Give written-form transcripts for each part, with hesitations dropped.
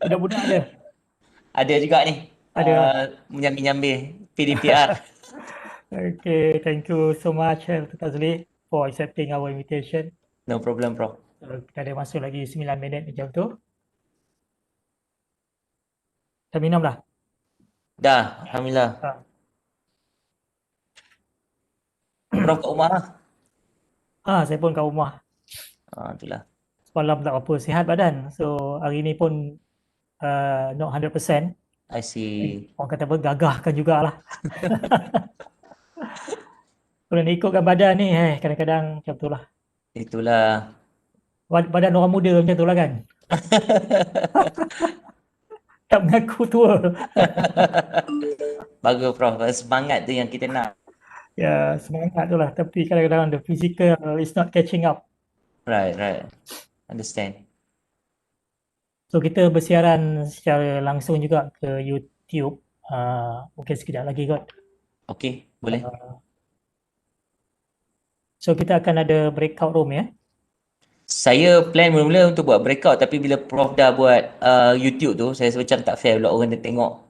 Budak-budak ada. Ada juga ni. Ada. Menyambil-nyambil PDPR. Okay, thank you so much, Dr. Tazli, for accepting our invitation. No problem, Prof. Kita ada masuk lagi 9 minit macam tu. Dah minum dah? Dah, Alhamdulillah. Prof kat rumah lah. Saya pun kat rumah. Itulah. Semalam tak apa, sihat badan. So, hari ni pun not 100%. I see. Orang kata apa, gagahkan jugalah. Kalau nak ikutkan badan ni, kadang-kadang macam tu lah. Itulah. Badan orang muda macam tu lah kan. Tak mengaku tua. Bagus, Prof. Semangat tu yang kita nak. Ya, semangat tu lah. Tapi kadang-kadang the physical is not catching up. Right. Understand. So, kita bersiaran secara langsung juga ke YouTube. Mungkin sekejap lagi kot. Okay, boleh. So, kita akan ada breakout room ya. Saya plan mula-mula untuk buat breakout, tapi bila Prof dah buat YouTube tu, saya rasa macam tak fair pula orang dia tengok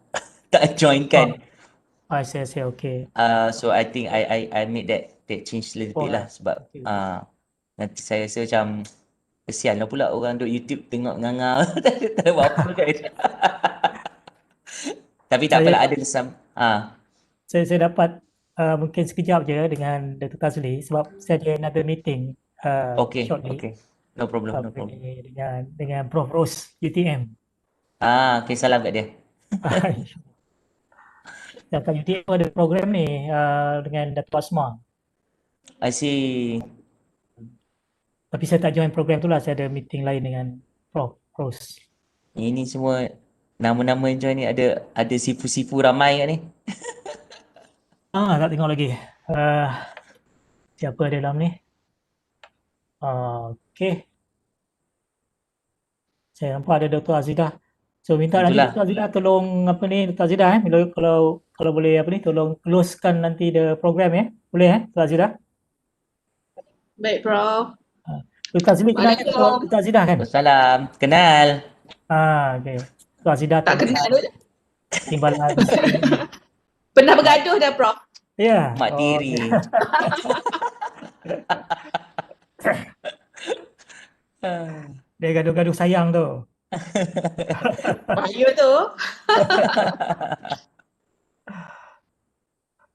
tak join kan. I see, okay. So I think I made that change a little bit lah sebab nanti saya rasa macam kesian lah pula orang duk YouTube tengok nganga tak ada buat apa kan. Tapi tak apalah, ada Saya dapat mungkin sekejap je dengan Dr. Tazli sebab saya ada another meeting shortly. Okay. No problem. Dengan Prof Ros UTM. Okay, salam kat dia. Dan kat UTM ada program ni dengan Dato' Asma. I see. Tapi saya tak join program tu lah, saya ada meeting lain dengan Prof Ros. Ini semua nama-nama yang join ni ada sifu-sifu ramai kat ni. Tak tengok lagi. Siapa ada dalam ni? Okay. Saya nampak ada Dr. Azidah. So minta nanti Dr. Azidah tolong Dr. Azidah kalau boleh tolong closekan nanti the program ya. Boleh Dr. Azidah? Baik, Prof. Dr. Azidah kenal Dr. Azidah kan? Salam, kenal. Okay. Dr. Azidah tak kenal tu. Timbalan. Pernah bergaduh dah, Prof. Ya. Mak tiri. Dia gaduh-gaduh sayang tu. Bahaya tu.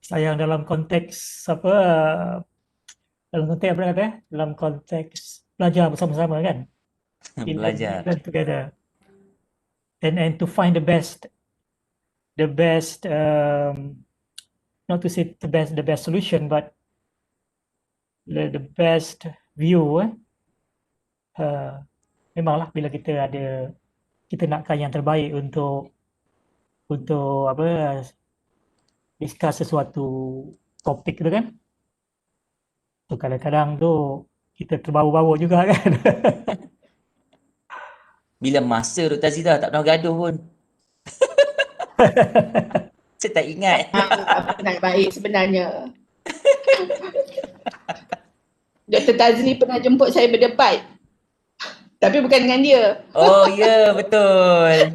Sayang dalam konteks apa? Dalam konteks apa kata? Dalam konteks belajar bersama-sama kan? Belajar. Together. And to find the best not to say the best solution, but the best view. Memanglah bila kita nakkan yang terbaik untuk discuss sesuatu topik tu kan. Tu kadang-kadang tu kita terbawa-bawa juga kan. Bila masa Dr. Azidah tak pernah gaduh pun. Saya tak ingat. Baik sebenarnya. Dr. Tazli pernah jemput saya berdebat. Tapi bukan dengan dia. Oh ya, betul.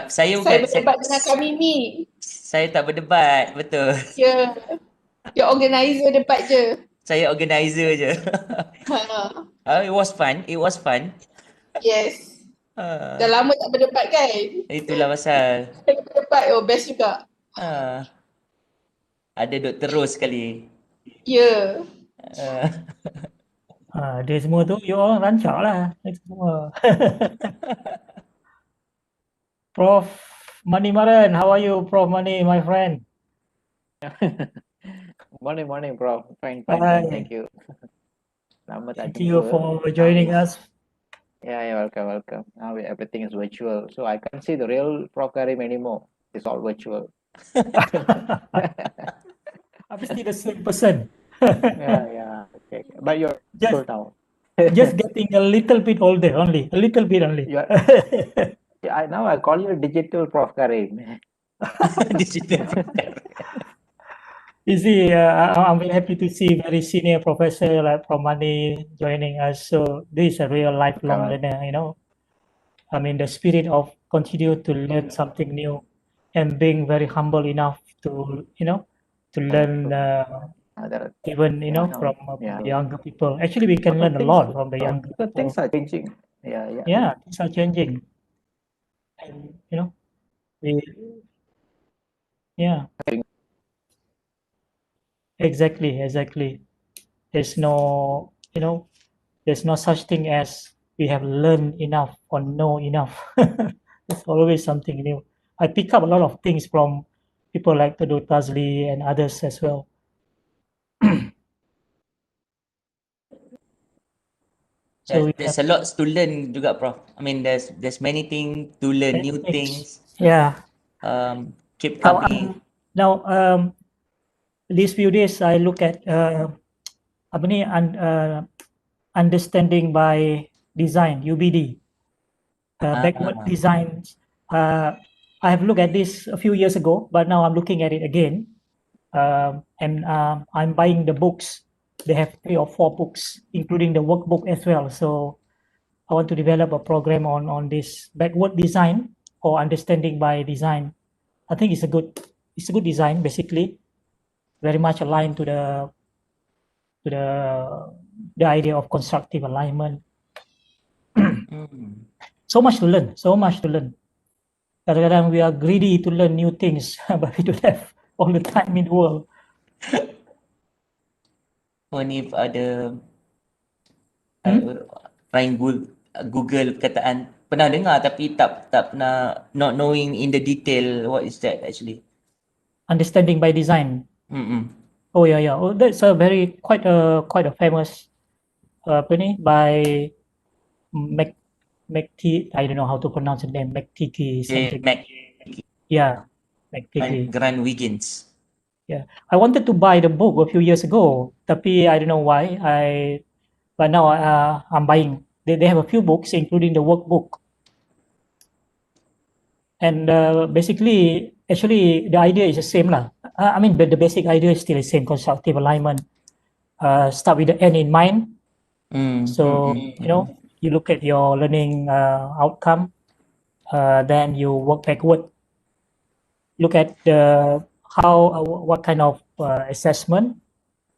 Saya berdebat dengan kami ni. Saya tak berdebat, betul. Ya. Dia organizer debat je. Saya organizer je. It was fun. Yes. Dah lama tak berdebat kan? Itulah pasal. Berdebat, best juga. Ada Dr. Rose sekali. Ya. Dia semua tu, you orang rancak lah. Semua. Prof Mani Maran, how are you, Prof Mani, my friend? Morning, Prof. Fine, thank you. Thank you for joining us. Yeah, welcome. Now everything is virtual, so I can't see the real Prof Karim anymore. It's all virtual. I'm still the same person. Yeah. Okay. But you're just now. Just getting a little bit older only. Now I call you digital Prof Karim. Digital Prof Karim. You see, I'm very happy to see very senior professor like Prof Mani joining us. So this is a real lifelong learner, I mean, the spirit of continue to learn something new and being very humble enough to, to learn even, from younger people. Actually, we can learn a lot from the younger people. Things are changing. Yeah, things are changing. And, yeah, exactly. There's no, there's no such thing as we have learned enough or know enough. There's always something new. I pick up a lot of things from people like Tadut Tazli and others as well. So there's a lot to learn juga, Prof. I mean, there's many things to learn, new things. Yeah. Keep coming. Now, these few days I look at understanding by design, UBD, backward designs. I have looked at this a few years ago, but now I'm looking at it again. And I'm buying the books. They have 3 or 4 books, including the workbook as well. So I want to develop a program on this backward design or understanding by design. I think it's a good design, basically, very much aligned to the idea of constructive alignment. So much to learn. Kadang-kadang we are greedy to learn new things, but we don't have all the time in the world. Only if ada trying Google perkataan pernah dengar tapi tak pernah, not knowing in the detail what is that actually. Understanding by design. Oh yeah. Oh, that's a quite a famous by I don't know how to pronounce the name. McTighe something. Yeah, McTighe. Grant Wiggins. Yeah, I wanted to buy the book a few years ago, tapi I don't know why. But now I'm buying. They have a few books, including the workbook. And basically, actually, the idea is the same lah. I mean, but the basic idea is still the same: constructive alignment. Start with the end in mind. So you look at your learning outcome, then you work backward. Look at what kind of assessment,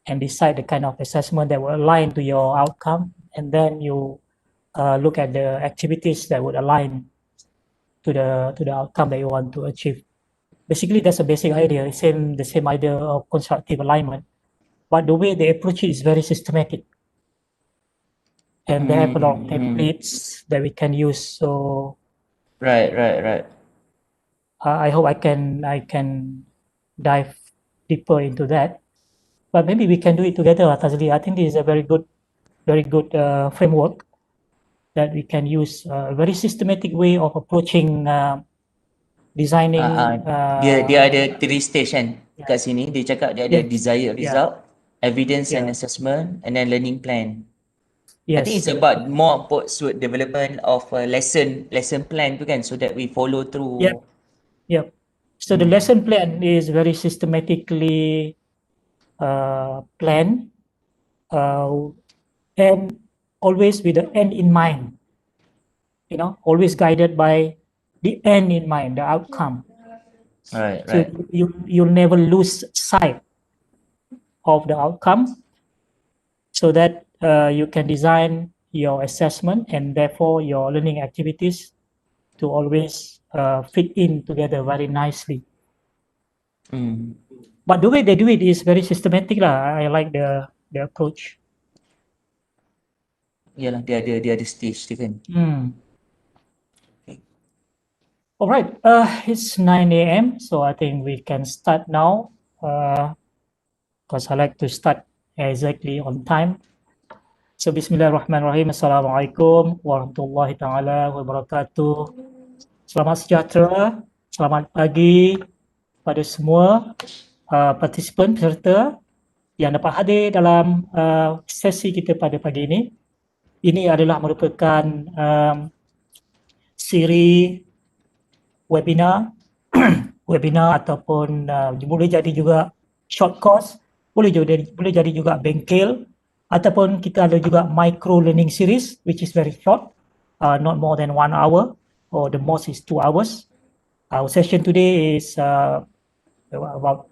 and decide the kind of assessment that will align to your outcome, and then you look at the activities that would align to the outcome that you want to achieve. Basically, that's a basic idea. The same idea of constructive alignment, but the way they approach it is very systematic, and they have a lot of templates that we can use. So right. I hope I can dive deeper into that, but maybe we can do it together, Tazli. I think this is a very good framework that we can use, a very systematic way of approaching designing. Dia ada 3 stage kan kat sini. Dia cakap dia ada desired result, evidence and assessment, and then learning plan. I think it's about more pursuit development of a lesson plan tu kan, so that we follow through. Yep. So the lesson plan is very systematically planned, and always with the end in mind. Always guided by the end in mind, the outcome. Right. So you'll never lose sight of the outcome, so that you can design your assessment and therefore your learning activities to always fit in together very nicely. But the way they do it is very systematic lah. I like the approach. Yalah, dia ada stage dia kan. All right, it's 9 a.m. so I think we can start now, because I like to start exactly on time. So bismillahirrahmanirrahim. Assalamualaikum warahmatullahi taala wabarakatuh. Selamat sejahtera, selamat pagi pada semua partisipan peserta yang dapat hadir dalam sesi kita pada pagi ini. Ini adalah merupakan siri webinar ataupun boleh jadi juga short course, boleh jadi juga bengkel, ataupun kita ada juga micro learning series which is very short, not more than 1 hour. or the most is 2 hours. Our session today is about,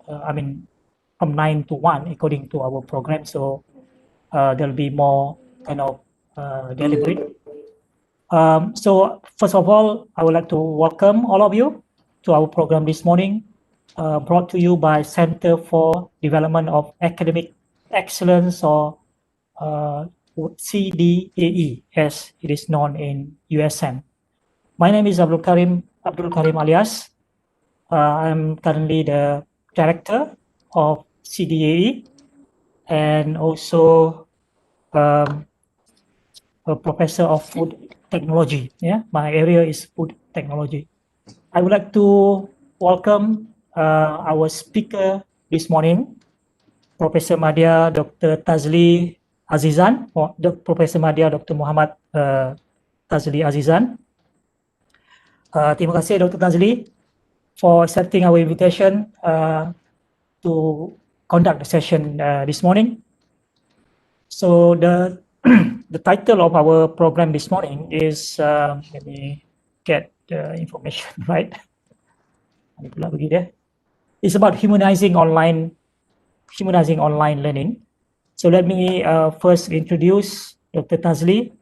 from 9 to 1 according to our program. So there'll be more kind of deliberate. So first of all, I would like to welcome all of you to our program this morning, brought to you by Center for Development of Academic Excellence, or CDAE, as it is known in USM. My name is Abdul Karim alias. I'm currently the director of CDAE and also a professor of food technology. Yeah, my area is food technology. I would like to welcome our speaker this morning, Professor Madya Dr. Tazli Azizan, or Professor Madya Dr. Muhammad Tazli Azizan. Terima kasih Dr. Tazli for accepting our invitation to conduct the session this morning. So the the title of our program this morning is, let me get the information right. It's about humanizing online learning. So let me first introduce Dr. Tazli.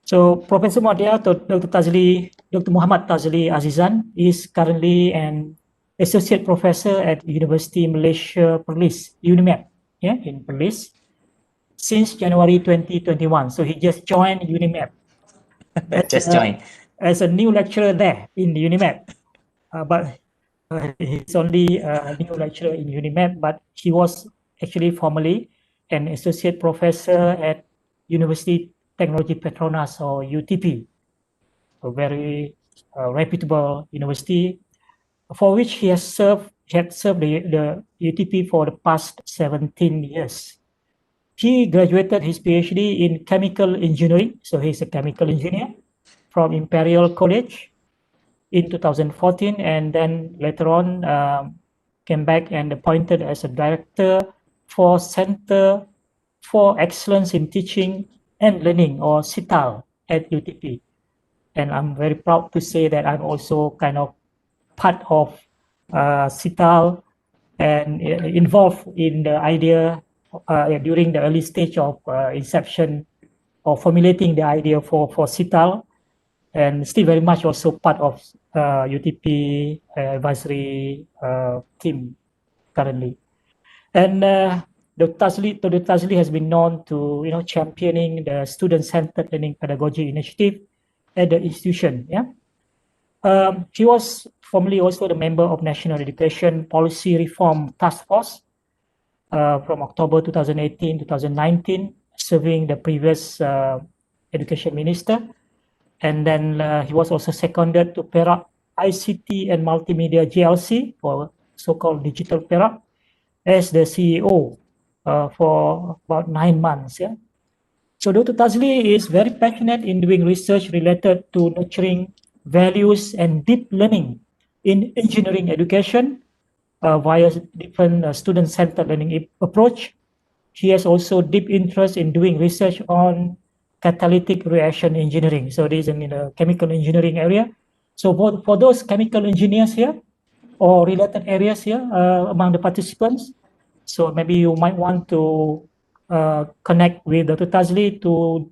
So Professor Madya, Dr. Muhammad Tazli Azizan is currently an associate professor at University Malaysia Perlis, UNIMAP, in Perlis, since January 2021. So he just joined UNIMAP. As a new lecturer there in UNIMAP. But he's only a new lecturer in UNIMAP, but he was actually formerly an associate professor at University Technology Petronas, or UTP, a very reputable university, for which he had served the UTP for the past 17 years. He graduated his PhD in chemical engineering, so he's a chemical engineer from Imperial College in 2014, and then later on came back and appointed as a director for Center for Excellence in Teaching and Learning, or CITAL, at UTP. And I'm very proud to say that I'm also kind of part of CITAL and involved in the idea during the early stage of inception or formulating the idea for CITAL, and still very much also part of UTP advisory team currently. And Dr. Tazli has been known to championing the student-centered learning pedagogy initiative at the institution. He was formerly also the member of National Education Policy Reform Task Force from October 2018 2019, serving the previous education minister. And then he was also seconded to Perak ICT and Multimedia GLC, or so-called Digital Perak, as the CEO for about 9 months. So Dr. Tazli is very passionate in doing research related to nurturing values and deep learning in engineering education via different student-centered learning approach. He has also deep interest in doing research on catalytic reaction engineering. So this is in the chemical engineering area. So for those chemical engineers here, or related areas here among the participants, so maybe you might want to connect with Dr. Tazli to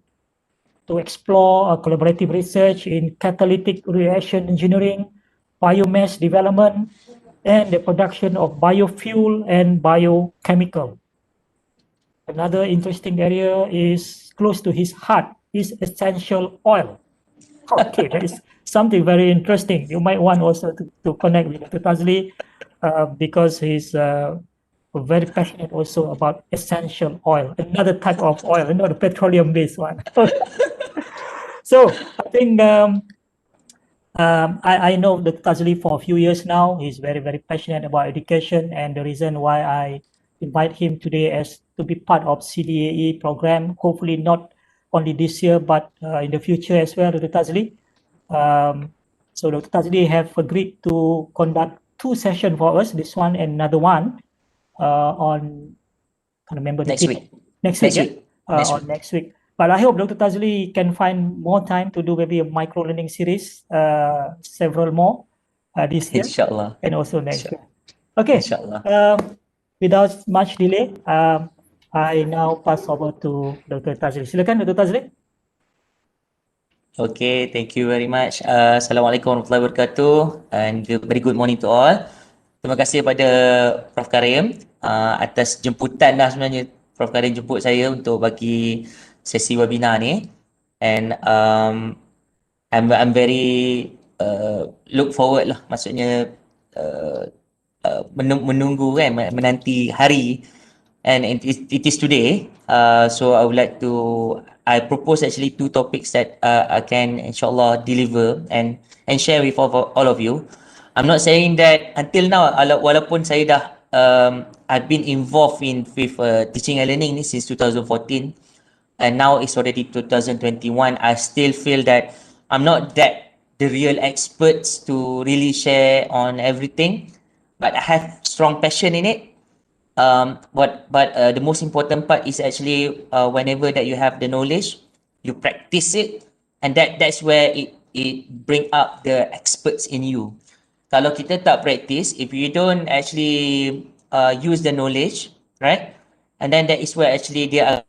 explore collaborative research in catalytic reaction engineering, biomass development, and the production of biofuel and biochemical. Another interesting area is close to his heart is essential oil. Okay, that is something very interesting. You might want also to connect with Dr. Tazli because he's very passionate also about essential oil, another type of oil, not a petroleum-based one. So I think I know Dr. Tazli for a few years now. He's very, very passionate about education, and the reason why I invite him today as to be part of CDAE program, hopefully not only this year, but in the future as well, Dr. Tazli. So Dr. Tazli have agreed to conduct 2 sessions for us, this one and another one on, I can't remember the next date. week. Next week. But I hope Dr. Tazli can find more time to do maybe a micro learning series, several more this year, Inshallah. and also next year. Okay. Inshallah. Without much delay, I now pass over to Dr. Tazli. Silakan, Dr. Tazli. Okay, thank you very much. Assalamualaikum warahmatullahi wabarakatuh and very good morning to all. Terima kasih kepada Prof. Karim atas jemputan dah sebenarnya. Prof. Karim jemput saya untuk bagi sesi webinar ni. And I'm very look forward lah, maksudnya menunggu kan, menanti hari, and it is today. So I would like to, I propose actually two topics that I can inshallah deliver and share with all of you. I'm not saying that until now, walaupun saya dah I've been involved with teaching and learning ni since 2014, and now it's already 2021. I still feel that I'm not that the real experts to really share on everything, but I have strong passion in it. But the most important part is actually whenever that you have the knowledge, you practice it, and that's where it bring up the experts in you. Kalau kita tak practice, if you don't actually use the knowledge, right, and then that is where actually dia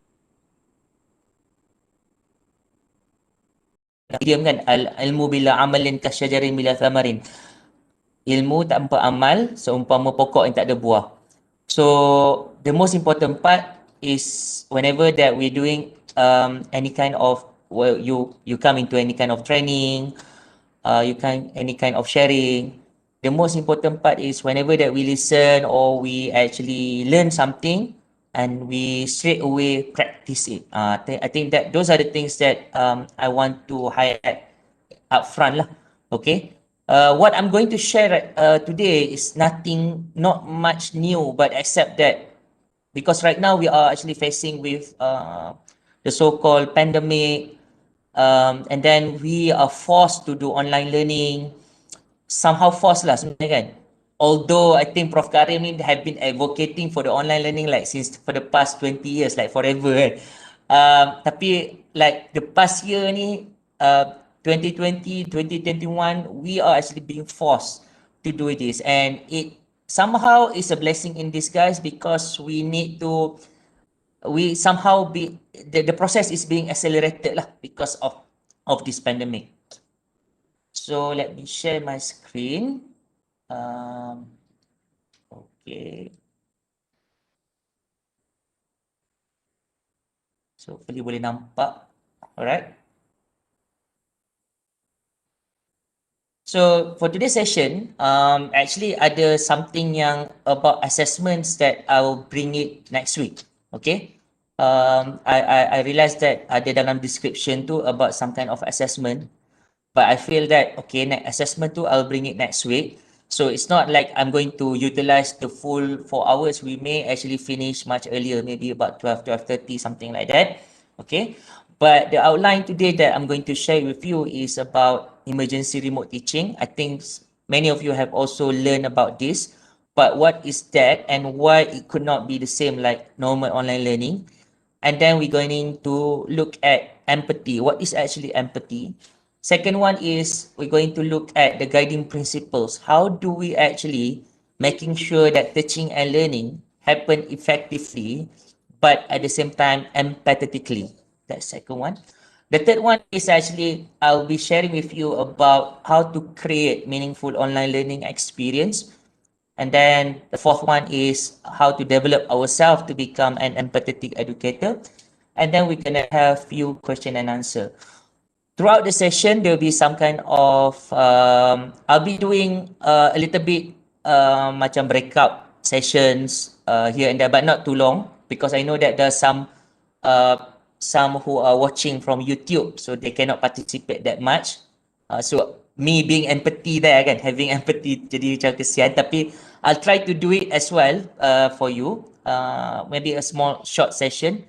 idiom kan, ilmu bila amalin kasyajarin bila thamarin. Ilmu tanpa amal seumpama pokok yang tak ada buah. So the most important part is whenever that we're doing any kind of, well, you come into any kind of training, any kind of sharing. The most important part is whenever that we listen or we actually learn something and we straight away practice it. I think that those are the things that I want to highlight up front lah. Okay. What I'm going to share today is not much new, but except that because right now we are actually facing with the so-called pandemic, and then we are forced to do online learning, somehow forced lah sebenarnya kan. Although I think Prof. Karim ni have been advocating for the online learning like since for the past 20 years, like forever kan. Tapi like the past year ni, 2020, 2021, we are actually being forced to do this, and it somehow is a blessing in disguise because we somehow the process is being accelerated lah because of this pandemic. So let me share my screen. Okay. So hopefully boleh nampak. Alright. So for today's session, actually ada something yang about assessments that I will bring it next week. Okay. I realized that ada dalam description tu about some kind of assessment, but I feel that okay, next assessment tu I'll bring it next week. So it's not like I'm going to utilize the full 4 hours. We may actually finish much earlier, maybe about 12:30, something like that. Okay. But the outline today that I'm going to share with you is about emergency remote teaching. I think many of you have also learned about this, but what is that and why it could not be the same like normal online learning? And then we're going to look at empathy. What is actually empathy? Second one is we're going to look at the guiding principles. How do we actually making sure that teaching and learning happen effectively, but at the same time empathetically? That's second one. The third one is actually I'll be sharing with you about how to create meaningful online learning experience. And then the fourth one is how to develop ourselves to become an empathetic educator. And then we're going to have few question and answer. Throughout the session, there will be some kind of, I'll be doing a little bit macam breakout sessions here and there, but not too long because I know that there's some who are watching from YouTube, so they cannot participate that much. So me being empathy there kan, having empathy jadi macam kesian, tapi I'll try to do it as well for you. Maybe a small short session.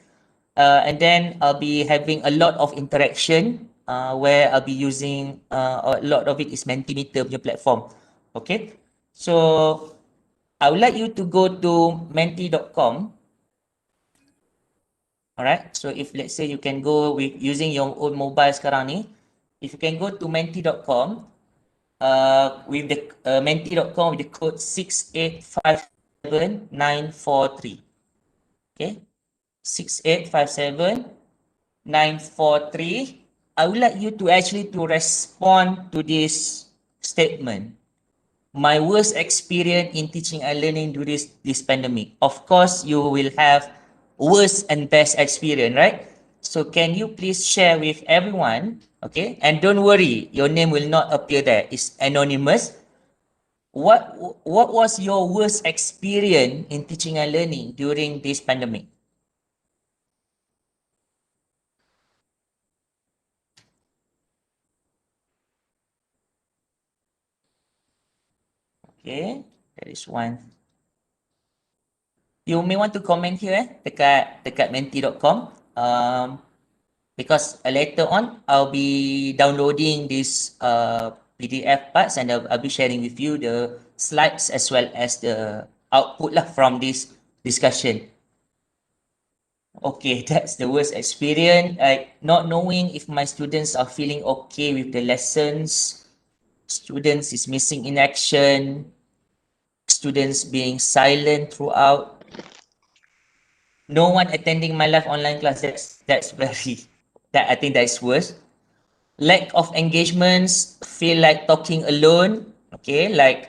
And then I'll be having a lot of interaction where I'll be using a lot of it is Mentimeter punya platform. Okay. So I would like you to go to menti.com. Alright, so if let's say you can go with using your own mobile sekarang ni, if you can go to menti.com, with the menti.com with the code 6857943. Okay, 6857943. I would like you to actually to respond to this statement. My worst experience in teaching and learning during this pandemic. Of course, you will have worst and best experience, right? So can you please share with everyone, okay? And don't worry, your name will not appear there. It's anonymous. What was your worst experience in teaching and learning during this pandemic? Okay, that is one. You may want to comment here dekat menti.com. Because later on I'll be downloading this PDF parts and I'll be sharing with you the slides as well as the output lah from this discussion. Okay, that's the worst experience. Like not knowing if my students are feeling okay with the lessons, students is missing in action, students being silent throughout, no one attending my live online class. That's very, that I think that is worse. Lack of engagements, feel like talking alone, okay, like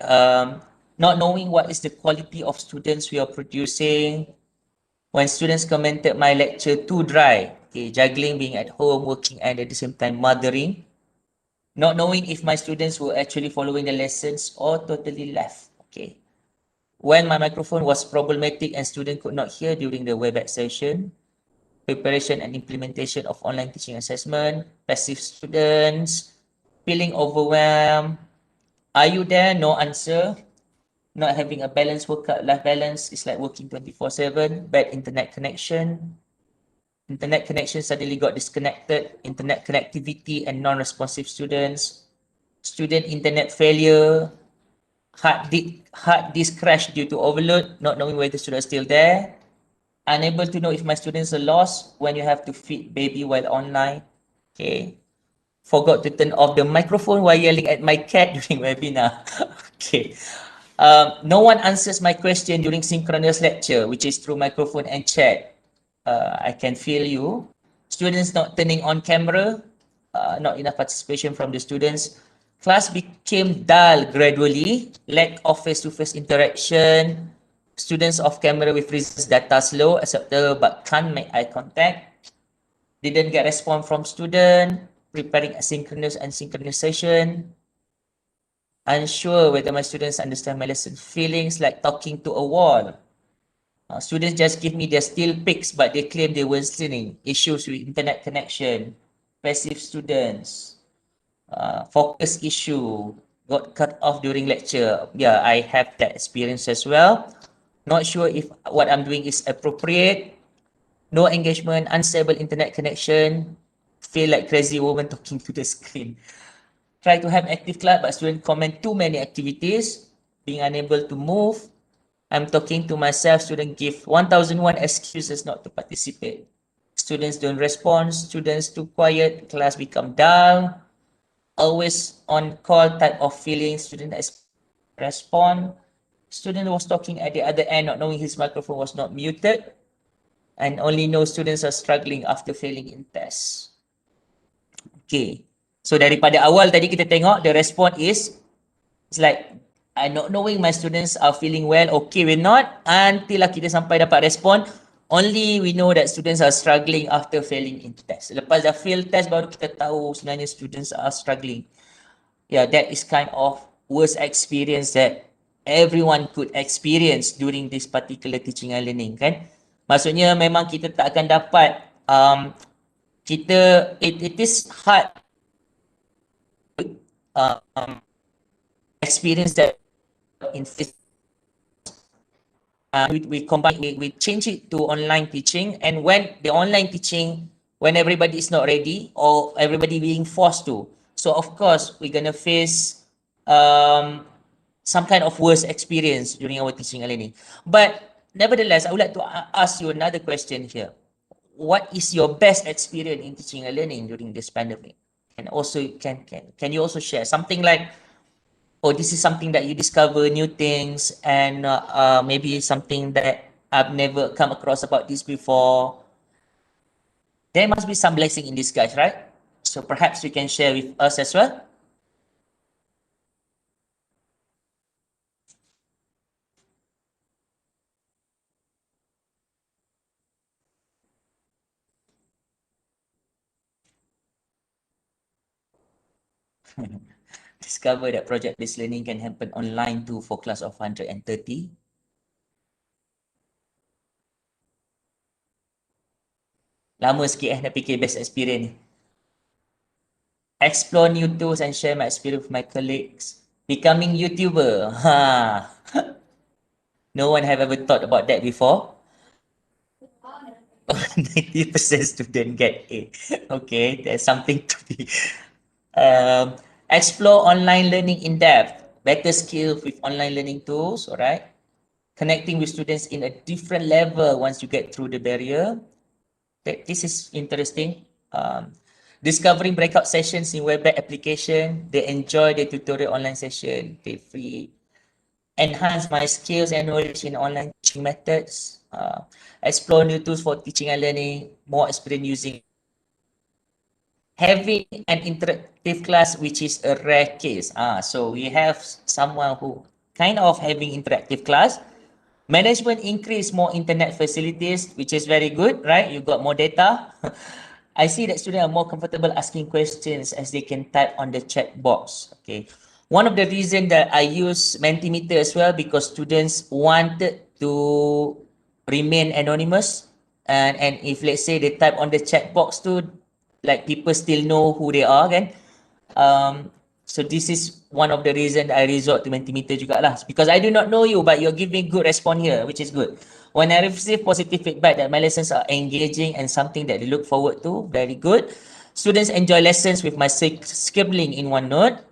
not knowing what is the quality of students we are producing. When students commented my lecture too dry, okay, juggling being at home, working and at the same time mothering. Not knowing if my students were actually following the lessons or totally left, okay. When my microphone was problematic and students could not hear during the WebEx session. Preparation and implementation of online teaching assessment, passive students, feeling overwhelmed. Are you there? No answer. Not having a balanced work-life balance is like working 24/7. Bad internet connection. Internet connection suddenly got disconnected. Internet connectivity and non-responsive students. Student internet failure. Hard disk crash due to overload. Not knowing whether the student is still there. Unable to know if my students are lost when you have to feed baby while online. Okay. Forgot to turn off the microphone while yelling at my cat during webinar. Okay. No one answers my question during synchronous lecture, which is through microphone and chat. I can feel you. Students not turning on camera, not enough participation from the students. Class became dull gradually, lack of face-to-face interaction, students off camera with results data slow, acceptable but can't make eye contact. Didn't get response from student, preparing asynchronous and synchronous session. Unsure whether my students understand my lesson. Feelings like talking to a wall. Students just give me their still pics, but they claim they weren't listening. Issues with internet connection. Passive students. Focus issue. Got cut off during lecture. Yeah, I have that experience as well. Not sure if what I'm doing is appropriate. No engagement, unstable internet connection. Feel like crazy woman talking to the screen. Try to have active class, but students comment too many activities. Being unable to move. I'm talking to myself. Student give 1001 excuses not to participate. Students don't respond. Students too quiet. Class become dull. Always on call type of feeling. Student respond. Student was talking at the other end, not knowing his microphone was not muted. And only know students are struggling after failing in tests. Okay. So daripada awal tadi kita tengok, the response is, it's like, I'm not knowing my students are feeling well, okay we're not, until lah kita sampai dapat respon, only we know that students are struggling after failing in test. Lepas dah fail test, baru kita tahu sebenarnya students are struggling. Yeah, that is kind of worst experience that everyone could experience during this particular teaching and learning, kan? Maksudnya memang kita tak akan dapat, it is hard experience that in we combine, we change it to online teaching, and when the online teaching, when everybody is not ready or everybody being forced to, so of course we're gonna face some kind of worse experience during our teaching and learning. But nevertheless, I would like to ask you another question here. what is your best experience in teaching and learning during this pandemic? And also, can you also share something like, oh, this is something that you discover new things, and maybe something that I've never come across about this before. There must be some blessing in disguise, right? So perhaps you can share with us as well. Discover that project-based learning can happen online too for class of 130. Lama sikit nak fikir best experience ni. Explore new tools and share my experience with my colleagues. Becoming YouTuber. Ha. No one have ever thought about that before. 90% student get A. Okay, there's something to be. Explore online learning in depth. Better skills with online learning tools, all right? Connecting with students in a different level once you get through the barrier. This is interesting. Discovering breakout sessions in web application. They enjoy the tutorial online session. They free. Enhance my skills and knowledge in online teaching methods. Explore new tools for teaching and learning. More experience using. Having an interactive class, which is a rare case. So we have someone who kind of having interactive class. Management increase more internet facilities, which is very good, right? You got more data. I see that students are more comfortable asking questions as they can type on the chat box. Okay. One of the reasons that I use Mentimeter as well, because students wanted to remain anonymous. And if let's say they type on the chat box too, like people still know who they are, kan? So this is one of the reason I resort to Mentimeter jugalah, because I do not know you, but you're giving good response here, which is good. When I receive positive feedback that my lessons are engaging and something that they look forward to, very good. Students enjoy lessons with my scribbling in OneNote.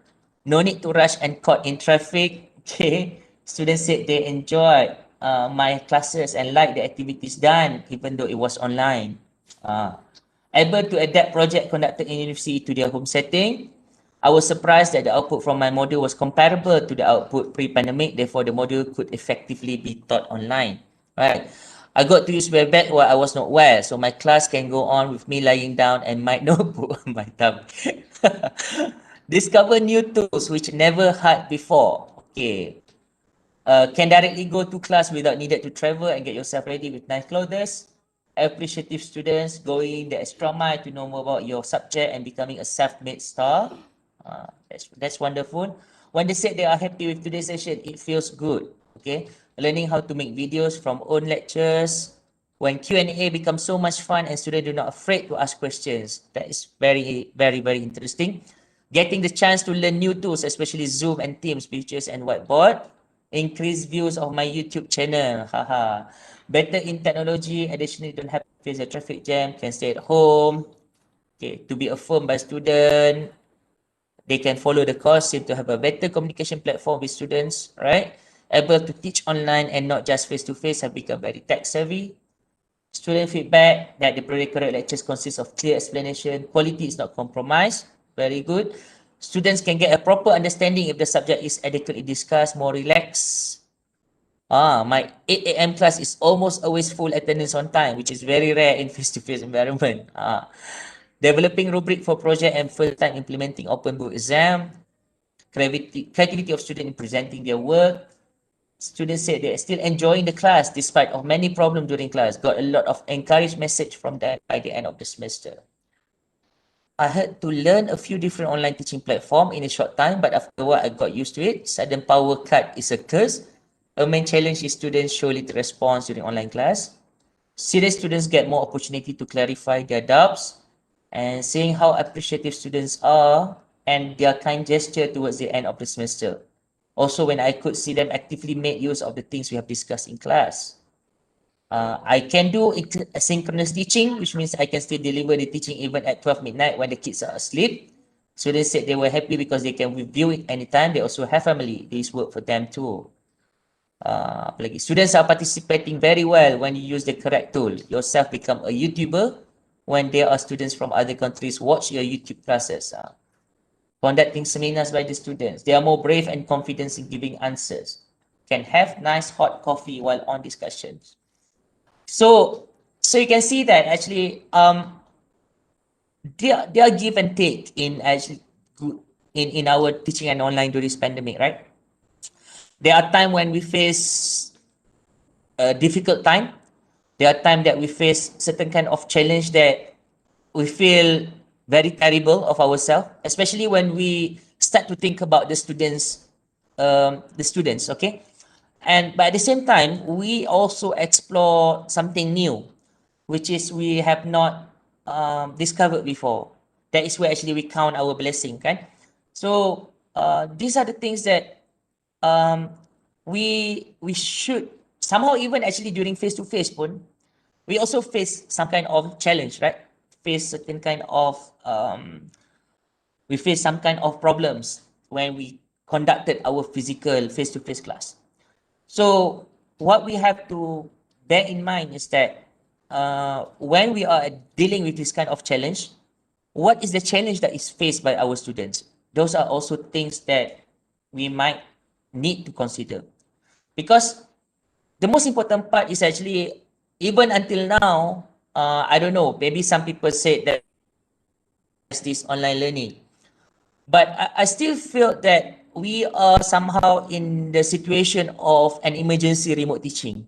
No need to rush and caught in traffic. Okay. Students said they enjoyed my classes and like the activities done, even though it was online. Able to adapt project conducted in university to their home setting. I was surprised that the output from my module was comparable to the output pre-pandemic. Therefore, the module could effectively be taught online. Right. I got to use Webex while I was not well, so my class can go on with me lying down and my notebook on my thumb. Discover new tools which never had before. Okay. Can directly go to class without needed to travel and get yourself ready with nice clothes. Appreciative students going the extra mile to know more about your subject and becoming a self-made star. That's wonderful. When they said they are happy with today's session, it feels good. Okay, learning how to make videos from own lectures. When Q&A becomes so much fun and students are not afraid to ask questions, that is very, very, very interesting. Getting the chance to learn new tools, especially Zoom and Teams, pictures and whiteboard. Increase views of my YouTube channel. Haha. Better in technology. Additionally, don't have to face a traffic jam. Can stay at home. Okay, to be affirmed by student. They can follow the course, seem to have a better communication platform with students, right? Able to teach online and not just face-to-face, have become very tech-savvy. Student feedback that the pre-recorded lectures consist of clear explanation. Quality is not compromised. Very good. Students can get a proper understanding if the subject is adequately discussed, more relaxed. My 8 a.m. class is almost always full attendance on time, which is very rare in face-to-face environment. Developing rubric for project and first time implementing open book exam. Creativity of students in presenting their work. Students said they're still enjoying the class despite of many problems during class. Got a lot of encouraged message from them by the end of the semester. I had to learn a few different online teaching platforms in a short time, but after a while I got used to it. Sudden power cut is a curse. A main challenge is students show little response during online class. Serious students get more opportunity to clarify their doubts, and seeing how appreciative students are and their kind gesture towards the end of the semester. Also, when I could see them actively make use of the things we have discussed in class. I can do asynchronous teaching, which means I can still deliver the teaching even at 12 midnight when the kids are asleep. Students said they were happy because they can review it anytime. They also have family. This work for them too. Apa lagi? Students are participating very well when you use the correct tool. Yourself become a YouTuber when there are students from other countries watch your YouTube classes. Conducting seminars by the students. They are more brave and confident in giving answers. Can have nice hot coffee while on discussions. So you can see that actually they are give and take in actually in our teaching and online during this pandemic, right? There are times when we face a difficult time. There are times that we face certain kind of challenge that we feel very terrible of ourselves, especially when we start to think about the students, okay? And but at the same time, we also explore something new, which is we have not discovered before. That is where actually we count our blessing, kan? So these are the things that um, we should somehow, even actually during face to face pun, we also face some kind of challenge, right? Face certain kind of we face some kind of problems when we conducted our physical face to face class. So what we have to bear in mind is that when we are dealing with this kind of challenge, what is the challenge that is faced by our students? Those are also things that we might need to consider. Because the most important part is actually, even until now, I don't know, maybe some people say that it's this online learning. But I still feel that we are somehow in the situation of an emergency remote teaching.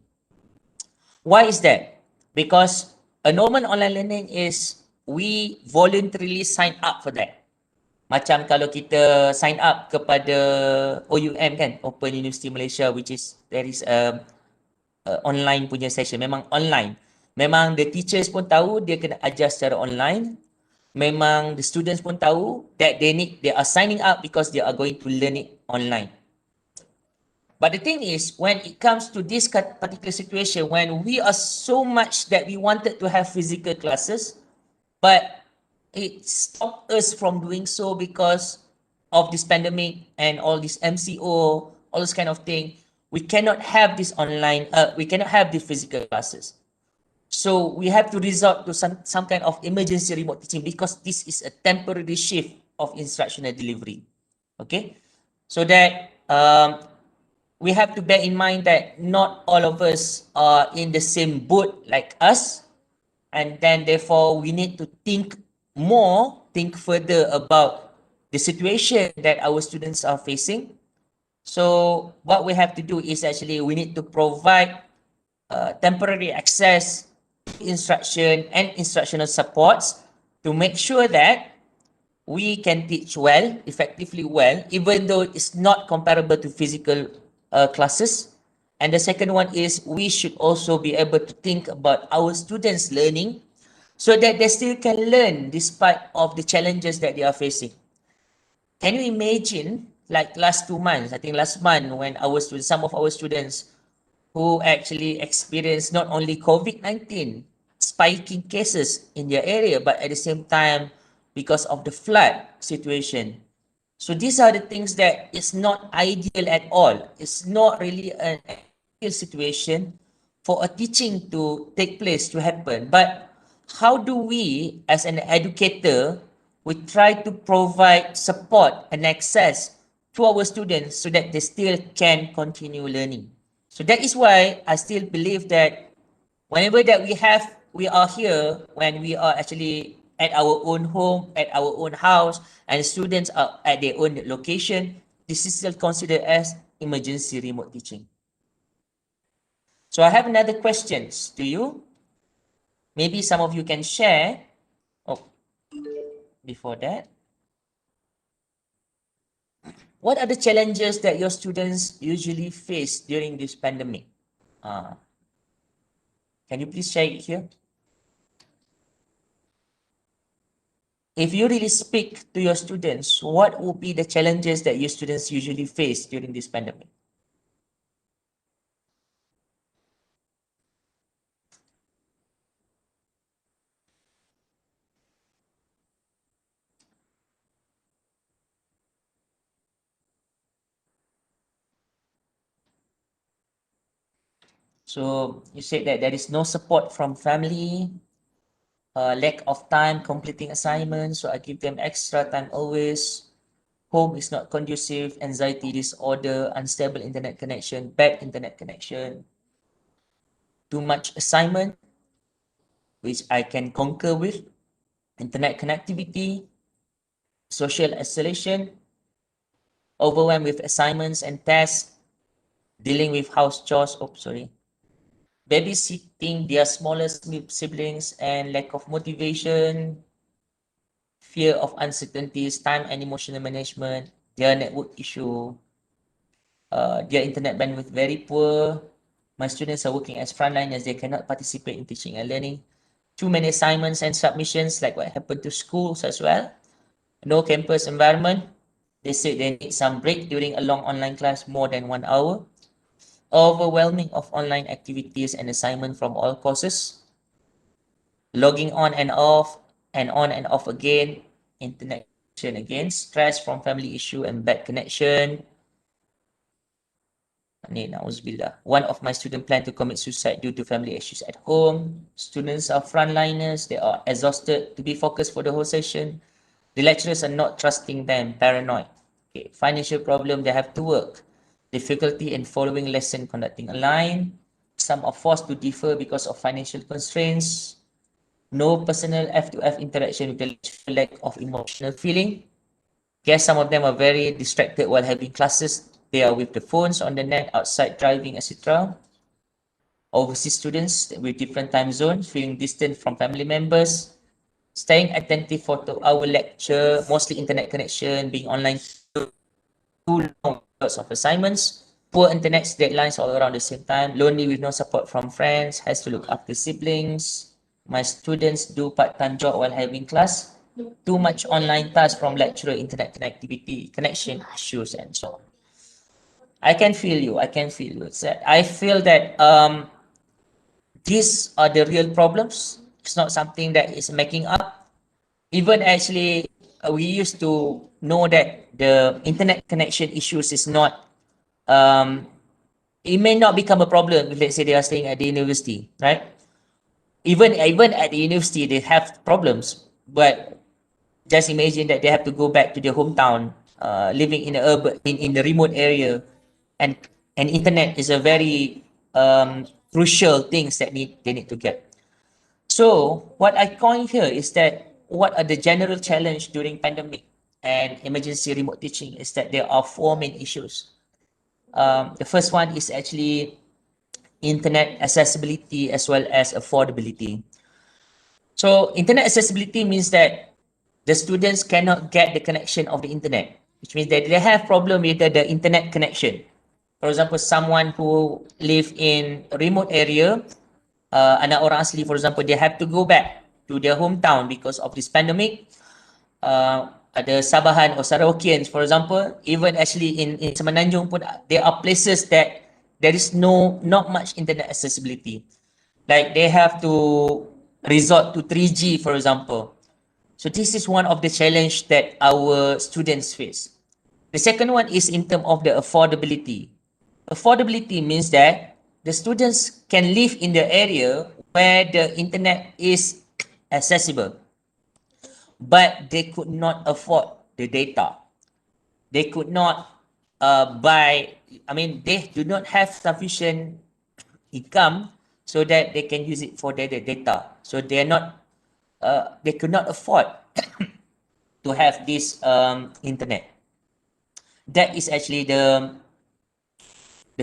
Why is that? Because a normal online learning is we voluntarily sign up for that. Macam kalau kita sign up kepada OUM kan, Open University Malaysia, which is there is a online punya session, memang online. Memang the teachers pun tahu dia kena ajar secara online. Memang the students pun tahu that they are signing up because they are going to learn it online. But the thing is, when it comes to this particular situation, when we are so much that we wanted to have physical classes, but it stopped us from doing so because of this pandemic and all this MCO, all this kind of thing. We cannot have this online, we cannot have the physical classes. So we have to resort to some kind of emergency remote teaching because this is a temporary shift of instructional delivery. Okay, so that we have to bear in mind that not all of us are in the same boat like us, and then therefore we need to think further about the situation that our students are facing. So what we have to do is actually we need to provide temporary access to instruction and instructional supports to make sure that we can teach well, effectively well, even though it's not comparable to physical classes. And the second one is we should also be able to think about our students' learning so that they still can learn despite of the challenges that they are facing. Can you imagine, like last 2 months, I think last month when our students, some of our students who actually experienced not only COVID-19 spiking cases in their area, but at the same time because of the flood situation. So these are the things that is not ideal at all. It's not really an ideal situation for a teaching to take place, to happen. But how do we, as an educator, we try to provide support and access to our students so that they still can continue learning? So that is why I still believe that whenever that we are here, when we are actually at our own home, at our own house, and students are at their own location, this is still considered as emergency remote teaching. So I have another questions to you. Maybe some of you can share. Oh, before that, what are the challenges that your students usually face during this pandemic? Can you please share it here? If you really speak to your students, what would be the challenges that your students usually face during this pandemic? So you said that there is no support from family, lack of time completing assignments, so I give them extra time always. Home is not conducive, anxiety disorder, unstable internet connection, bad internet connection, too much assignment, which I can concur with, internet connectivity, social isolation, overwhelmed with assignments and tasks, dealing with house chores, babysitting their smaller siblings and lack of motivation, fear of uncertainties, time and emotional management, their network issue, their internet bandwidth very poor. My students are working as frontliners, they cannot participate in teaching and learning. Too many assignments and submissions, like what happened to schools as well. No campus environment. They said they need some break during a long online class, more than 1 hour. Overwhelming of online activities and assignment from all courses. Logging on and off and on and off again. Internet connection again. Stress from family issue and bad connection. One of my students planned to commit suicide due to family issues at home. Students are frontliners. They are exhausted to be focused for the whole session. The lecturers are not trusting them, paranoid. Okay. Financial problem, they have to work. Difficulty in following lesson conducting online. Some are forced to defer because of financial constraints. No personal F2F interaction with the lecturer, lack of emotional feeling. Guess some of them are very distracted while having classes. They are with the phones on the net, outside driving, etc. Overseas students with different time zones, feeling distant from family members, staying attentive for 2-hour lecture, mostly internet connection, being online too long, lots of assignments, poor internet deadlines all around the same time, lonely with no support from friends, has to look after siblings. My students do part-time job while having class, too much online tasks from lecturer, internet connectivity, connection issues, and so on. I can feel you. I can feel you. I feel that these are the real problems. It's not something that is making up. Even actually, we used to know that the internet connection issues is not, it may not become a problem if let's say they are staying at the university, right? Even at the university, they have problems, but just imagine that they have to go back to their hometown, living in a urban, in the remote area, and internet is a very crucial things that they need to get. So what I coin here is that what are the general challenge during pandemic and emergency remote teaching is that there are four main issues. The first one is actually internet accessibility as well as affordability. So internet accessibility means that the students cannot get the connection of the internet, which means that they have problem with the internet connection. For example, someone who live in a remote area, anak orang asli, for example, they have to go back to their hometown because of this pandemic. Ada Sabahan or Sarawakians, for example, even actually in Semenanjung pun, there are places that there is not much internet accessibility. Like they have to resort to 3G, for example. So this is one of the challenge that our students face. The second one is in terms of the affordability. Affordability means that the students can live in the area where the internet is accessible, but they could not afford the data. They could not they do not have sufficient income so that they can use it for their data. So they are not, they could not afford to have this internet. That is actually the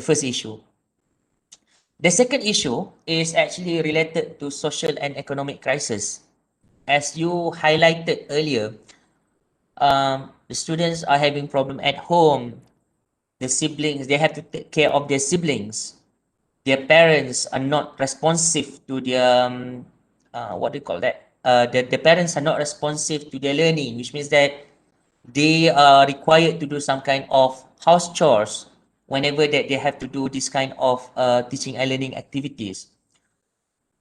first issue. The second issue is actually related to social and economic crisis. As you highlighted earlier, the students are having problem at home. The siblings, they have to take care of their siblings. Their parents are not responsive to their, what do you call that? The parents are not responsive to their learning, which means that they are required to do some kind of house chores whenever that they have to do this kind of teaching and learning activities.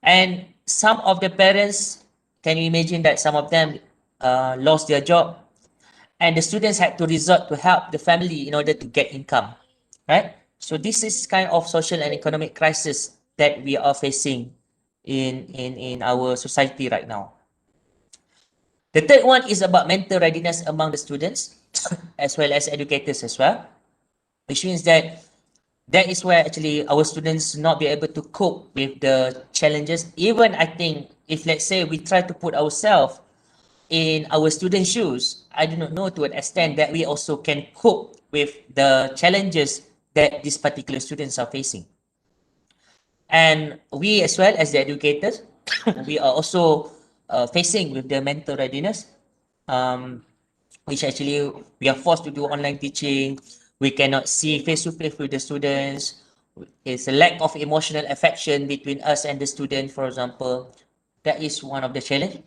And some of the parents, can you imagine that some of them lost their job and the students had to resort to help the family in order to get income, right? So this is kind of social and economic crisis that we are facing in our society right now. The third one is about mental readiness among the students as well as educators as well, which means that that is where actually our students not be able to cope with the challenges. Even I think if let's say we try to put ourselves in our students' shoes, I do not know to an extent that we also can cope with the challenges that these particular students are facing. And we as well as the educators, we are also facing with the mental readiness, which actually we are forced to do online teaching. We cannot see face to face with the students. It's a lack of emotional affection between us and the student, for example. That is one of the challenge.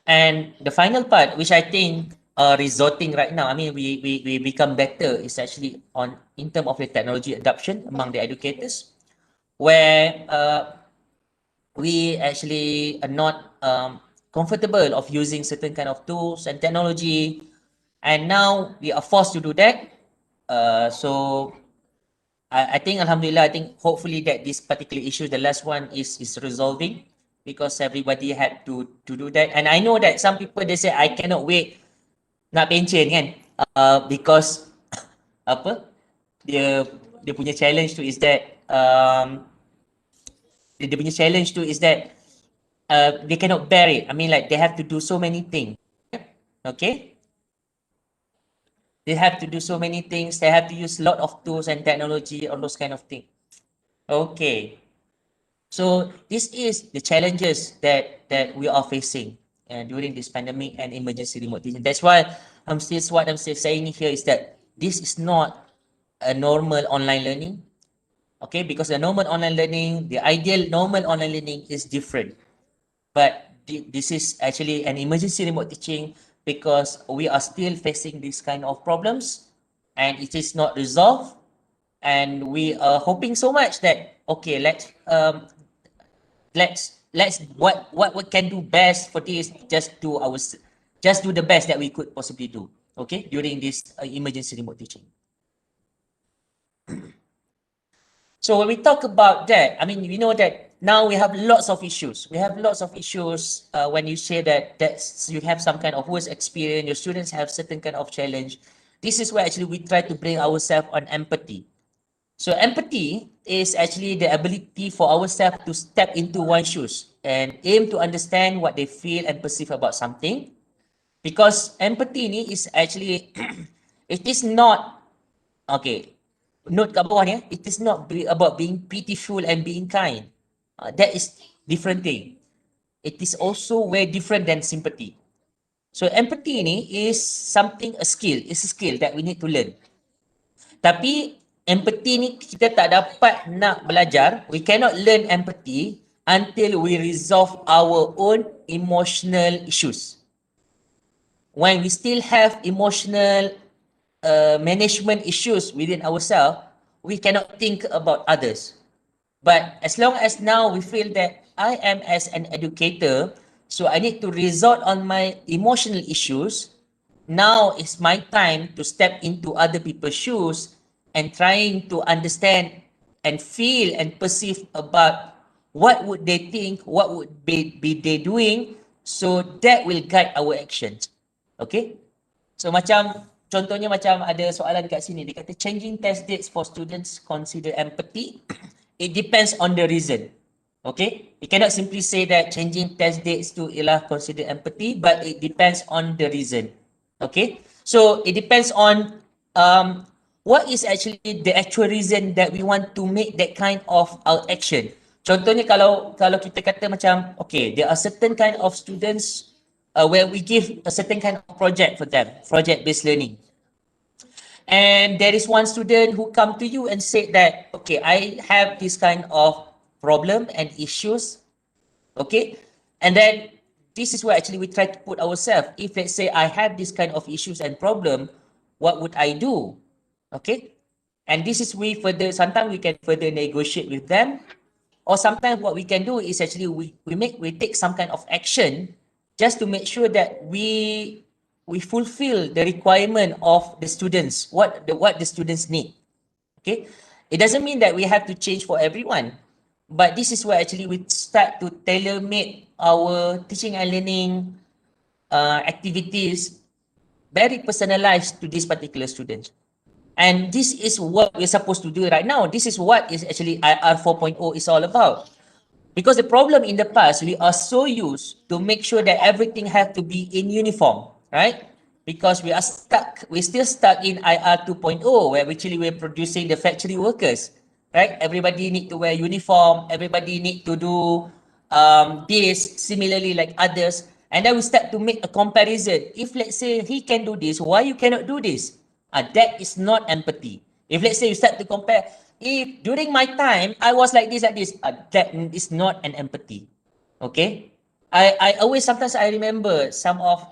And the final part, which I think resorting right now, I mean, we become better is actually on in terms of the technology adoption among the educators, where we actually are not comfortable of using certain kind of tools and technology, and now we are forced to do that. So I think Alhamdulillah, I think hopefully that this particular issue, the last one, is resolving, because everybody had to do that. And I know that some people, they say I cannot wait nak pension kan, because apa dia punya challenge tu is that dia punya challenge tu is that they cannot bear it. I mean, like, they have to do so many things. Okay, they have to do so many things. They have to use a lot of tools and technology, all those kind of things. Okay, so this is the challenges that we are facing during this pandemic and emergency remote teaching. That's why what I'm still saying here is that this is not a normal online learning. Okay, because the normal online learning, the ideal normal online learning is different. But this is actually an emergency remote teaching because we are still facing this kind of problems and it is not resolved. And we are hoping so much that, okay, let's what we can do best for this, just do the best that we could possibly do, okay, during this emergency remote teaching. So when we talk about that, I mean, we know that now we have lots of issues. We have lots of issues when you say that you have some kind of worst experience, your students have certain kind of challenge. This is where actually we try to bring ourselves on empathy. So empathy is actually the ability for ourselves to step into one's shoes and aim to understand what they feel and perceive about something. Because empathy ni is actually, it is not, okay, note kat bawah ni, it is not about being pitiful and being kind. That is different thing. It is also way different than sympathy. So empathy ni is something, a skill. It's a skill that we need to learn. Tapi empathy ni kita tak dapat nak belajar. We cannot learn empathy until we resolve our own emotional issues. When we still have emotional management issues within ourselves, we cannot think about others. But as long as now we feel that I am as an educator, so I need to resort on my emotional issues, now is my time to step into other people's shoes and trying to understand and feel and perceive about what would they think, what would be they doing, so that will guide our actions. Okay? So macam contohnya macam ada soalan kat sini, dia kata changing test dates for students consider empathy. It depends on the reason. Okay? You cannot simply say that changing test dates to ialah consider empathy, but it depends on the reason. Okay? So it depends on what is actually the actual reason that we want to make that kind of action. Contohnya kalau kita kata macam, okay, there are certain kind of students where we give a certain kind of project for them, project-based learning. And there is one student who come to you and said that, okay, I have this kind of problem and issues, okay? And then this is where actually we try to put ourselves. If let's say I have this kind of issues and problem, what would I do? Okay? And this is sometimes we can further negotiate with them. Or sometimes what we can do is actually we take some kind of action just to make sure that we fulfill the requirement of the students, what the students need. Okay, it doesn't mean that we have to change for everyone, But this is where actually we start to tailor-make our teaching and learning activities very personalized to this particular student. And this is what we're supposed to do right now. This is what is actually IR 4.0 is all about. Because the problem in the past, we are so used to make sure that everything have to be in uniform, right? Because we're still stuck in IR 2.0, where actually we're producing the factory workers, right? Everybody need to wear uniform, everybody need to do this similarly like others. And then we start to make a comparison. If let's say he can do this, why you cannot do this? That is not empathy. If let's say you start to compare, if during my time I was like this, that is not an empathy. Okay? I always sometimes I remember some of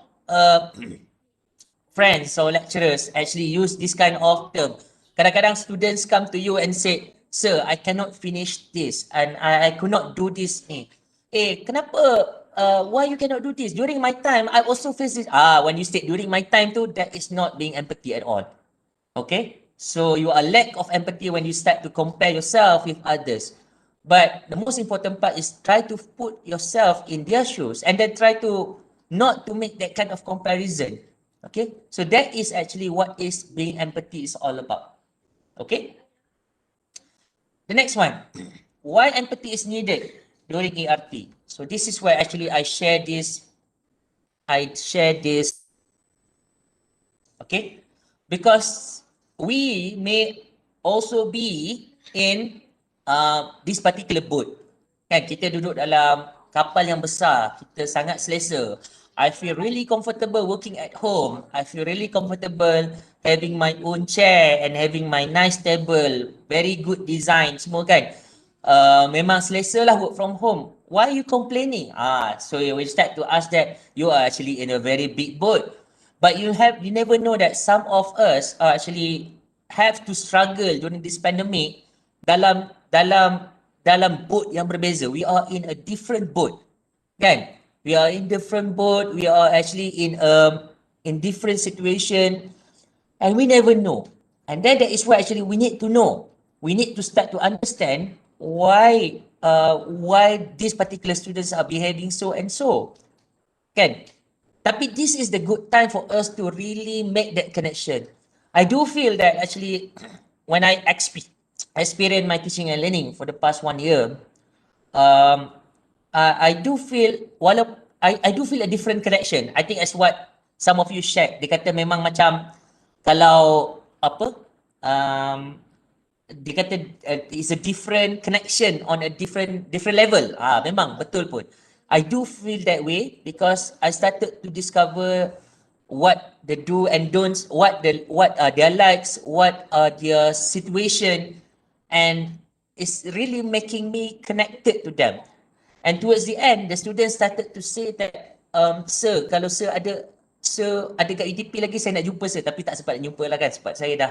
friends or lecturers actually use this kind of term. Kadang-kadang students come to you and say, "Sir, I cannot finish this and I could not do this ni." Kenapa? Why you cannot do this? During my time, I also face this. When you say during my time tu, that is not being empathy at all. Okay? So you are lack of empathy when you start to compare yourself with others. But the most important part is try to put yourself in their shoes and then try to not to make that kind of comparison. Okay? So that is actually what is being empathy is all about. Okay? The next one. Why empathy is needed during ERP? So this is where actually I share this. Okay? Because we may also be in this particular boat. Kan, kita duduk dalam kapal yang besar, kita sangat selesa. I feel really comfortable working at home. I feel really comfortable having my own chair and having my nice table. Very good design semua kan. Memang selesa lah work from home. Why are you complaining? So you will start to ask that you are actually in a very big boat. But you never know that some of us are actually have to struggle during this pandemic dalam boat yang berbeza. We are in a different boat. Kan? We are in different boat. We are actually in different situation and we never know. And then that is why actually we need to know. We need to start to understand why these particular students are behaving so and so. Kan? Tapi this is the good time for us to really make that connection. I do feel that actually when I experience my teaching and learning for the past 1 year, I do feel I do feel a different connection. I think as what some of you shared. Dia kata memang macam kalau apa dia kata it's a different connection on a different level. Memang betul pun. I do feel that way because I started to discover what the do and don'ts, what are their likes, what are their situation, and it's really making me connected to them. And towards the end, the students started to say that, sir, kalau sir ada kat UTP lagi, saya nak jumpa sir. Tapi tak sempat nak jumpa lah kan, sebab saya dah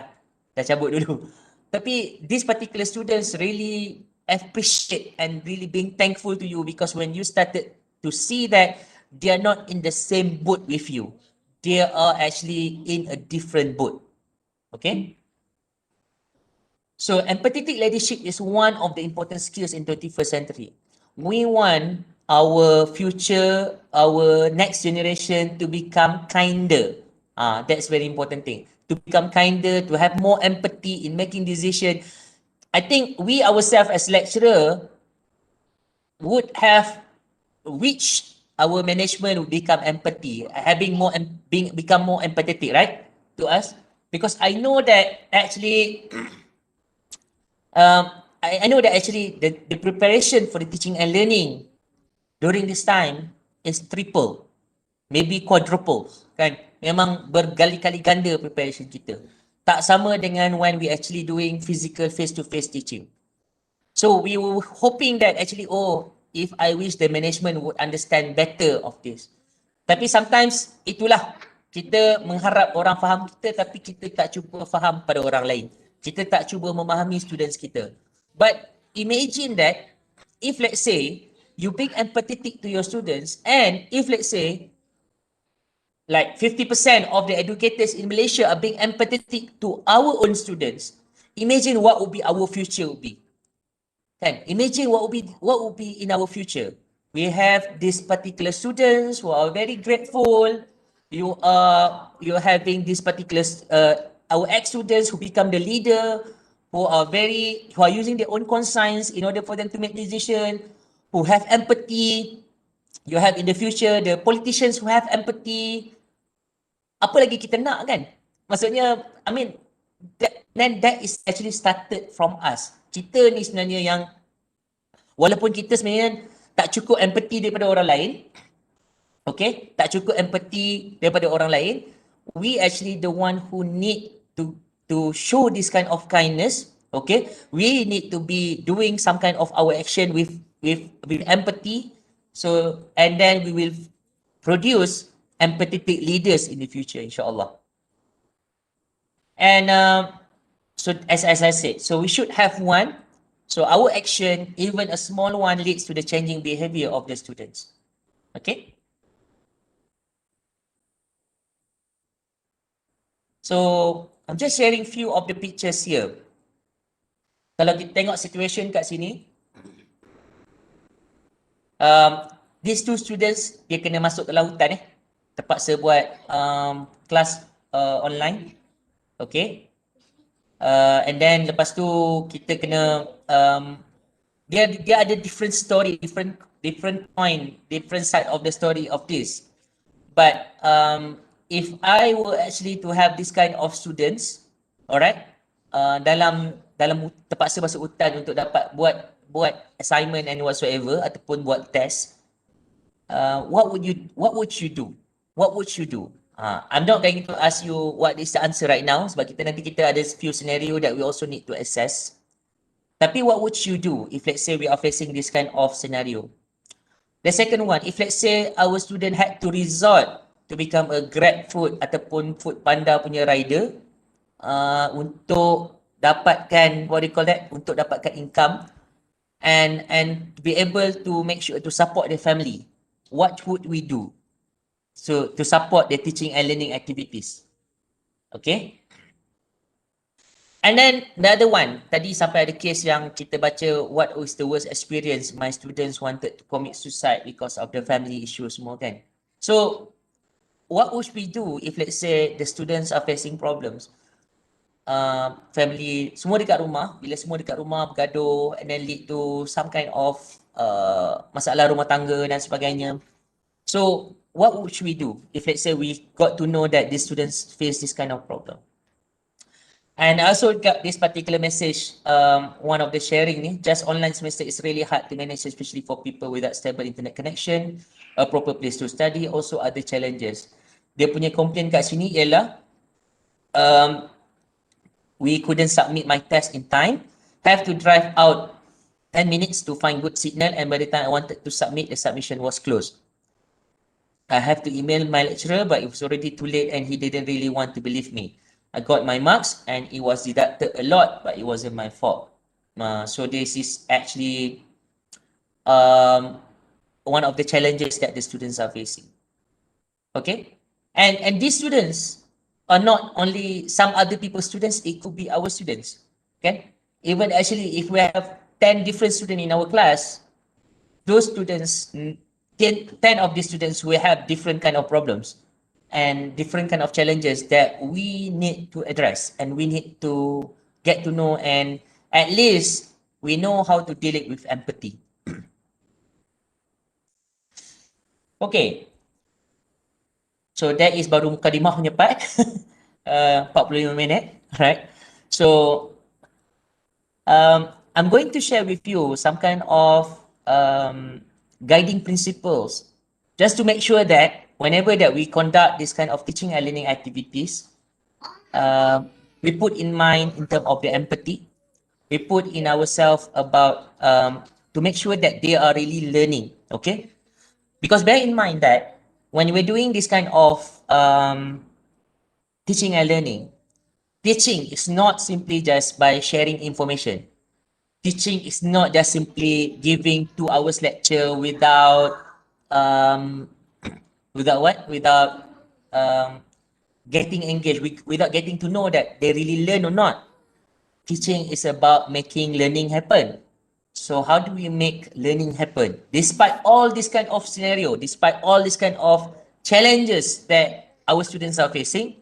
cabut dulu. Tapi these particular students really appreciate and really being thankful to you because when you started to see that they are not in the same boat with you, they are actually in a different boat. Okay? So empathetic leadership is one of the important skills in 21st century. We want our future, our next generation to become kinder. That's very important thing. To become kinder, to have more empathy in making decision. I think we ourselves as lecturer would have reached our management would become empathy, having more become more empathetic, right, to us. Because I know that actually, I know that actually the preparation for the teaching and learning during this time is triple, maybe quadruple, kan? Memang berkali-kali ganda preparation kita. Tak sama dengan when we actually doing physical face-to-face teaching. So we were hoping that actually, if I wish the management would understand better of this. Tapi sometimes itulah, kita mengharap orang faham kita tapi kita tak cuba faham pada orang lain. Kita tak cuba memahami students kita. But imagine that if let's say you being empathetic to your students and if let's say like 50% of the educators in Malaysia are being empathetic to our own students, imagine what would be our future would be. Kan? Imagine what would be in our future. We have these particular students who are very grateful. You're having these particular our ex-students who become the leader, who are using their own conscience in order for them to make decision, who have empathy. You have in the future the politicians who have empathy. Apa lagi kita nak kan? Maksudnya, I mean, that is actually started from us. Kita ni sebenarnya yang walaupun kita sebenarnya tak cukup empathy daripada orang lain, okay, tak cukup empathy daripada orang lain, we actually the one who need to show this kind of kindness, okay, we need to be doing some kind of our action with empathy, so and then we will produce empathetic leaders in the future, insyaAllah. And so as I said, so we should have one. So our action, even a small one, leads to the changing behavior of the students. Okay. So I'm just sharing few of the pictures here. Kalau kita tengok situation kat sini, these two students dia kena masuk ke lautan terpaksa buat kelas online. Okay. And then lepas tu kita kena dia ada different story, different point, different side of the story of this. But if I were actually to have this kind of students, alright, dalam terpaksa masuk hutan untuk dapat buat assignment and whatsoever ataupun buat test, what would you do? What would you do? I'm not going to ask you what is the answer right now sebab nanti kita ada few scenario that we also need to assess. Tapi what would you do if let's say we are facing this kind of scenario? The second one, if let's say our student had to resort to become a Grab food ataupun food panda punya rider untuk dapatkan what do you call that? Untuk dapatkan income and be able to make sure to support their family. What would we do? So to support the teaching and learning activities. Okay. And then the other one, tadi sampai ada case yang kita baca what was the worst experience, my students wanted to commit suicide because of the family issues semua kan. So what would we do if let's say the students are facing problems? Family semua dekat rumah, bila semua dekat rumah bergaduh and then lead to some kind of masalah rumah tangga dan sebagainya. So what would we do if let's say we got to know that these students face this kind of problem? And I also got this particular message, one of the sharing ni, just online semester is really hard to manage, especially for people without stable internet connection, a proper place to study, also other challenges. Dia punya complaint kat sini ialah, we couldn't submit my test in time, have to drive out 10 minutes to find good signal, and by the time I wanted to submit, the submission was closed. I have to email my lecturer, but it was already too late and he didn't really want to believe me. I got my marks and it was deducted a lot, but it wasn't my fault. So this is actually one of the challenges that the students are facing. Okay, and these students are not only some other people's students, it could be our students. Okay, even actually if we have 10 different students in our class, those students, 10 of these students will have different kind of problems and different kind of challenges that we need to address, and we need to get to know, and at least we know how to deal it with empathy. Okay. So that is baru mukadimah punya part. 45 minit. Right. So I'm going to share with you some kind of guiding principles just to make sure that whenever that we conduct this kind of teaching and learning activities, we put in mind in terms of the empathy, we put in ourselves about to make sure that they are really learning. Okay, because bear in mind that when we're doing this kind of teaching and learning, teaching is not simply just by sharing information. Teaching is not just simply giving 2 hours lecture without getting engaged, without getting to know that they really learn or not. Teaching is about making learning happen. So how do we make learning happen? Despite all this kind of scenario, despite all this kind of challenges that our students are facing,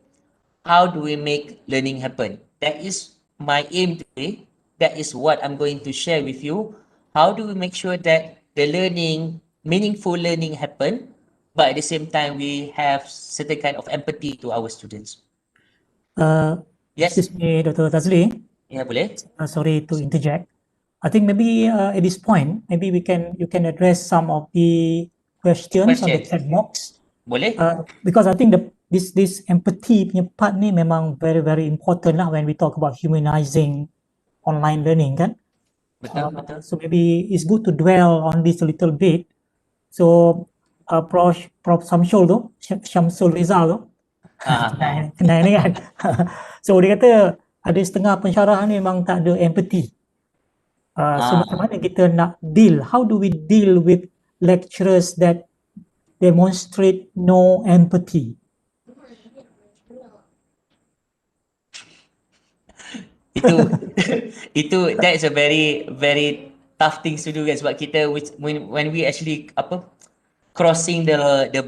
how do we make learning happen? That is my aim today. That is what I'm going to share with you. How do we make sure that the learning, meaningful learning happen, but at the same time we have certain kind of empathy to our students? Yes. Excuse me, Dr. Tazli. Ya, boleh. Sorry to interject. I think maybe at this point, maybe you can address some of the questions on the chat box. Boleh. Because I think this empathy punya part ni memang very important lah when we talk about humanizing online learning kan. Betul. So maybe it's good to dwell on this a little bit. So Prof Samsul tu, Syamsul Rizal tu, kenal ni kan. So dia kata ada setengah pensyarah ni memang tak ada empathy. So macam mana kita nak deal? How do we deal with lecturers that demonstrate no empathy? That is a very tough things to do kan, sebab kita when we actually crossing the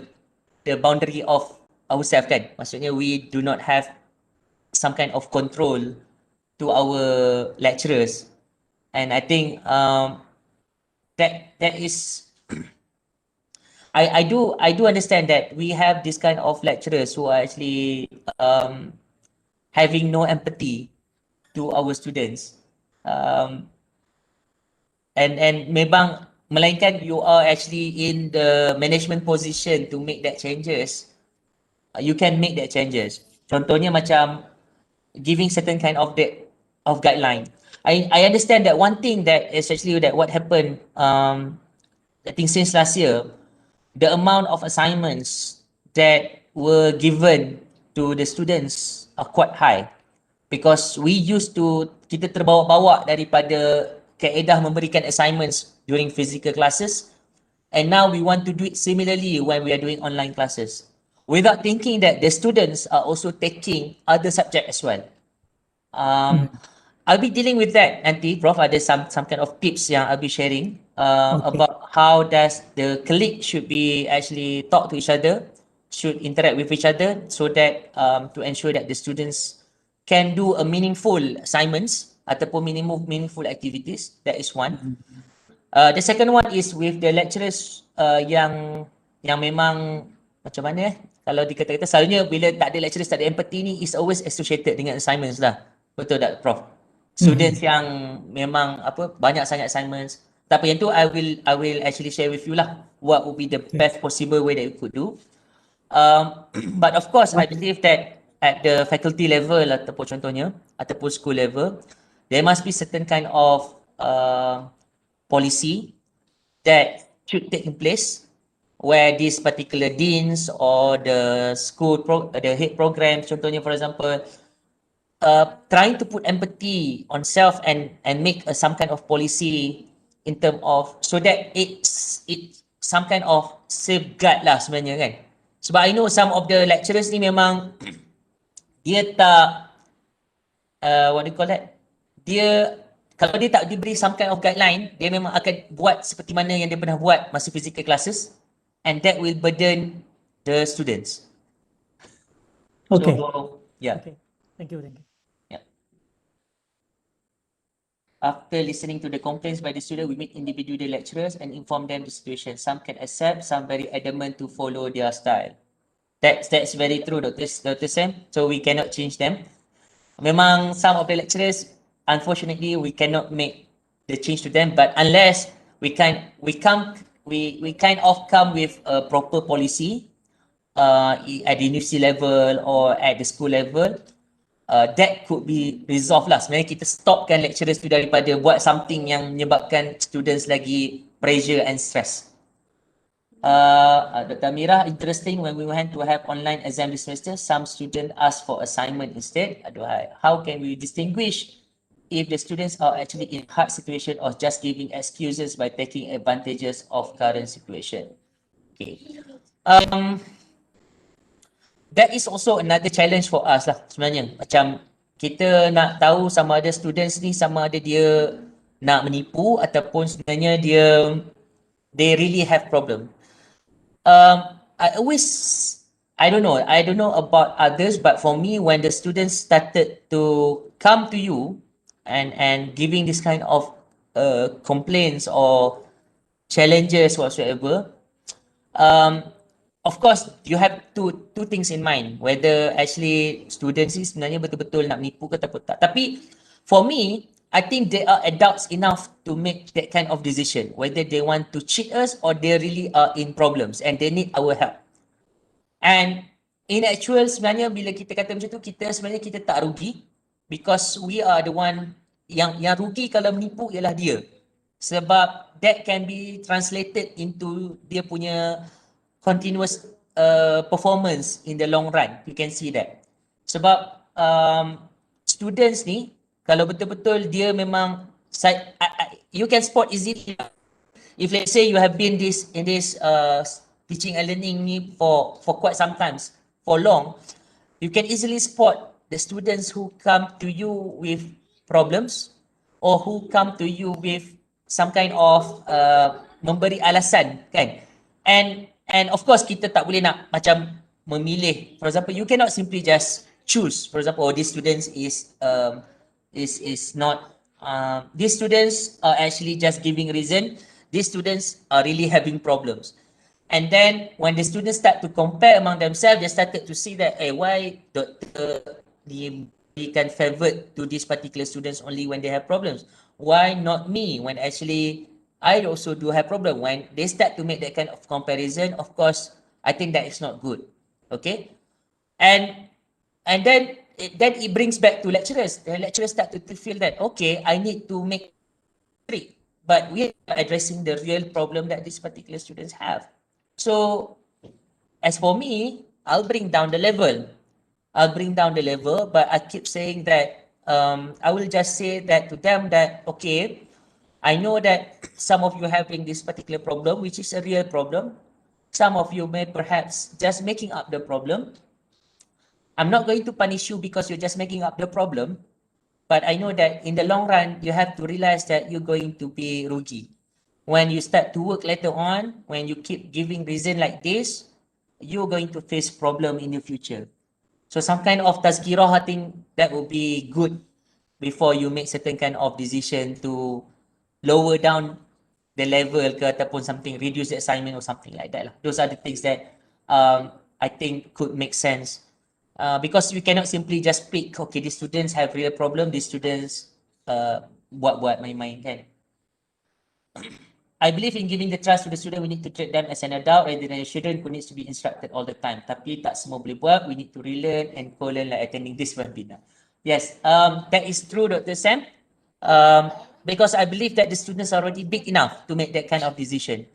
boundary of ourselves kan, maksudnya we do not have some kind of control to our lecturers, and I think that is I do understand that we have this kind of lecturers who are actually having no empathy to our students, and memang melainkan you are actually in the management position to make that changes, you can make that changes. Contohnya macam giving certain kind of guideline. I understand that one thing that is actually that what happened I think since last year, the amount of assignments that were given to the students are quite high, because we used to, kita terbawa-bawa daripada kaedah memberikan assignments during physical classes, and now we want to do it similarly when we are doing online classes, without thinking that the students are also taking other subject as well. I'll be dealing with that nanti, Prof. Ada some kind of tips yang I'll be sharing about how does the colleague should be actually talk to each other, should interact with each other, so that to ensure that the students can do a meaningful assignments ataupun meaningful activities. That is one. The second one is with the lecturers yang memang macam mana kalau dikata-kata selalunya bila tak ada lecturers, tak ada empathy ni is always associated dengan assignments lah. Betul tak, Prof? Students yang memang banyak sangat assignments. Tapi yang tu I will actually share with you lah what would be the best possible way that we could do. But of course I believe that at the faculty level ataupun contohnya ataupun school level, there must be certain kind of policy that should take in place where these particular deans or the school the head program, contohnya for example, trying to put empathy on self and make some kind of policy in term of so that it's some kind of safeguard lah sebenarnya kan. Sebab I know some of the lecturers ni memang dia tak what do you call that, dia kalau dia tak diberi some kind of guideline, dia memang akan buat seperti mana yang dia pernah buat masa physical classes, and that will burden the students. Okay. So, yeah. Okay. Thank you. After listening to the complaints by the student, we meet individual lecturers and inform them the situation. Some can accept, some very adamant to follow their style. That's very true, Dr. Sam. So we cannot change them. Memang some of the lecturers, unfortunately, we cannot make the change to them. But unless we kind of come with a proper policy at the university level or at the school level, that could be resolved lah. Sebenarnya kita stopkan lecturers tu daripada buat something yang menyebabkan students lagi pressure and stress. Dr. Amira, interesting when we went to have online exam this semester, some students ask for assignment instead. How can we distinguish if the students are actually in hard situation or just giving excuses by taking advantages of current situation? Okay. That is also another challenge for us lah sebenarnya. Macam kita nak tahu sama ada students ni sama ada dia nak menipu ataupun sebenarnya they really have problem. I don't know about others, but for me, when the students started to come to you and giving this kind of complaints or challenges whatsoever, of course you have two things in mind, whether actually students ni sebenarnya betul-betul nak menipu ke ataupun tak. Tapi for me, I think they are adults enough to make that kind of decision, whether they want to cheat us or they really are in problems and they need our help. And in actual sebenarnya bila kita kata macam tu, kita tak rugi, because we are the one yang rugi kalau menipu ialah dia. Sebab that can be translated into dia punya continuous performance in the long run. You can see that. Sebab students ni kalau betul-betul dia memang you can spot easily. If let's say you have been in this teaching and learning ni for quite some times, for long, you can easily spot the students who come to you with problems or who come to you with some kind of memberi alasan, kan? And of course kita tak boleh nak macam memilih. For example, you cannot simply just choose. For example, this student is not these students are actually just giving reason. These students are really having problems. And then when the students start to compare among themselves, they started to see that, why Dr. Diberikan favored to these particular students only when they have problems? Why not me when actually I also do have problem? When they start to make that kind of comparison, of course, I think that is not good. Okay? And then it brings back to lecturers. The lecturers start to feel that, okay, I need to make it, but we are addressing the real problem that these particular students have. So as for me, I'll bring down the level. But I keep saying that I will just say that to them that, okay, I know that some of you having this particular problem, which is a real problem. Some of you may perhaps just making up the problem. I'm not going to punish you because you're just making up the problem, but I know that in the long run, you have to realize that you're going to be rugi. When you start to work later on, when you keep giving reason like this, you're going to face problem in the future. So some kind of tazkirah, I think that will be good before you make certain kind of decision to lower down the level ke ataupun something, reduce the assignment or something like that lah. Those are the things that I think could make sense. Because you cannot simply just pick, okay, these students have real problem, these students buat main-main, kan? I believe in giving the trust to the student. We need to treat them as an adult rather than a student who needs to be instructed all the time. Tapi tak semua boleh buat. We need to relearn and co-learn like attending this webinar. Yes, that is true, Dr. Sam. Because I believe that the students are already big enough to make that kind of decision.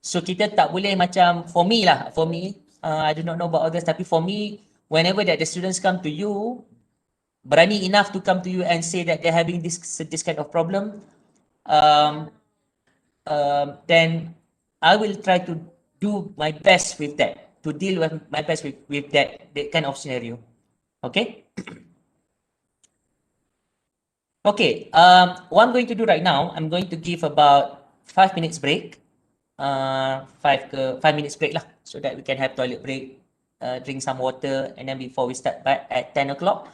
So kita tak boleh macam, for me, I do not know about others, tapi for me, whenever that the students come to you, berani enough to come to you and say that they're having this kind of problem, then I will try to do my best with that, to deal with my best with that kind of scenario. Okay? Okay, what I'm going to do right now, I'm going to give about 5 minutes break. 5 minutes break lah, so that we can have toilet break, drink some water, and then before we start back at 10 o'clock,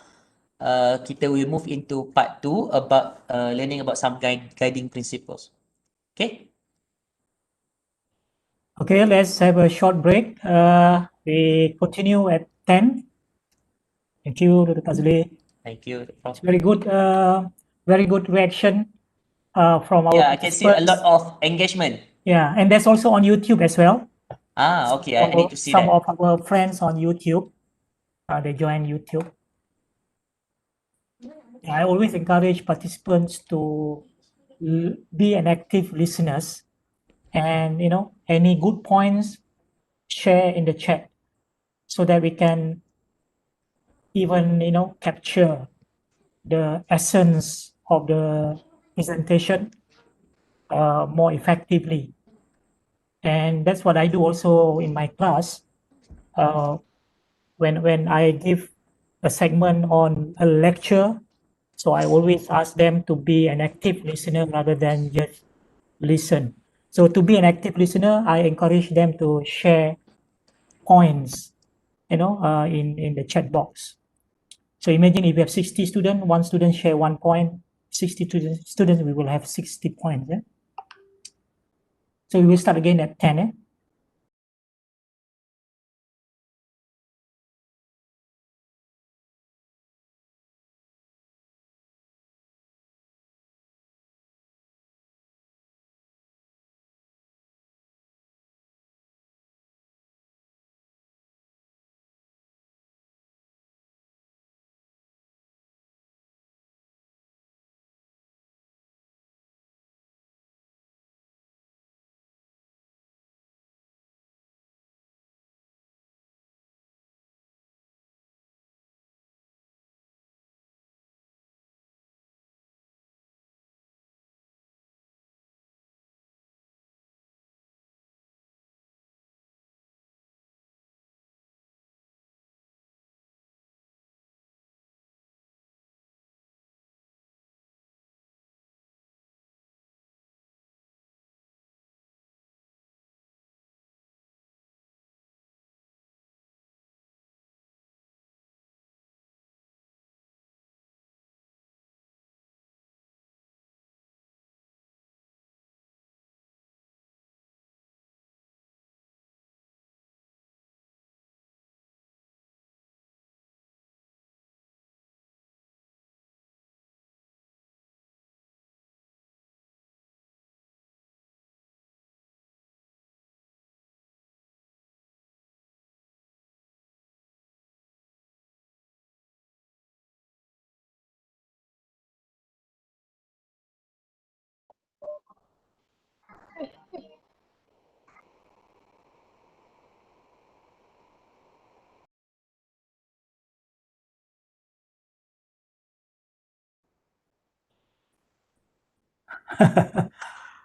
kita will move into part 2 about learning about some guiding principles. Okay? Okay, let's have a short break. We continue at 10. Thank you, Dr. Fazli. Thank you. It's very good reaction from our I can see a lot of engagement. Yeah, and that's also on YouTube as well. Okay, I need to see some that. of our friends on YouTube, they join YouTube. I always encourage participants to be an active listeners, and any good points, share in the chat so that we can even capture the essence of the presentation more effectively. And that's what I do also in my class. When I give a segment on a lecture, So I always ask them to be an active listener rather than just listen. So to be an active listener, I encourage them to share points, in the chat box. So imagine if you have 60 students, one student share 1 point, 60 students, we will have 60 points. Yeah? So we will start again at 10. Eh?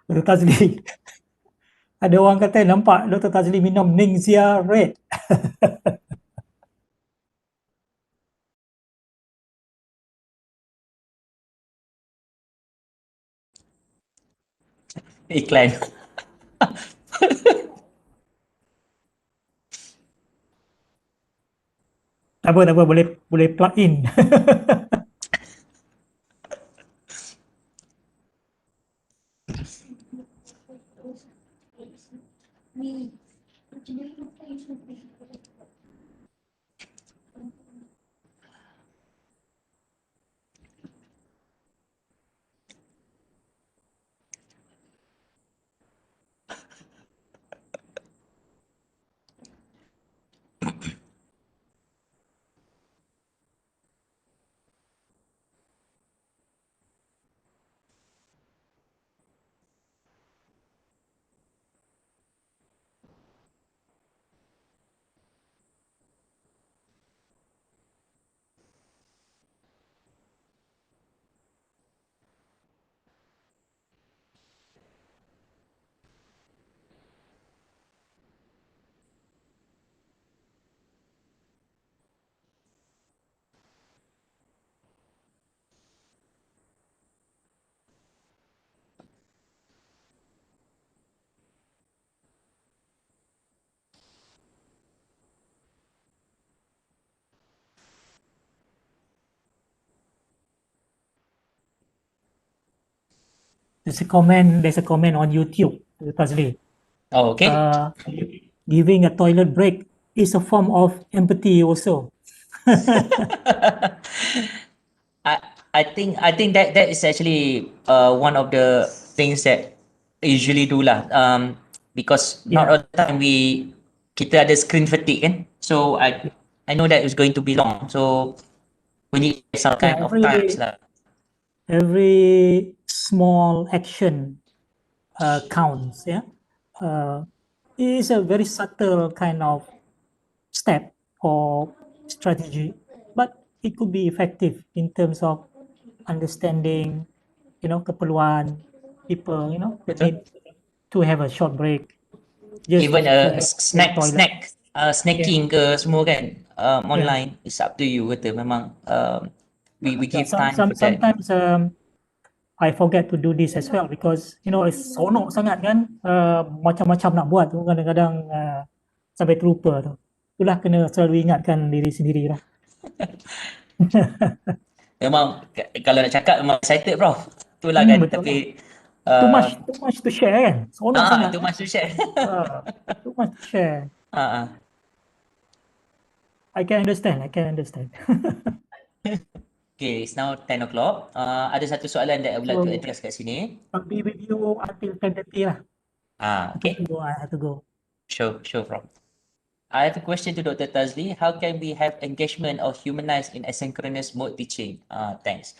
Dr. Tazli. Ada orang kata nampak Dr. Tazli minum Ningxia Red. Iklan. Tak apa, boleh plug in. There's a comment on YouTube, Dr. Tazli. Oh, okay. Giving a toilet break is a form of empathy also. I think that is actually one of the things that I usually do lah. Because not all the time kita ada screen fatigue kan. So I know that it's going to be long. So we need some kind of times lah. Every small action counts. Yeah, it is a very subtle kind of step or strategy, but it could be effective in terms of understanding, keperluan people, that need to have a short break. Just Even to a snacking ke semua kan online, it's up to you kata memang we give time for that. Sometimes I forget to do this as well because it's sonok sangat kan, macam-macam nak buat tu kadang-kadang sampai terlupa tu. Itulah kena selalu ingatkan diri sendiri lah. Memang kalau nak cakap memang excited bro. Itulah kan, Betul tapi too much to share kan. Sonok sangat. too much to share. Too much to share. I can understand. Okay, it's now 10 o'clock. Ada satu soalan that I would like to address kat sini. I'll be with you until 10:30 lah. Okay. I have to go. Sure, bro. I have a question to Dr. Tazli. How can we have engagement or humanized in asynchronous mode teaching? Thanks.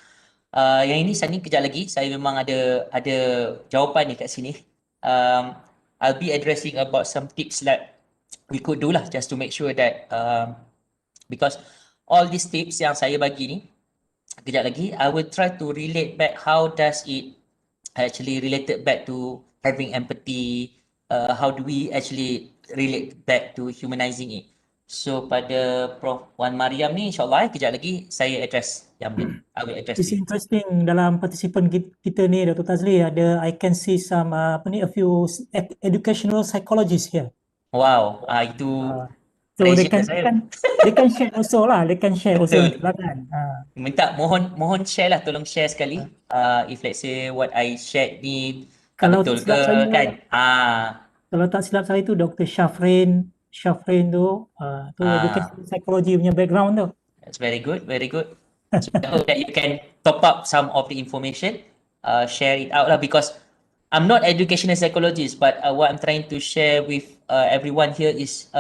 Yang ini saya ni kejap lagi. Saya memang ada jawapan ni kat sini. I'll be addressing about some tips that we could do lah, just to make sure that because all these tips yang saya bagi ni, kejap lagi, I will try to relate back how does it actually related back to having empathy, how do we actually relate back to humanizing it. So pada Prof Wan Mariam ni, insyaAllah kejap lagi saya address yang ni. I will address It's it. interesting dalam partisipan kita ni, Dr. Tazli, I can see some a few educational psychologists here. Wow, itu so they can share also lah. They can share also di belakang. Minta mohon share lah, tolong share sekali. If let's say what I shared ni betul ke kan? Kalau tak silap saya tu Dr. Shafrin tu education psychology punya background tu. That's very good. So I hope that you can top up some of the information, share it out lah, because I'm not educational psychologist, but what I'm trying to share with everyone here is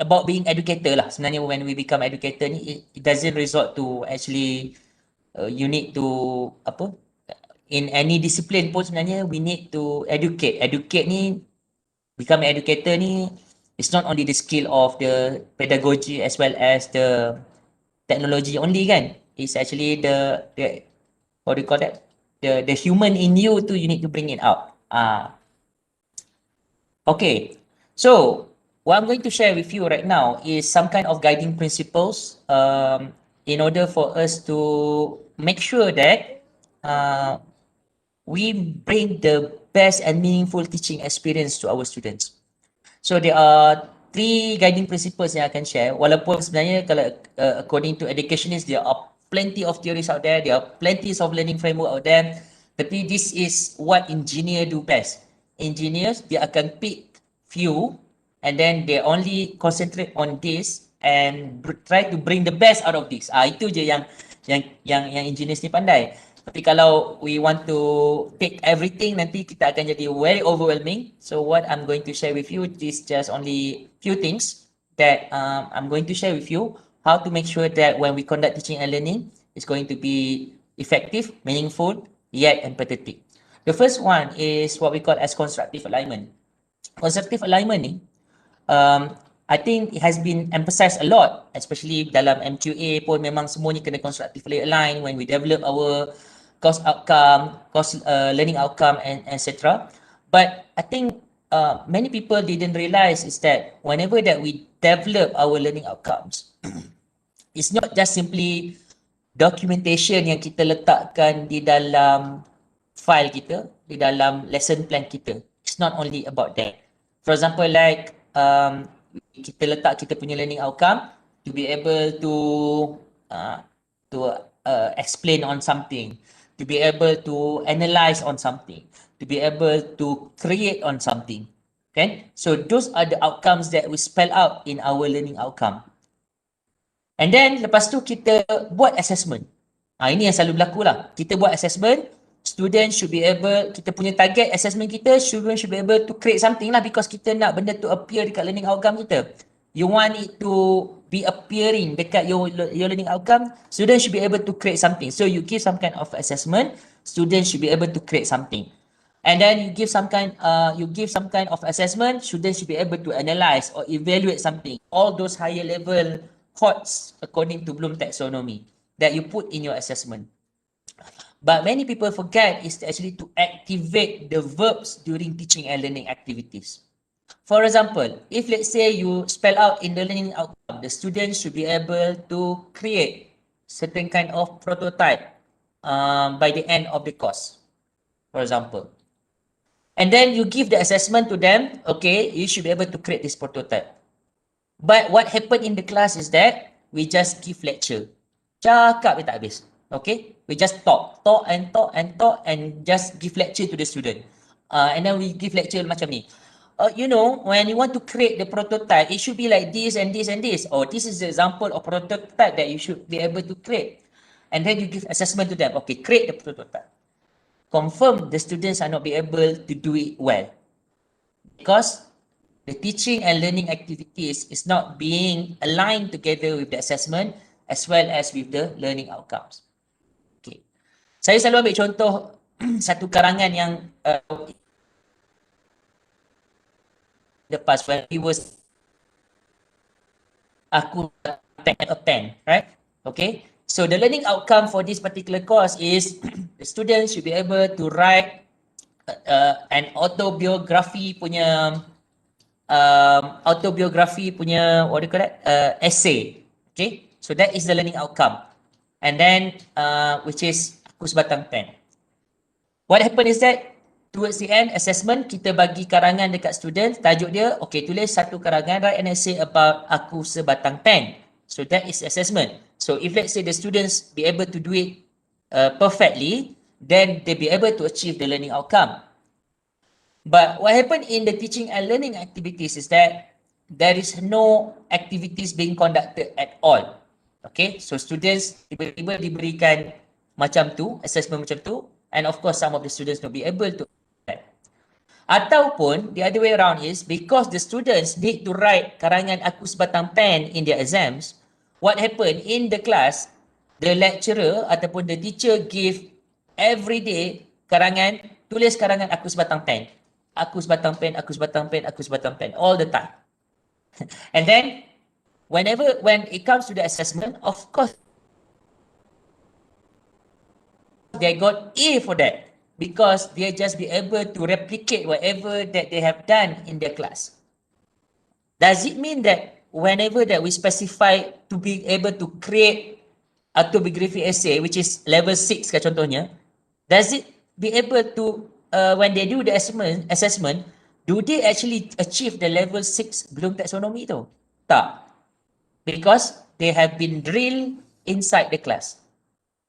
about being educator lah. Sebenarnya when we become educator ni, it doesn't resort to actually you need to in any discipline pun sebenarnya we need to educate ni, become an educator ni, it's not only the skill of the pedagogy as well as the technology only kan. It's actually the what do you call that, the human in you too, you need to bring it out. Okay, so what I'm going to share with you right now is some kind of guiding principles in order for us to make sure that we bring the best and meaningful teaching experience to our students. So there are 3 guiding principles yang I can share. Walaupun sebenarnya kalau according to educationists, there are plenty of theories out there are plenty of learning framework out there. Tapi this is what engineer do best. Engineers, dia akan pick few and then they only concentrate on this and try to bring the best out of this. Itu je yang engineers ni pandai. Tapi kalau we want to take everything, nanti kita akan jadi very overwhelming. So what I'm going to share with you is just only few things that I'm going to share with you, how to make sure that when we conduct teaching and learning, it's going to be effective, meaningful, yet empathetic. The first one is what we call as constructive alignment. Constructive alignment ni, I think it has been emphasized a lot, especially dalam MQA pun memang semuanya kena constructively align when we develop our course outcome, learning outcome and etc. But I think many people didn't realize is that whenever that we develop our learning outcomes, it's not just simply documentation yang kita letakkan di dalam file kita, di dalam lesson plan kita. It's not only about that. For example, like kita letak kita punya learning outcome to be able to explain on something, to be able to analyze on something, to be able to create on something. Okay, so those are the outcomes that we spell out in our learning outcome. And then lepas tu kita buat assessment. Ini yang selalu berlaku lah. Kita buat assessment, student should be able, kita punya target assessment kita, student should be able to create something lah, because kita nak benda tu appear dekat learning outcome kita. You want it to be appearing dekat your learning outcome, student should be able to create something. So you give some kind of assessment, student should be able to create something. And then you give some kind of assessment, students should be able to analyze or evaluate something. All those higher level thoughts according to Bloom taxonomy that you put in your assessment. But many people forget is actually to activate the verbs during teaching and learning activities. For example, if let's say you spell out in the learning outcome, the students should be able to create certain kind of prototype by the end of the course, for example. And then you give the assessment to them, okay, you should be able to create this prototype. But what happened in the class is that we just give lecture. Cakap dia tak habis. Okay? We just talk and just give lecture to the student. And then we give lecture macam ni. You know, when you want to create the prototype, it should be like this and this and this. Or this is the example of prototype that you should be able to create. And then you give assessment to them. Okay, create the prototype. Confirm the students are not be able to do it well. Because the teaching and learning activities is not being aligned together with the assessment as well as with the learning outcomes. Okay. Saya selalu ambil contoh satu karangan yang the past when he was aku 10, right? Okay. So the learning outcome for this particular course is the students should be able to write an autobiography punya what do you call that? Essay. Okay. So that is the learning outcome. And then which is aku sebatang pen. What happened is that towards the end assessment, kita bagi karangan dekat student, tajuk dia, okay, tulis satu karangan, write an essay about aku sebatang pen. So that is assessment. So if let's say the students be able to do it perfectly, then they be able to achieve the learning outcome. But what happened in the teaching and learning activities is that there is no activities being conducted at all. Okay, so students tiba-tiba diberikan macam tu, assessment macam tu, and of course some of the students will be able to. Ataupun the other way around is because the students need to write karangan aku sebatang pen in their exams, what happened in the class, the lecturer ataupun the teacher give every day karangan, tulis karangan aku sebatang pen. Aku sebatang pen, aku sebatang pen, aku sebatang pen, all the time. And then, when it comes to the assessment, of course, they got A for that because they just be able to replicate whatever that they have done in their class. Does it mean that whenever that we specify to be able to create autobiography essay, which is level 6 contohnya, does it be able to when they do the assessment, do they actually achieve the level 6 belum taxonomy tu? Tak. Because they have been drilled inside the class.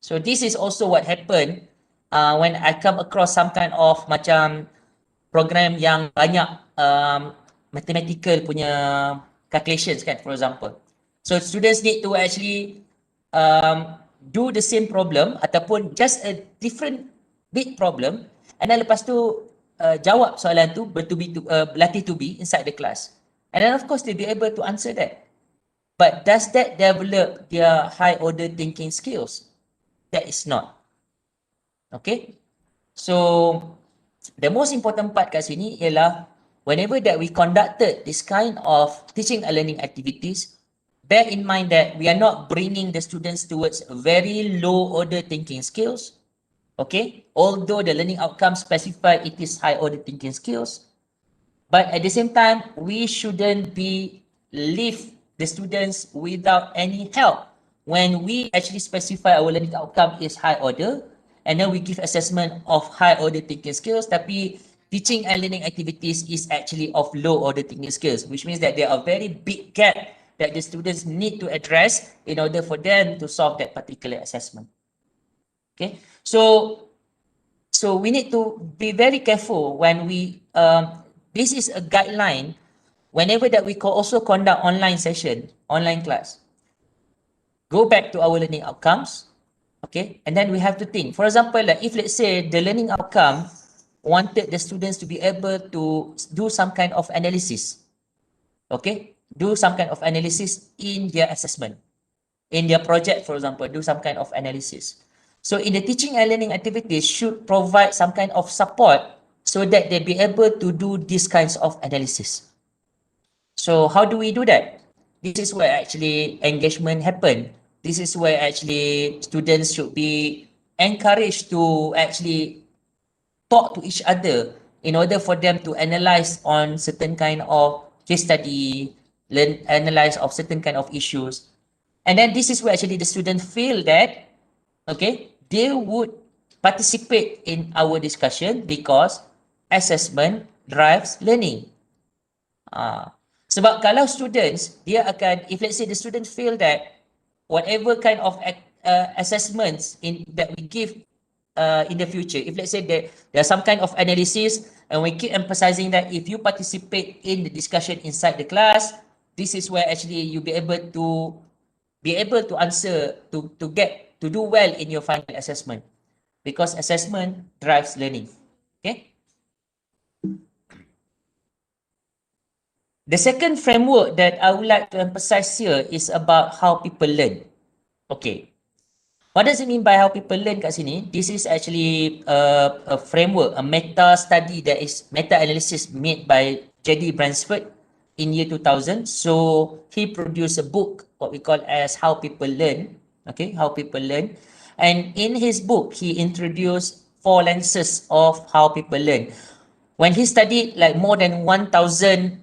So this is also what happened when I come across some kind of macam program yang banyak mathematical punya calculations kan, for example. So students need to actually do the same problem ataupun just a different big problem, and then lepas tu jawab soalan tu berlatih to be inside the class, and then of course they be able to answer that. But does that develop their high order thinking skills? That is not. Okay. So the most important part kat sini ialah whenever that we conducted this kind of teaching and learning activities, bear in mind that we are not bringing the students towards very low order thinking skills. Okay, although the learning outcomes specify it is high order thinking skills, but at the same time, we shouldn't be leave the students without any help when we actually specify our learning outcome is high order, and then we give assessment of high order thinking skills, tapi teaching and learning activities is actually of low order thinking skills, which means that there are very big gap that the students need to address in order for them to solve that particular assessment. Okay, so we need to be very careful when we this is a guideline whenever that we also conduct online session, online class. Go back to our learning outcomes, okay, and then we have to think. For example, like if let's say the learning outcome wanted the students to be able to do some kind of analysis, okay, do some kind of analysis in their assessment, in their project, for example, do some kind of analysis. So in the teaching and learning activities should provide some kind of support so that they be able to do these kinds of analysis. So how do we do that? This is where actually engagement happen. This is where actually students should be encouraged to actually talk to each other in order for them to analyze on certain kind of case study, analyze of certain kind of issues. And then this is where actually the student feel that, okay, they would participate in our discussion because assessment drives learning. Sebab kalau students, dia akan, if let's say the student feel that whatever kind of assessments that we give in the future, if let's say there are some kind of analysis and we keep emphasizing that if you participate in the discussion inside the class, this is where actually you'll be able to answer, to get, to do well in your final assessment, because assessment drives learning. Okay. The second framework that I would like to emphasize here is about how people learn. Okay. What does it mean by how people learn kat sini? This is actually a framework, a meta study, that is meta-analysis made by J.D. Bransford in year 2000. So he produced a book, what we call as How People Learn. Okay, How People Learn. And in his book, he introduced 4 lenses of how people learn. When he studied like more than 1,000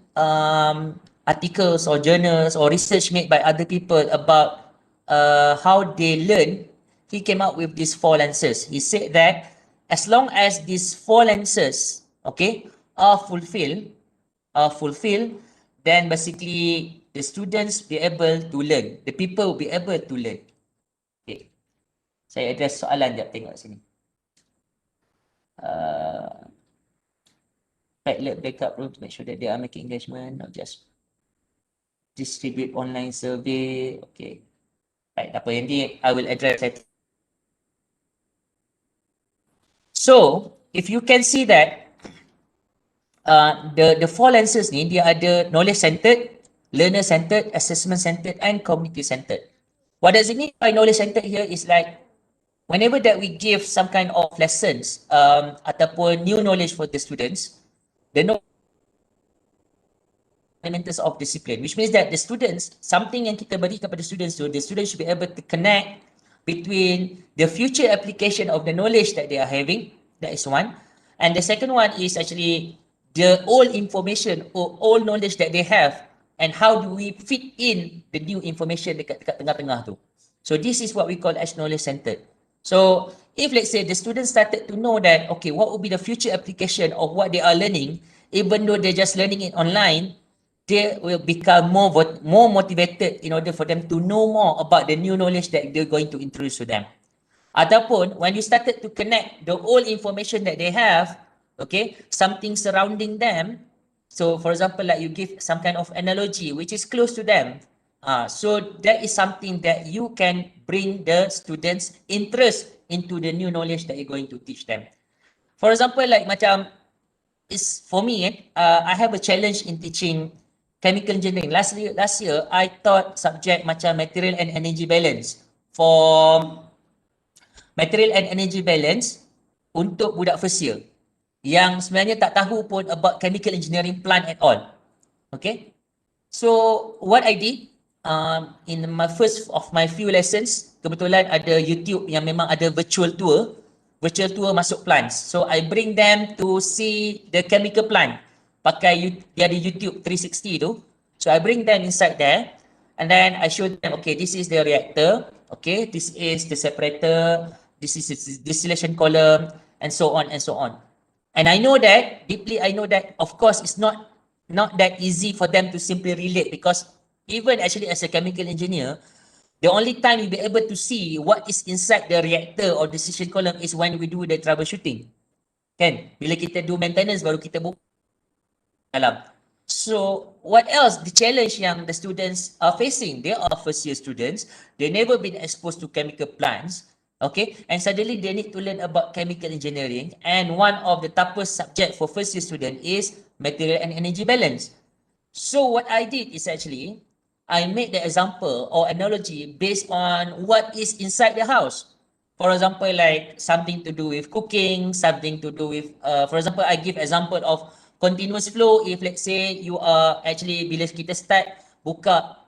articles or journals or research made by other people about how they learn, he came up with these 4 lenses. He said that as long as these 4 lenses, okay, are fulfilled, then basically the students be able to learn. The people will be able to learn. Okay. Saya address soalan jap, tengok sini. Let backup room to make sure that they are making engagement, not just distribute online survey. Okay. Right, apa yang ni I will address that. So, if you can see that the 4 lenses ni, dia ada knowledge centered, learner centered, assessment centered, and community centered. What does it mean by knowledge centered here is like whenever that we give some kind of lessons ataupun new knowledge for the students, the fundamentals of discipline, which means that the students, something yang kita bagi kepada students tu, the students should be able to connect between the future application of the knowledge that they are having. That is one. And the second one is actually the old information or old knowledge that they have, and how do we fit in the new information dekat tengah-tengah tu. So this is what we call as knowledge centered. So if let's say the students started to know that, okay, what will be the future application of what they are learning, even though they're just learning it online, they will become more motivated in order for them to know more about the new knowledge that they're going to introduce to them. Ataupun when you started to connect the old information that they have, okay, something surrounding them. So for example, like you give some kind of analogy which is close to them. So that is something that you can bring the students' interest into the new knowledge that you're going to teach them. For example, like macam, is for me, I have a challenge in teaching chemical engineering. Last year, I taught subject macam material and energy balance. For material and energy balance untuk budak first year yang sebenarnya tak tahu pun about chemical engineering plant at all. Okay. So what I did in my first of my few lessons, kebetulan ada YouTube yang memang ada virtual tour masuk plants. So I bring them to see the chemical plant. Pakai dia ada YouTube 360 tu. So I bring them inside there and then I show them, okay, this is the reactor, okay, this is the separator, this is the distillation column, and so on and so on. And I know that, deeply I know that, of course, it's not that easy for them to simply relate, because even actually as a chemical engineer, the only time you'll be able to see what is inside the reactor or the distillation column is when we do the troubleshooting. Kan? Bila kita do maintenance, baru kita buka dalam. So, what else? The challenge yang the students are facing. They are first year students. They never been exposed to chemical plants. Okay, and suddenly they need to learn about chemical engineering, and one of the toughest subject for first year student is material and energy balance. So what I did is actually, I made the example or analogy based on what is inside the house. For example, like something to do with cooking, something to do with, for example, I give example of continuous flow. If let's say you are actually, bila kita start buka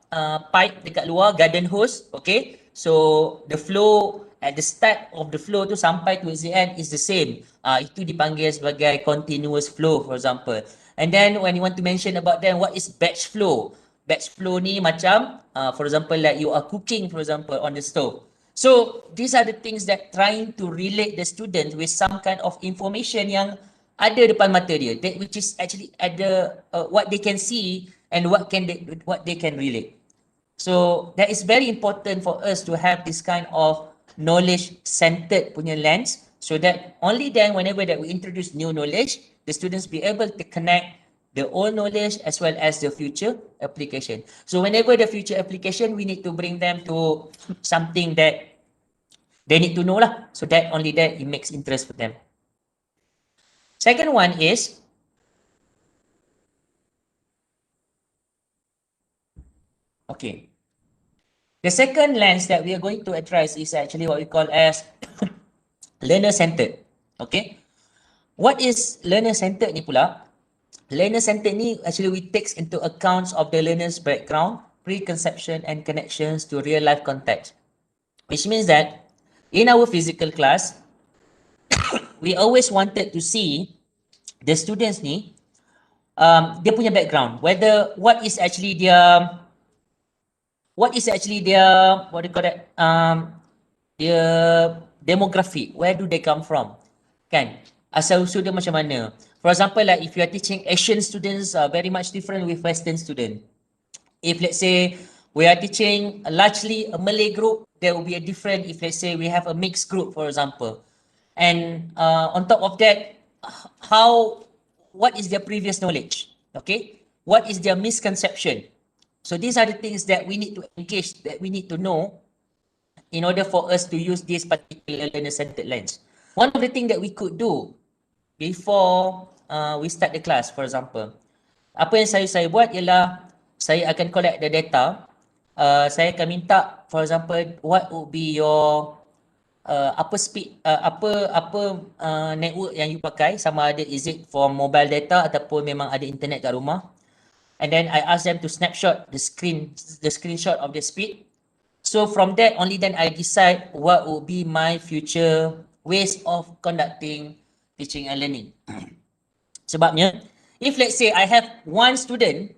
pipe dekat luar, garden hose, okay, so the flow at the start of the flow tu sampai to the end is the same. Itu dipanggil sebagai continuous flow, for example. And then when you want to mention about them, what is batch flow? batch flow ni macam, for example, like you are cooking, for example, on the stove. So these are the things that trying to relate the student with some kind of information yang ada depan mata dia, that which is actually ada what they can see and what they can relate. So that is very important for us to have this kind of knowledge-centered punya lens, so that only then whenever that we introduce new knowledge, the students be able to connect the old knowledge as well as the future application. So whenever the future application, we need to bring them to something that they need to know lah. So that only that it makes interest for them. Second one is, okay, the second lens that we are going to address is actually what we call as learner-centered. Okay, what is learner-centered ni pula? Learner-centered ni actually we takes into accounts of the learner's background, preconception and connections to real life context. Which means that in our physical class, we always wanted to see the students ni, dia punya background, whether what is actually their, what do you call that, their demographic, where do they come from, kan, asal usul dia macam mana. For example, like if you are teaching Asian students, very much different with Western student. If let's say we are teaching largely a Malay group, there will be a different if let's say we have a mixed group, for example. And on top of that, what is their previous knowledge? Okay, what is their misconception? So these are the things that we need to engage, that we need to know in order for us to use this particular learner-centered lens. One of the things that we could do before we start the class, for example, apa yang saya buat ialah saya akan collect the data. Saya akan minta, for example, what would be your apa speed, network yang you pakai, sama ada is it for mobile data ataupun memang ada internet kat rumah. And then I ask them to snapshot the screenshot of the speed. So from that, only then I decide what would be my future ways of conducting teaching and learning. Sebabnya, if let's say I have one student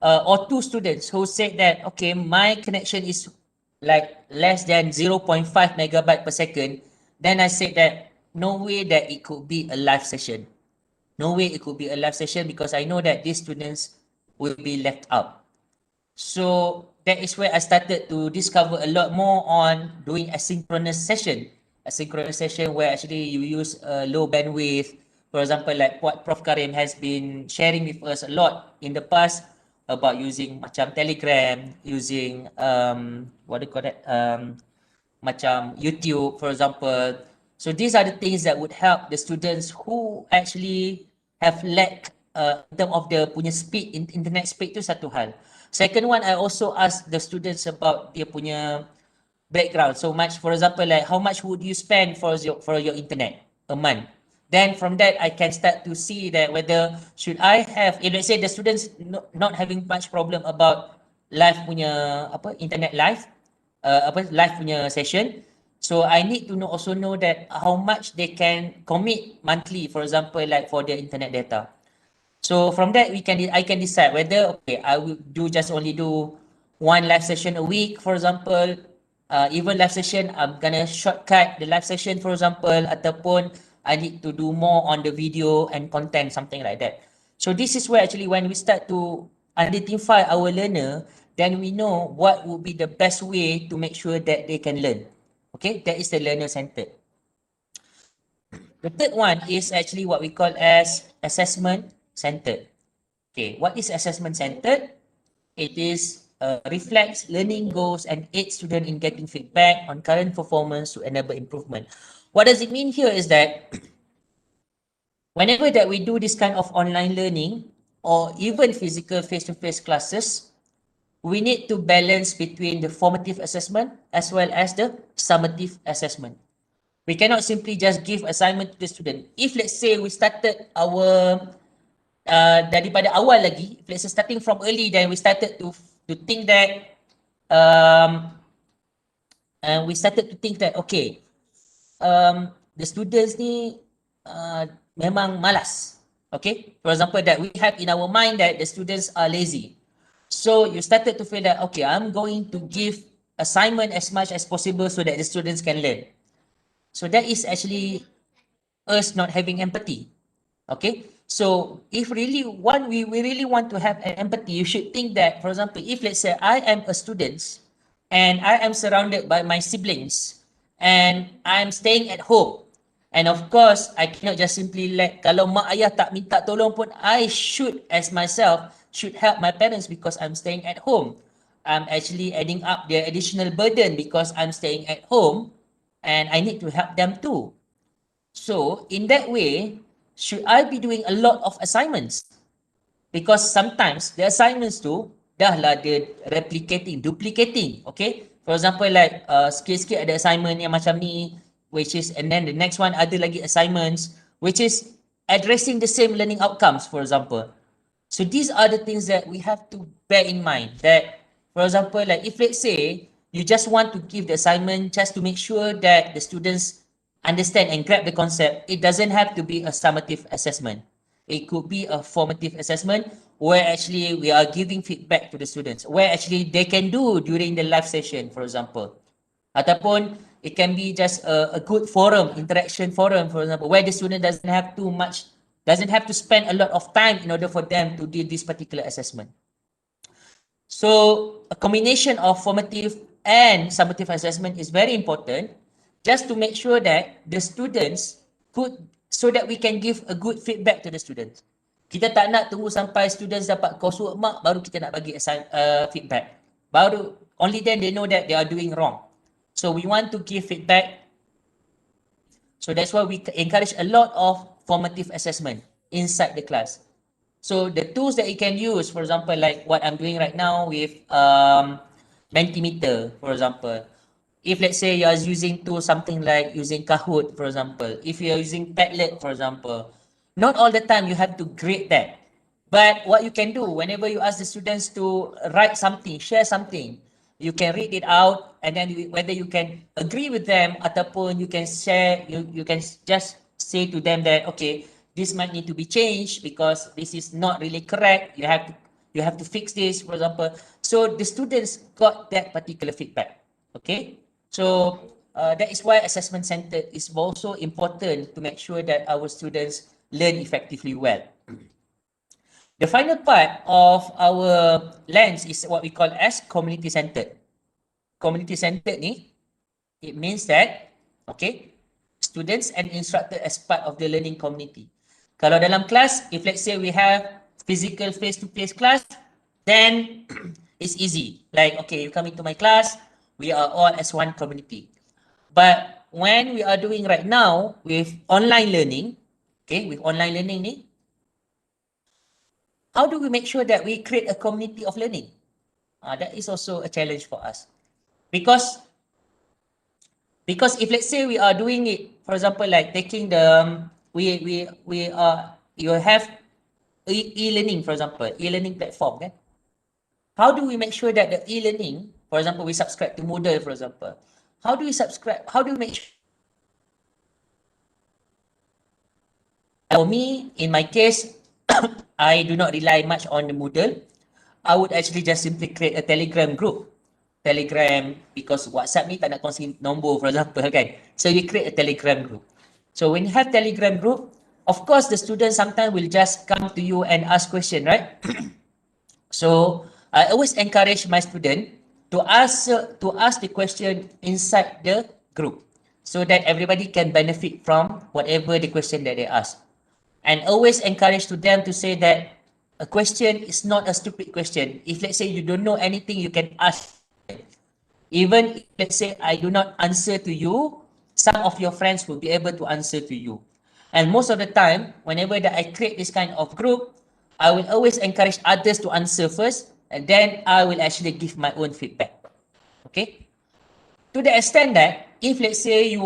or two students who said that, okay, my connection is like less than 0.5 megabyte per second, then I said that no way that it could be a live session. No way it could be a live session because I know that these students will be left out. So that is where I started to discover a lot more on doing asynchronous session. Asynchronous session where actually you use low bandwidth. For example, like what Prof. Karim has been sharing with us a lot in the past about using macam Telegram, using what do you call that? Macam YouTube, for example. So these are the things that would help the students who actually have lack in terms of the punya speed, internet speed tu satu hal. Second one, I also ask the students about dia punya background. So much, for example, like how much would you spend for your internet a month? Then from that, I can start to see that whether should I have, if let's say the students not having much problem about live punya internet live, live punya session. So I need to also know that how much they can commit monthly, for example, like for their internet data. So from that, I can decide whether, okay, I will just only do one live session a week, for example. Even live session, I'm gonna shortcut the live session, for example, ataupun I need to do more on the video and content, something like that. So this is where actually when we start to identify our learner, then we know what would be the best way to make sure that they can learn. Okay, that is the learner-centered. The third one is actually what we call as assessment-centered. Okay, what is assessment-centered? It is reflects learning goals and aids student in getting feedback on current performance to enable improvement. What does it mean here is that whenever that we do this kind of online learning or even physical face-to-face classes, we need to balance between the formative assessment as well as the summative assessment. We cannot simply just give assignment to the student. If let's say we started our daripada awal lagi, let's say starting from early, then we started to think that we started to think that okay, the students ni memang malas. Okay, for example, that we have in our mind that the students are lazy. So you started to feel that, okay, I'm going to give assignment as much as possible so that the students can learn. So that is actually us not having empathy. Okay, so if really we really want to have an empathy, you should think that, for example, if let's say I am a student and I am surrounded by my siblings and I'm staying at home, and of course I cannot just simply let, kalau mak ayah tak minta tolong pun, I should as myself should help my parents because I'm staying at home. I'm actually adding up the additional burden because I'm staying at home and I need to help them too. So in that way, should I be doing a lot of assignments? Because sometimes the assignments tu dah lah dia replicating, duplicating, okay? For example, like sikit-sikit ada assignment yang macam ni, which is, and then the next one ada lagi assignments, which is addressing the same learning outcomes, for example. So these are the things that we have to bear in mind, that, for example, like if let's say you just want to give the assignment just to make sure that the students understand and grab the concept, it doesn't have to be a summative assessment. It could be a formative assessment where actually we are giving feedback to the students, where actually they can do during the live session, for example. Ataupun it can be just a good forum, interaction forum, for example, where the student doesn't have to spend a lot of time in order for them to do this particular assessment. So a combination of formative and summative assessment is very important, just to make sure that the students could, so that we can give a good feedback to the students. Kita tak nak tunggu sampai students dapat coursework mark baru kita nak bagi feedback. Baru only then they know that they are doing wrong. So we want to give feedback. So that's why we encourage a lot of formative assessment inside the class. So the tools that you can use, for example, like what I'm doing right now with Mentimeter, for example. If let's say you are using tools, something like using Kahoot, for example. If you are using Padlet, for example. Not all the time you have to grade that. But what you can do, whenever you ask the students to write something, share something, you can read it out, and then whether you can agree with them ataupun you can share, you can just say to them that, okay, this might need to be changed because this is not really correct. You have to fix this, for example. So the students got that particular feedback. Okay, so that is why assessment center is also important to make sure that our students learn effectively well. The final part of our lens is what we call as community-centered. Community-centered ni, it means that, okay, students and instructor as part of the learning community. Kalau dalam kelas, if let's say we have physical face-to-face class, then it's easy. Like, okay, you come into my class, we are all as one community. But when we are doing right now with online learning, okay, with online learning ni, how do we make sure that we create a community of learning? That is also a challenge for us. Because if let's say we are doing it, for example, like taking the, you have e-learning, for example, e-learning platform, okay? How do we make sure that the e-learning, for example, we subscribe to Moodle, for example, how do we make sure? For me, in my case, I do not rely much on the Moodle. I would actually just simply create a Telegram group. Telegram, because WhatsApp ni tak nak kongsi nombor, for example, kan. So you create a Telegram group. So when you have Telegram group, of course the students sometimes will just come to you and ask question, right? So I always encourage my student to ask the question inside the group, so that everybody can benefit from whatever the question that they ask. And always encourage to them to say that a question is not a stupid question. If let's say you don't know anything, you can ask. Even if let's say I do not answer to you, some of your friends will be able to answer to you. And most of the time, whenever that I create this kind of group, I will always encourage others to answer first, and then I will actually give my own feedback. Okay? To the extent that if let's say you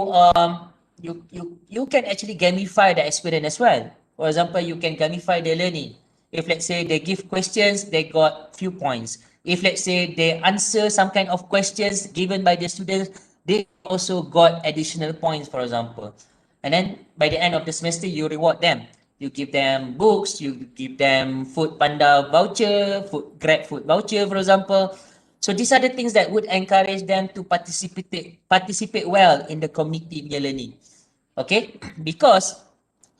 can actually gamify the experience as well. For example, you can gamify the learning. If let's say they give questions, they got few points. If let's say they answer some kind of questions given by the students, they also got additional points, for example. And then by the end of the semester, you reward them. you give them books, you give them food panda voucher, grab food voucher, for example. So these are the things that would encourage them to participate well in the community learning. Okay, because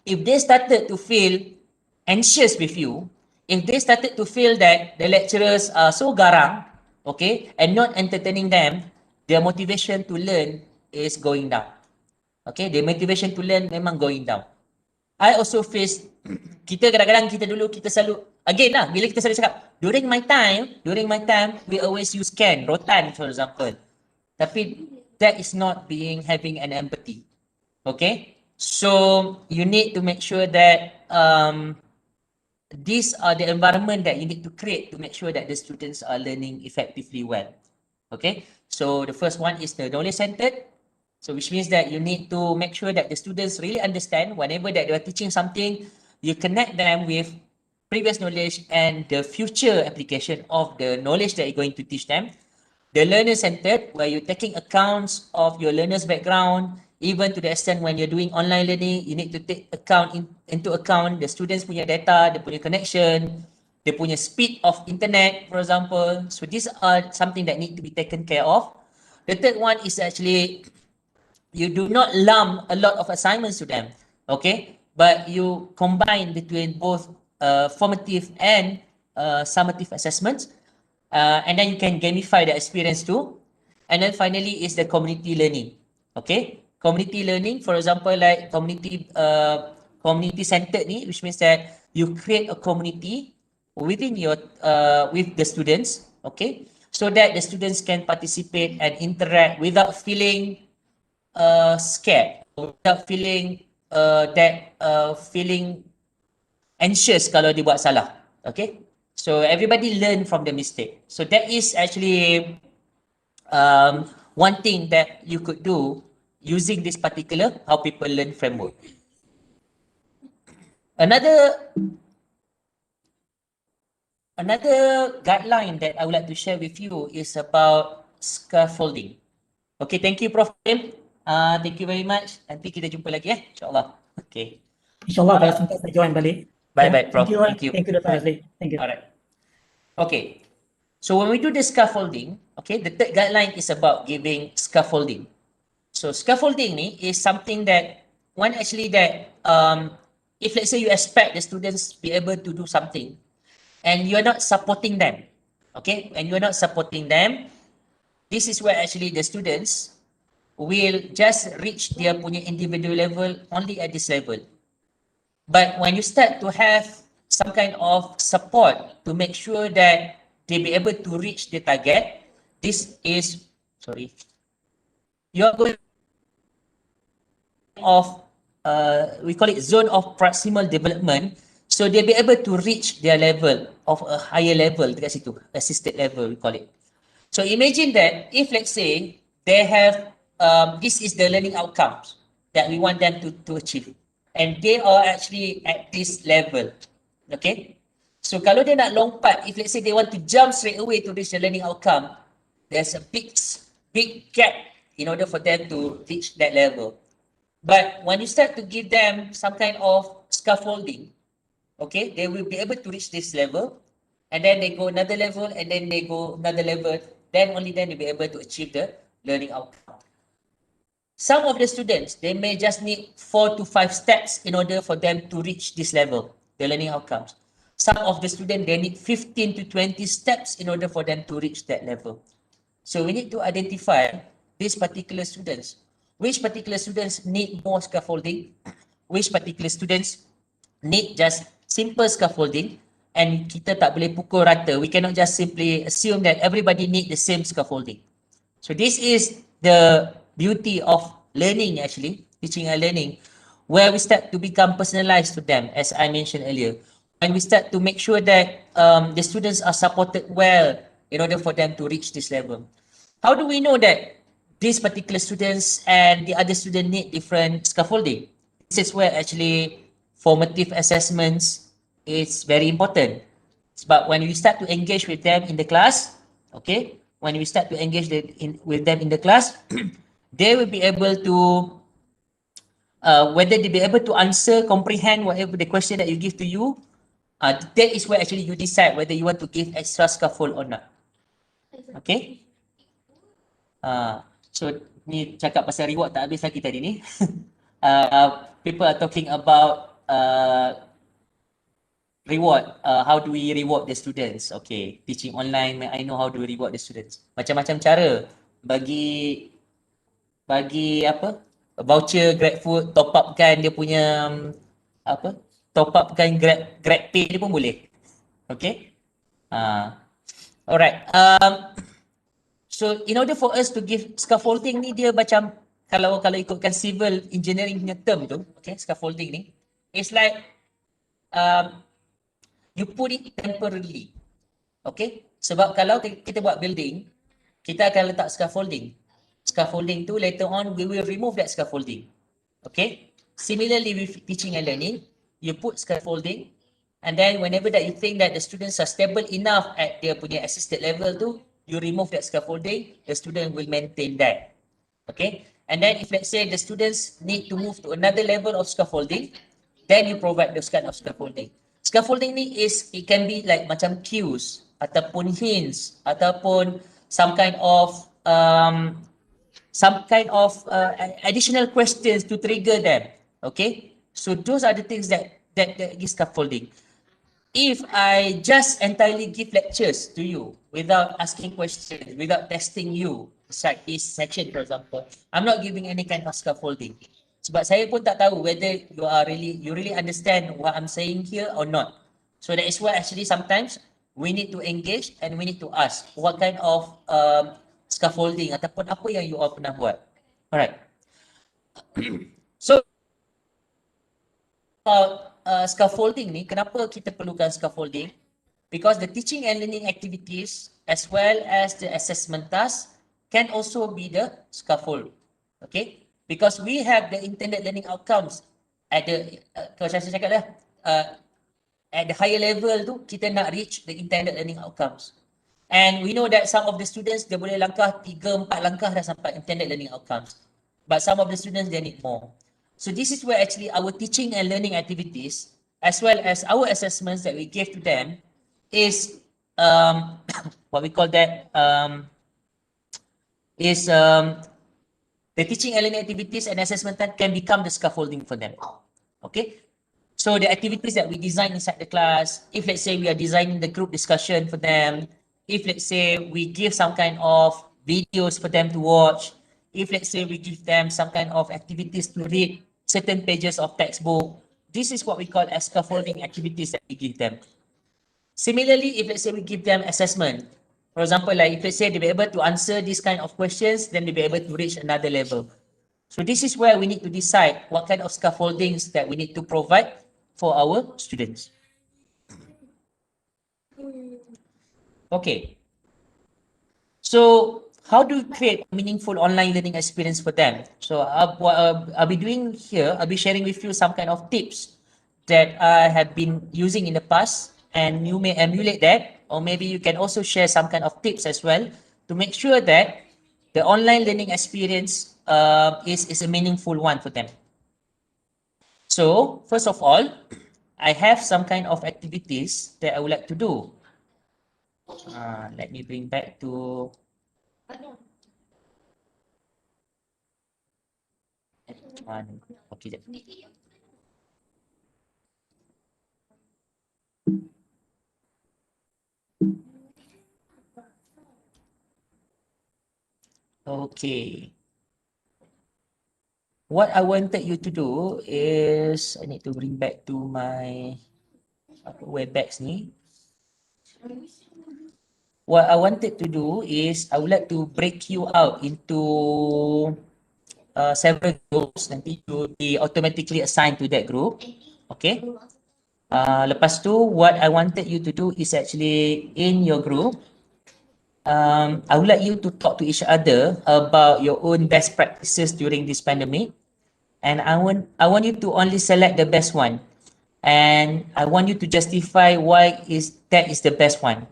if they started to feel anxious with you, if they started to feel that the lecturers are so garang, okay, and not entertaining them, their motivation to learn is going down. Okay, the motivation to learn memang going down. I also face, kita kadang-kadang kita selalu, again lah, bila kita selalu cakap, during my time, we always use can, rotan for example. Tapi that is not having an empathy. Okay, so you need to make sure that these are the environment that you need to create to make sure that the students are learning effectively well. Okay, so the first one is the knowledge centered. So which means that you need to make sure that the students really understand whenever that they are teaching something, you connect them with previous knowledge and the future application of the knowledge that you're going to teach them. The learner centered, where you're taking accounts of your learner's background, even to the extent when you're doing online learning, you need to take into account the students punya data, the punya connection, the punya speed of internet, for example. So these are something that need to be taken care of. The third one is actually, you do not lump a lot of assignments to them, okay? But you combine between both formative and summative assessments. And then you can gamify the experience too. And then finally is the community learning. Okay, community learning, for example, like community centered ni, which means that you create a community within your with the students, okay, so that the students can participate and interact without feeling scared, without feeling feeling anxious kalau dia buat salah. Okay, so everybody learn from the mistake. So that is actually one thing that you could do using this particular how people learn framework. Another guideline that I would like to share with you is about scaffolding. Okay, thank you, Prof. Thank you very much. Nanti kita jumpa lagi insyaAllah. Okay. InsyaAllah kalau sempat saya join balik. Bye, Prof. Thank you. Thank you, Dr. Azli. Thank you. All right. Okay. So when we do the scaffolding, okay, the third guideline is about giving scaffolding. So scaffolding is something that if let's say you expect the students be able to do something and you're not supporting them, okay, and you're not supporting them, this is where actually the students will just reach their punya individual level only at this level. But when you start to have some kind of support to make sure that they be able to reach the target, this is, you're going of, we call it zone of proximal development. So they'll be able to reach their level of a higher level, dekat situ, assisted level, we call it. So imagine that if let's say they have, this is the learning outcomes that we want them to achieve. And they are actually at this level, okay? So kalau dia nak lompat, if let's say they want to jump straight away to reach the learning outcome, there's a big gap in order for them to reach that level. But when you start to give them some kind of scaffolding, okay, they will be able to reach this level, and then they go another level, and then they go another level, then only then they'll be able to achieve the learning outcome. Some of the students, they may just need 4 to 5 steps in order for them to reach this level, the learning outcomes. Some of the students, they need 15 to 20 steps in order for them to reach that level. So we need to identify these particular students. Which particular students need more scaffolding? Which particular students need just simple scaffolding? And kita tak boleh pukul rata. We cannot just simply assume that everybody need the same scaffolding. So this is the beauty of learning, actually, teaching and learning, where we start to become personalized to them, as I mentioned earlier. When we start to make sure that the students are supported well in order for them to reach this level. How do we know that these particular students and the other students need different scaffolding? This is where actually formative assessments is very important. But when we start to engage with them in the class, okay, when we start to engage with them in the class, they will be able to whether they be able to answer, comprehend whatever the question that you give to you, that is where actually you decide whether you want to give extra scaffold or not. Okay? So ni cakap pasal reward tak habis lagi tadi ni. People are talking about reward. How do we reward the students? Okay, teaching online, I know how to reward the students. Macam-macam cara bagi apa? Voucher GrabFood, top upkan dia punya apa? Top upkan GrabPay dia pun boleh. Okay? Alright. So in order for us to give scaffolding ni, dia macam kalau ikutkan civil engineering punya term tu, okay, scaffolding ni, it's like you put it temporarily. Okay? Sebab kalau kita buat building, kita akan letak scaffolding. Scaffolding tu later on we will remove that scaffolding. Okay? Similarly with teaching and learning, you put scaffolding, and then whenever that you think that the students are stable enough at their punya assisted level tu, you remove that scaffolding, the student will maintain that. Okay? And then if let's say the students need to move to another level of scaffolding, then you provide those kind of scaffolding. Scaffolding ni it can be like macam cues, ataupun hints, ataupun some kind of additional questions to trigger them. Okay? So those are the things that give scaffolding. If I just entirely give lectures to you without asking questions, without testing you, like this section for example, I'm not giving any kind of scaffolding. Sebab saya pun tak tahu whether you really understand what I'm saying here or not. So that is why actually sometimes we need to engage and we need to ask what kind of scaffolding ataupun apa yang you all pernah buat. Alright. So scaffolding ni, kenapa kita perlukan scaffolding? Because the teaching and learning activities as well as the assessment tasks can also be the scaffold. Okay? Because we have the intended learning outcomes at the, kalau saya cakap lah, at the higher level tu, kita nak reach the intended learning outcomes. And we know that some of the students, dia boleh langkah 3-4 langkah dah sampai intended learning outcomes. But some of the students, they need more. So this is where actually our teaching and learning activities, as well as our assessments that we give to them, is what we call that, the teaching and learning activities and assessment can become the scaffolding for them. Okay? So the activities that we design inside the class, if let's say we are designing the group discussion for them, if let's say we give some kind of videos for them to watch, if let's say we give them some kind of activities to read certain pages of textbook, this is what we call as scaffolding activities that we give them. Similarly, if let's say we give them assessment, for example, like if let's say they be able to answer these kind of questions, then they be able to reach another level. So this is where we need to decide what kind of scaffoldings that we need to provide for our students. Okay. So how do we create a meaningful online learning experience for them? So what I'll be doing here, I'll be sharing with you some kind of tips that I have been using in the past, and you may emulate that, or maybe you can also share some kind of tips as well to make sure that the online learning experience is a meaningful one for them. So first of all, I have some kind of activities that I would like to do. Let me bring back to okay. Okay. What I wanted you to do is I need to bring back to my Webex ni. What I wanted to do is I would like to break you out into several groups. Nanti you be automatically assigned to that group. Okay. Lepas tu, what I wanted you to do is actually in your group, I would like you to talk to each other about your own best practices during this pandemic. And I want you to only select the best one. And I want you to justify why that is the best one.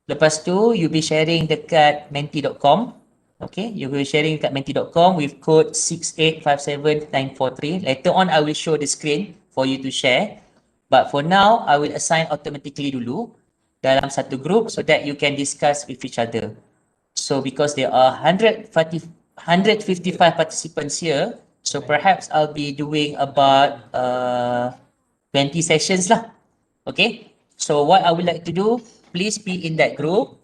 Lepas tu, you'll be sharing dekat menti.com. Okay, you will sharing kat menti.com with code 6857943. Later on, I will show the screen for you to share. But for now, I will assign automatically dulu dalam satu group so that you can discuss with each other. So because there are 155 participants here, so perhaps I'll be doing about 20 sessions lah. Okay, so what I would like to do, please be in that group.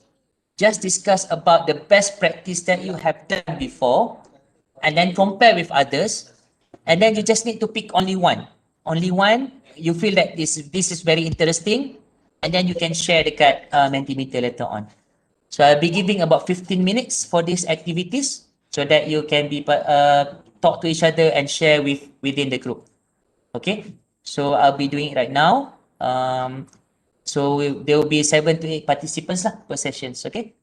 Just discuss about the best practice that you have done before and then compare with others, and then you just need to pick only one you feel that this is very interesting, and then you can share dekat Mentimeter later on. So I'll be giving about 15 minutes for these activities so that you can be talk to each other and share within the group. Okay, so I'll be doing it right now. So there will be 7 to 8 participants lah per sessions. Okay.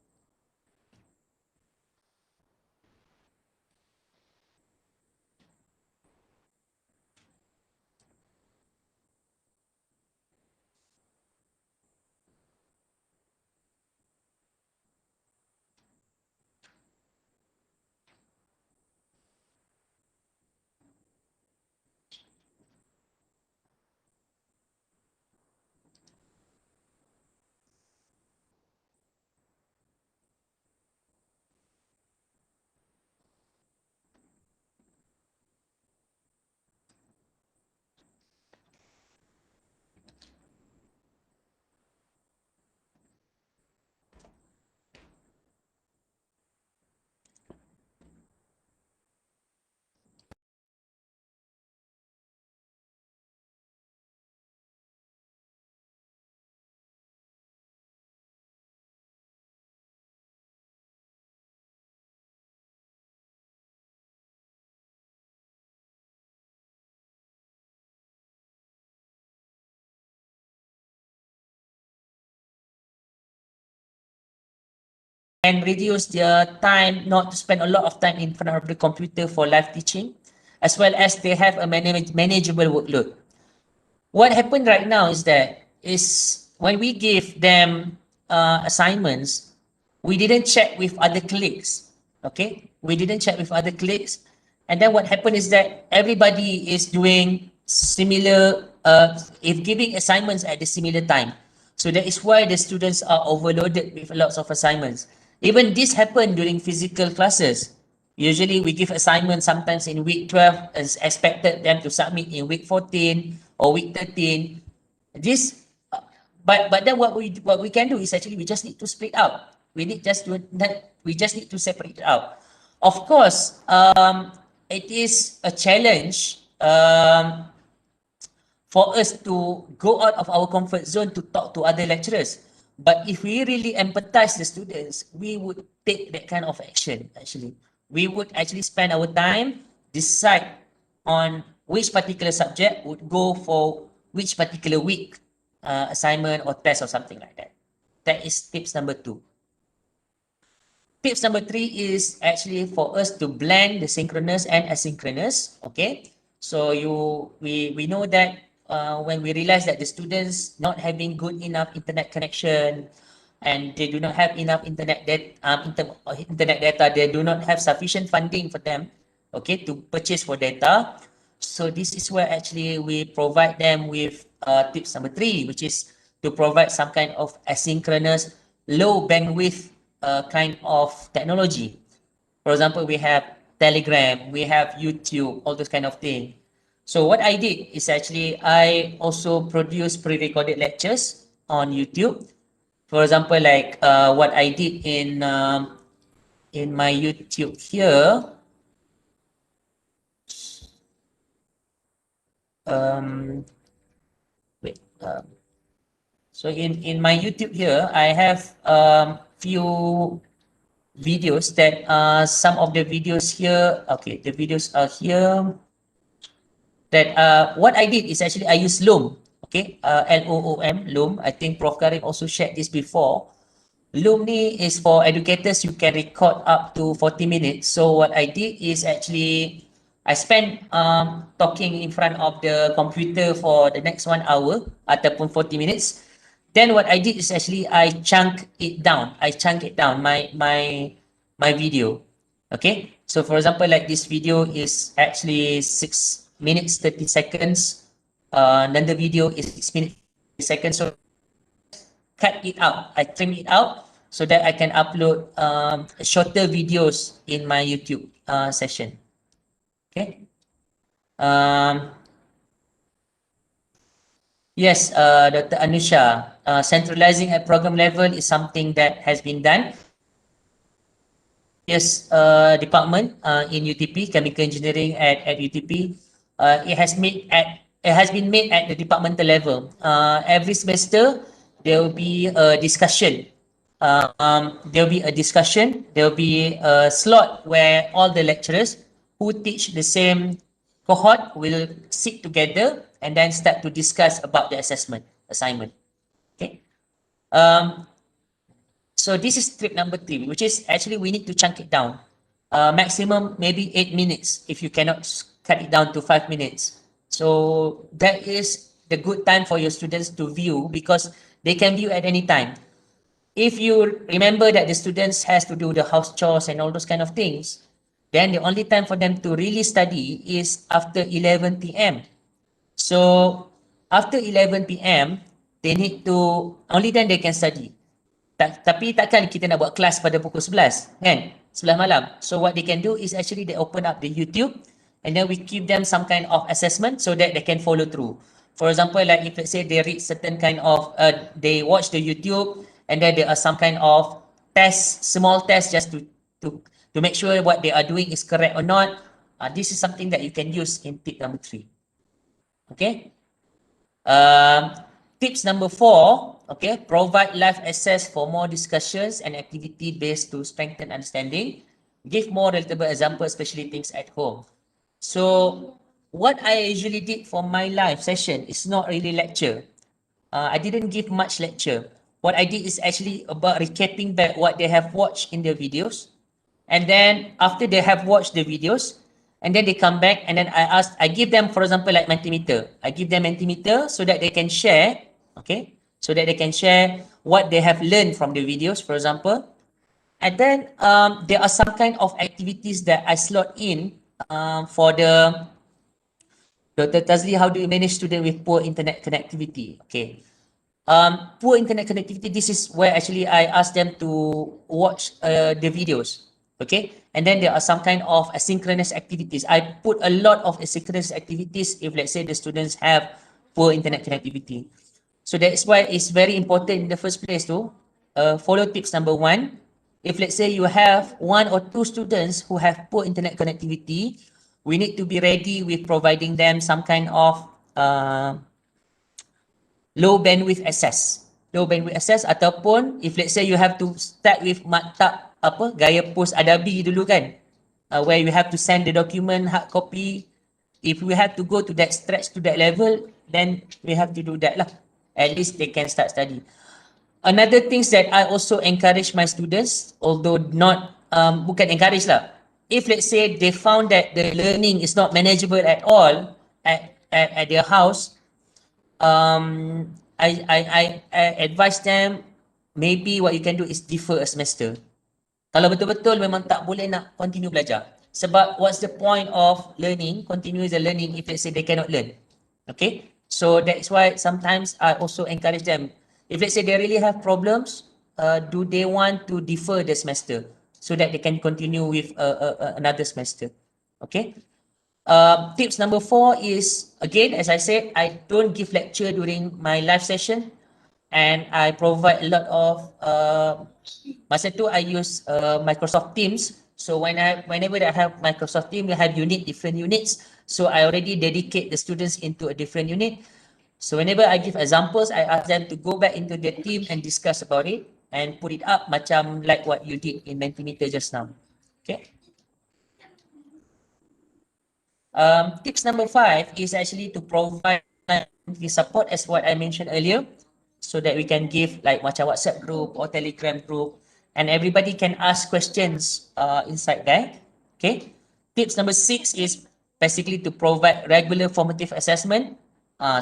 And reduce their time, not to spend a lot of time in front of the computer for live teaching, as well as they have a manageable workload. What happened right now is that when we give them assignments, we didn't check with other colleagues. Okay, we didn't check with other colleagues, and then what happened is that everybody is doing similar, if giving assignments at the similar time. So that is why the students are overloaded with lots of assignments. Even this happened during physical classes. Usually we give assignments sometimes in week 12 as expected them to submit in week 14 or week 13. This, but then what we can do is actually we just need to split out. We just need to separate it out. Of course, it is a challenge for us to go out of our comfort zone to talk to other lecturers. But if we really empathize the students, we would take that kind of action actually. We would actually spend our time, decide on which particular subject would go for which particular week assignment or test or something like that. That is tips number 2. Tips number 3 is actually for us to blend the synchronous and asynchronous. Okay, so we know that when we realize that the students not having good enough internet connection and they do not have enough internet data, they do not have sufficient funding for them, okay, to purchase for data. So this is where actually we provide them with tips number 3, which is to provide some kind of asynchronous low bandwidth kind of technology. For example, we have Telegram, we have YouTube, all those kind of thing. So what I did is actually I also produce pre-recorded lectures on YouTube. For example, like what I did in my YouTube here. Wait. So in my YouTube here, I have few videos that some of the videos here. Okay, the videos are here. That what I did is actually I use Loom. Okay, Loom, Loom. I think Prof Karim also shared this before. Loom ni is for educators. You can record up to 40 minutes. So what I did is actually I spent talking in front of the computer for the next 1 hour ataupun 40 minutes. Then what I did is actually I chunk it down. My video. Okay, so for example, like this video is actually 6 minutes 30 seconds. Then the video is 6 minutes 30 seconds. So cut it out. I trim it out so that I can upload shorter videos in my YouTube session. Okay. Yes, Dr. Anusha, centralizing at program level is something that has been done. Yes, department in UTP, chemical engineering at UTP. It has been made at the departmental level. Every semester there will be a discussion. There will be a slot where all the lecturers who teach the same cohort will sit together and then start to discuss about the assignment. Okay. Um, so this is tip number 3, which is actually we need to chunk it down. Maximum maybe 8 minutes if you cannot cut it down to 5 minutes. So that is the good time for your students to view because they can view at any time. If you remember that the students has to do the house chores and all those kind of things, then the only time for them to really study is after 11 p.m. So after 11 p.m, they need to, only then they can study. Tapi takkan kita nak buat kelas pada pukul 11, kan? 11 malam. So what they can do is actually they open up the YouTube and then we give them some kind of assessment so that they can follow through. For example, like if let's say they read certain kind of, they watch the YouTube and then there are some kind of tests, small tests just to make sure what they are doing is correct or not. This is something that you can use in tip number 3. Okay. Tips number 4, okay, provide live access for more discussions and activity based to strengthen understanding. Give more relatable examples, especially things at home. So what I usually did for my live session is not really lecture. I didn't give much lecture. What I did is actually about recapping back what they have watched in their videos. And then after they have watched the videos, and then they come back and then I give them, for example, like Mentimeter. I give them Mentimeter so that they can share, okay? So that they can share what they have learned from the videos, for example. And then there are some kind of activities that I slot in for the Dr. Tazli, how do you manage students with poor internet connectivity? Okay. Poor internet connectivity, this is where actually I ask them to watch the videos. Okay. And then there are some kind of asynchronous activities. I put a lot of asynchronous activities if let's say the students have poor internet connectivity. So that's why it's very important in the first place to follow tips number 1. If let's say you have 1 or 2 students who have poor internet connectivity, we need to be ready with providing them some kind of low bandwidth access. Low bandwidth access ataupun if let's say you have to start with maktab apa gaya post adabi dulu kan, where you have to send the document hard copy. If we have to go to that stretch to that level, then we have to do that lah. At least they can start study. Another things that I also encourage my students, although not bukan encourage lah. If let's say they found that the learning is not manageable at all at their house, I advise them maybe what you can do is defer a semester. Kalau betul-betul memang tak boleh nak continue belajar. Sebab what's the point of learning, continuous learning if let's say they cannot learn. Okay? So that's why sometimes I also encourage them. If let's say they really have problems, do they want to defer the semester so that they can continue with another semester? Okay? Tips number 4 is, again, as I said, I don't give lecture during my live session and I provide a lot of, masa tu I use Microsoft Teams. So whenever I have Microsoft Teams, we have different units. So I already dedicate the students into a different unit. So whenever I give examples, I ask them to go back into their team and discuss about it and put it up macam like what you did in Mentimeter just now. Okay. Tips number 5 is actually to provide the support as what I mentioned earlier, so that we can give like macam WhatsApp group or Telegram group and everybody can ask questions inside there. Okay. Tips number 6 is basically to provide regular formative assessment,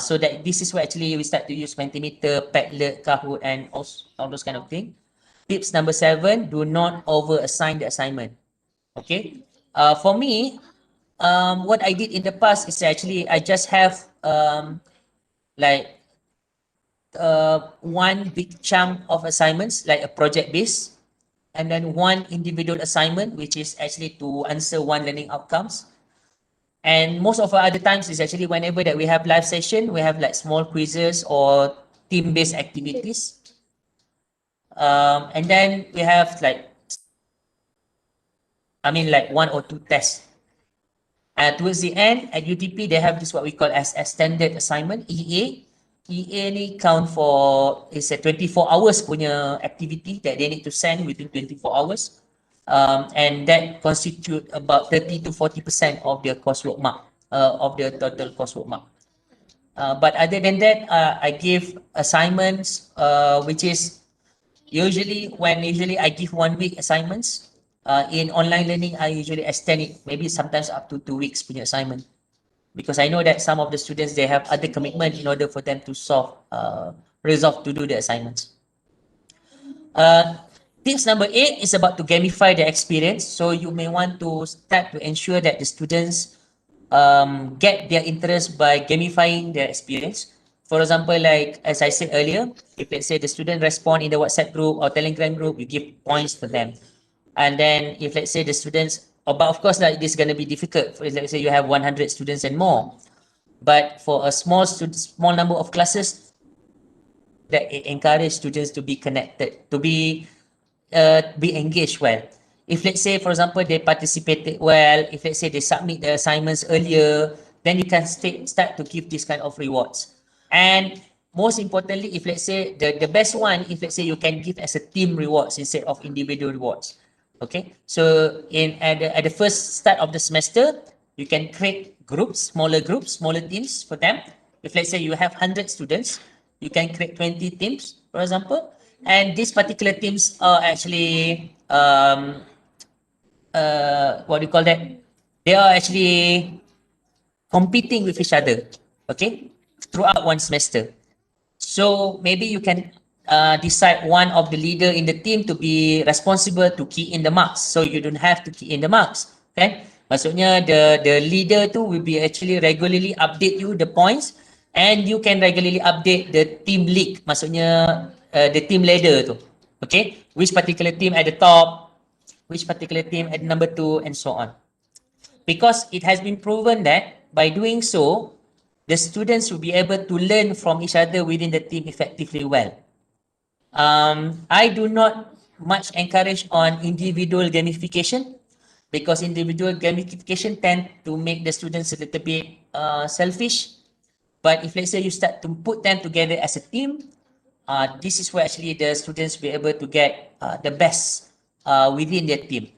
so that this is where actually we start to use Mentimeter, Padlet, Kahoot and all those kind of things. Tips number 7, do not over assign the assignment. Okay. For me, what I did in the past is actually I just have like one big chunk of assignments, like a project base, and then one individual assignment, which is actually to answer one learning outcomes. And most of our other times is actually whenever that we have live session, we have like small quizzes or team-based activities. And then we have like, like one or two tests. Towards the end, at UTP, they have this what we call as a standard assignment, EA. EA ni count for, it's a 24 hours punya activity that they need to send within 24 hours. And that constitute about 30 to 40% of their coursework mark, of the total coursework mark. But other than that, I give assignments, which is usually I give 1 week assignments. In online learning, I usually extend it maybe sometimes up to 2 weeks punya assignment, because I know that some of the students, they have other commitment in order for them to resolve to do the assignments. Tips number 8 is about to gamify the experience. So you may want to start to ensure that the students get their interest by gamifying their experience. For example, like as I said earlier, if let's say the student respond in the WhatsApp group or Telegram group, you give points for them. And then if let's say the students, but of course, like this is going to be difficult. For let's say you have 100 students and more, but for a small number of classes, that it encourage students to be connected, to be engaged well. If let's say, for example, they participated well, if let's say they submit the assignments earlier, then you can start to give this kind of rewards. And most importantly, if let's say the best one, if let's say you can give as a team rewards instead of individual rewards. Okay, so at the first start of the semester, you can create groups, smaller teams for them. If let's say you have 100 students, you can create 20 teams, for example, and these particular teams are actually what do you call that? They are actually competing with each other, okay, throughout one semester. So maybe you can decide one of the leader in the team to be responsible to key in the marks, so you don't have to key in the marks. Okay, maksudnya the leader tu will be actually regularly update you the points, and you can regularly update the team league, maksudnya the team leader tu. Okay, which particular team at the top, which particular team at number 2, and so on. Because it has been proven that by doing so, the students will be able to learn from each other within the team effectively well. I do not much encourage on individual gamification, because individual gamification tend to make the students a little bit selfish. But if let's say you start to put them together as a team, this is where actually the students will be able to get the best within their team,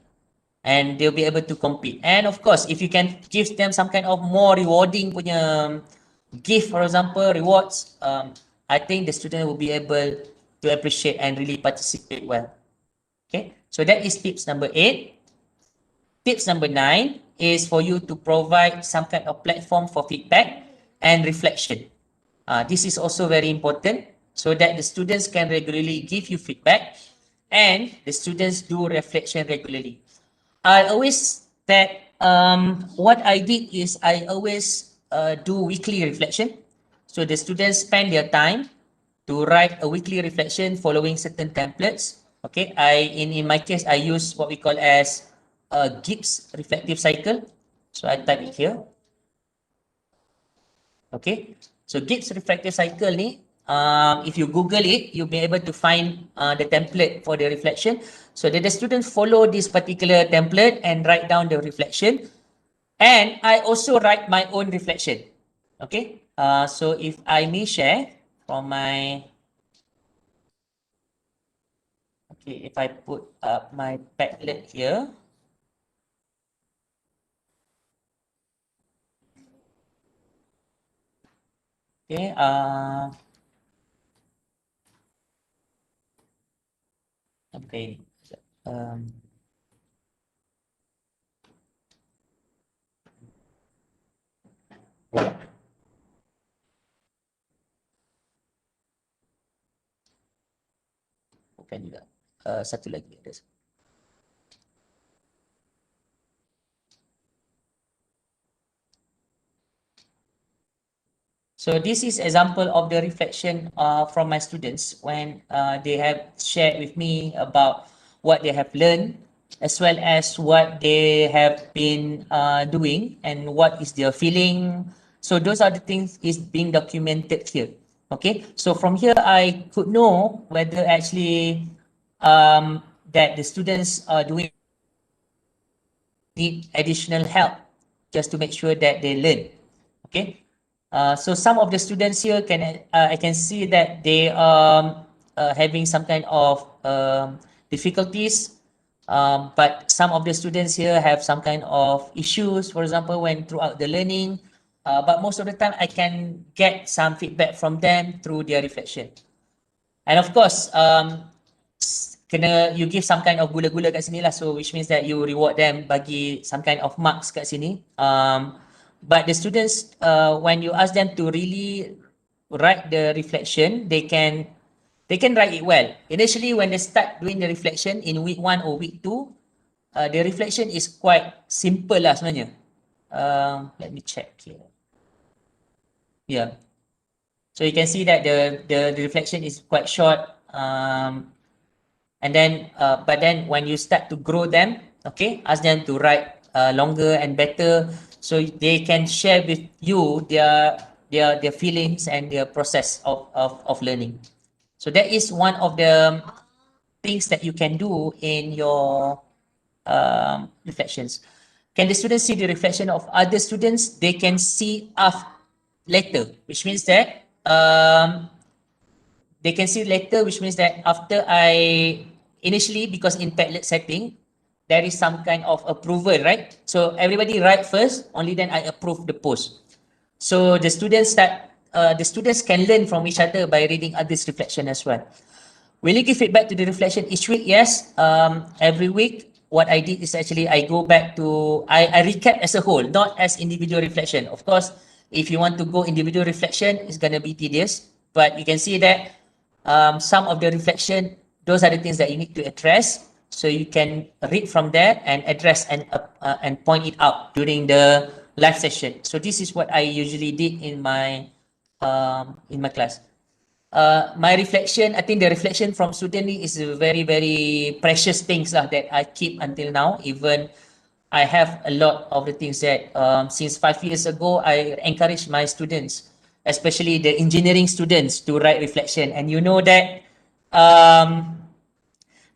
and they'll be able to compete. And of course, if you can give them some kind of more rewarding punya gift, for example, rewards, I think the student will be able to appreciate and really participate well. Okay, so that is tips number 8. Tips number 9 is for you to provide some kind of platform for feedback and reflection. This is also very important, so that the students can regularly give you feedback and the students do reflection regularly. I always that what I did is I always do weekly reflection. So the students spend their time to write a weekly reflection following certain templates. Okay, in my case I use what we call as a Gibbs reflective cycle. So I type it here. Okay, so Gibbs reflective cycle ni, if you Google it, you'll be able to find the template for the reflection. So that the students follow this particular template and write down the reflection. And I also write my own reflection. Okay, so if I may share from my, okay, if I put up my Padlet here. Okay, okay. Um, Bukan juga. Satu lagi ada. So this is example of the reflection from my students when they have shared with me about what they have learned, as well as what they have been doing and what is their feeling. So those are the things is being documented here. Okay, so from here I could know whether actually that the students are doing need additional help just to make sure that they learn. Okay, so some of the students here can I can see that they are having some kind of difficulties, but some of the students here have some kind of issues, for example, when throughout the learning. But most of the time, I can get some feedback from them through their reflection. And of course, kena you give some kind of gula-gula kat sini lah, so which means that you reward them, bagi some kind of marks kat sini. But the students, when you ask them to really write the reflection, they can write it well. Initially, when they start doing the reflection in week 1 or week 2, the reflection is quite simple lah sebenarnya. Let me check here. Yeah. So you can see that the reflection is quite short. And then, but then when you start to grow them, okay, ask them to write longer and better, so they can share with you their feelings and their process of learning. So that is one of the things that you can do in your reflections. Can the students see the reflection of other students? They can see later, which means that they can see later, which means that after I initially, because in Padlet setting, there is some kind of approval, right? So everybody write first, only then I approve the post. So the students can learn from each other by reading others' reflection as well. Will you give feedback to the reflection each week? Yes. Every week, what I did is actually I go back to, I recap as a whole, not as individual reflection. Of course, if you want to go individual reflection, it's going to be tedious. But you can see that some of the reflection, those are the things that you need to address. So you can read from there and address and point it out during the live session. So this is what I usually did in my class. My reflection, I think the reflection from student is a very, very precious things that I keep until now. Even I have a lot of the things that since 5 years ago, I encourage my students, especially the engineering students, to write reflection. And you know that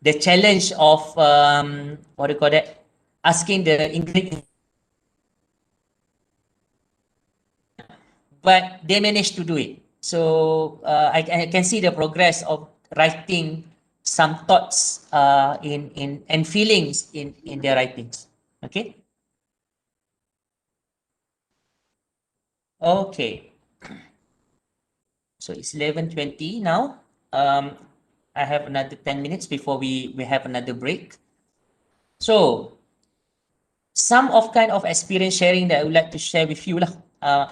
the challenge of what do you call that? Asking the English, but they managed to do it. So I can see the progress of writing some thoughts and feelings in their writings. Okay. Okay. So it's 11:20 now. I have another 10 minutes before we have another break. So some of kind of experience sharing that I would like to share with you lah,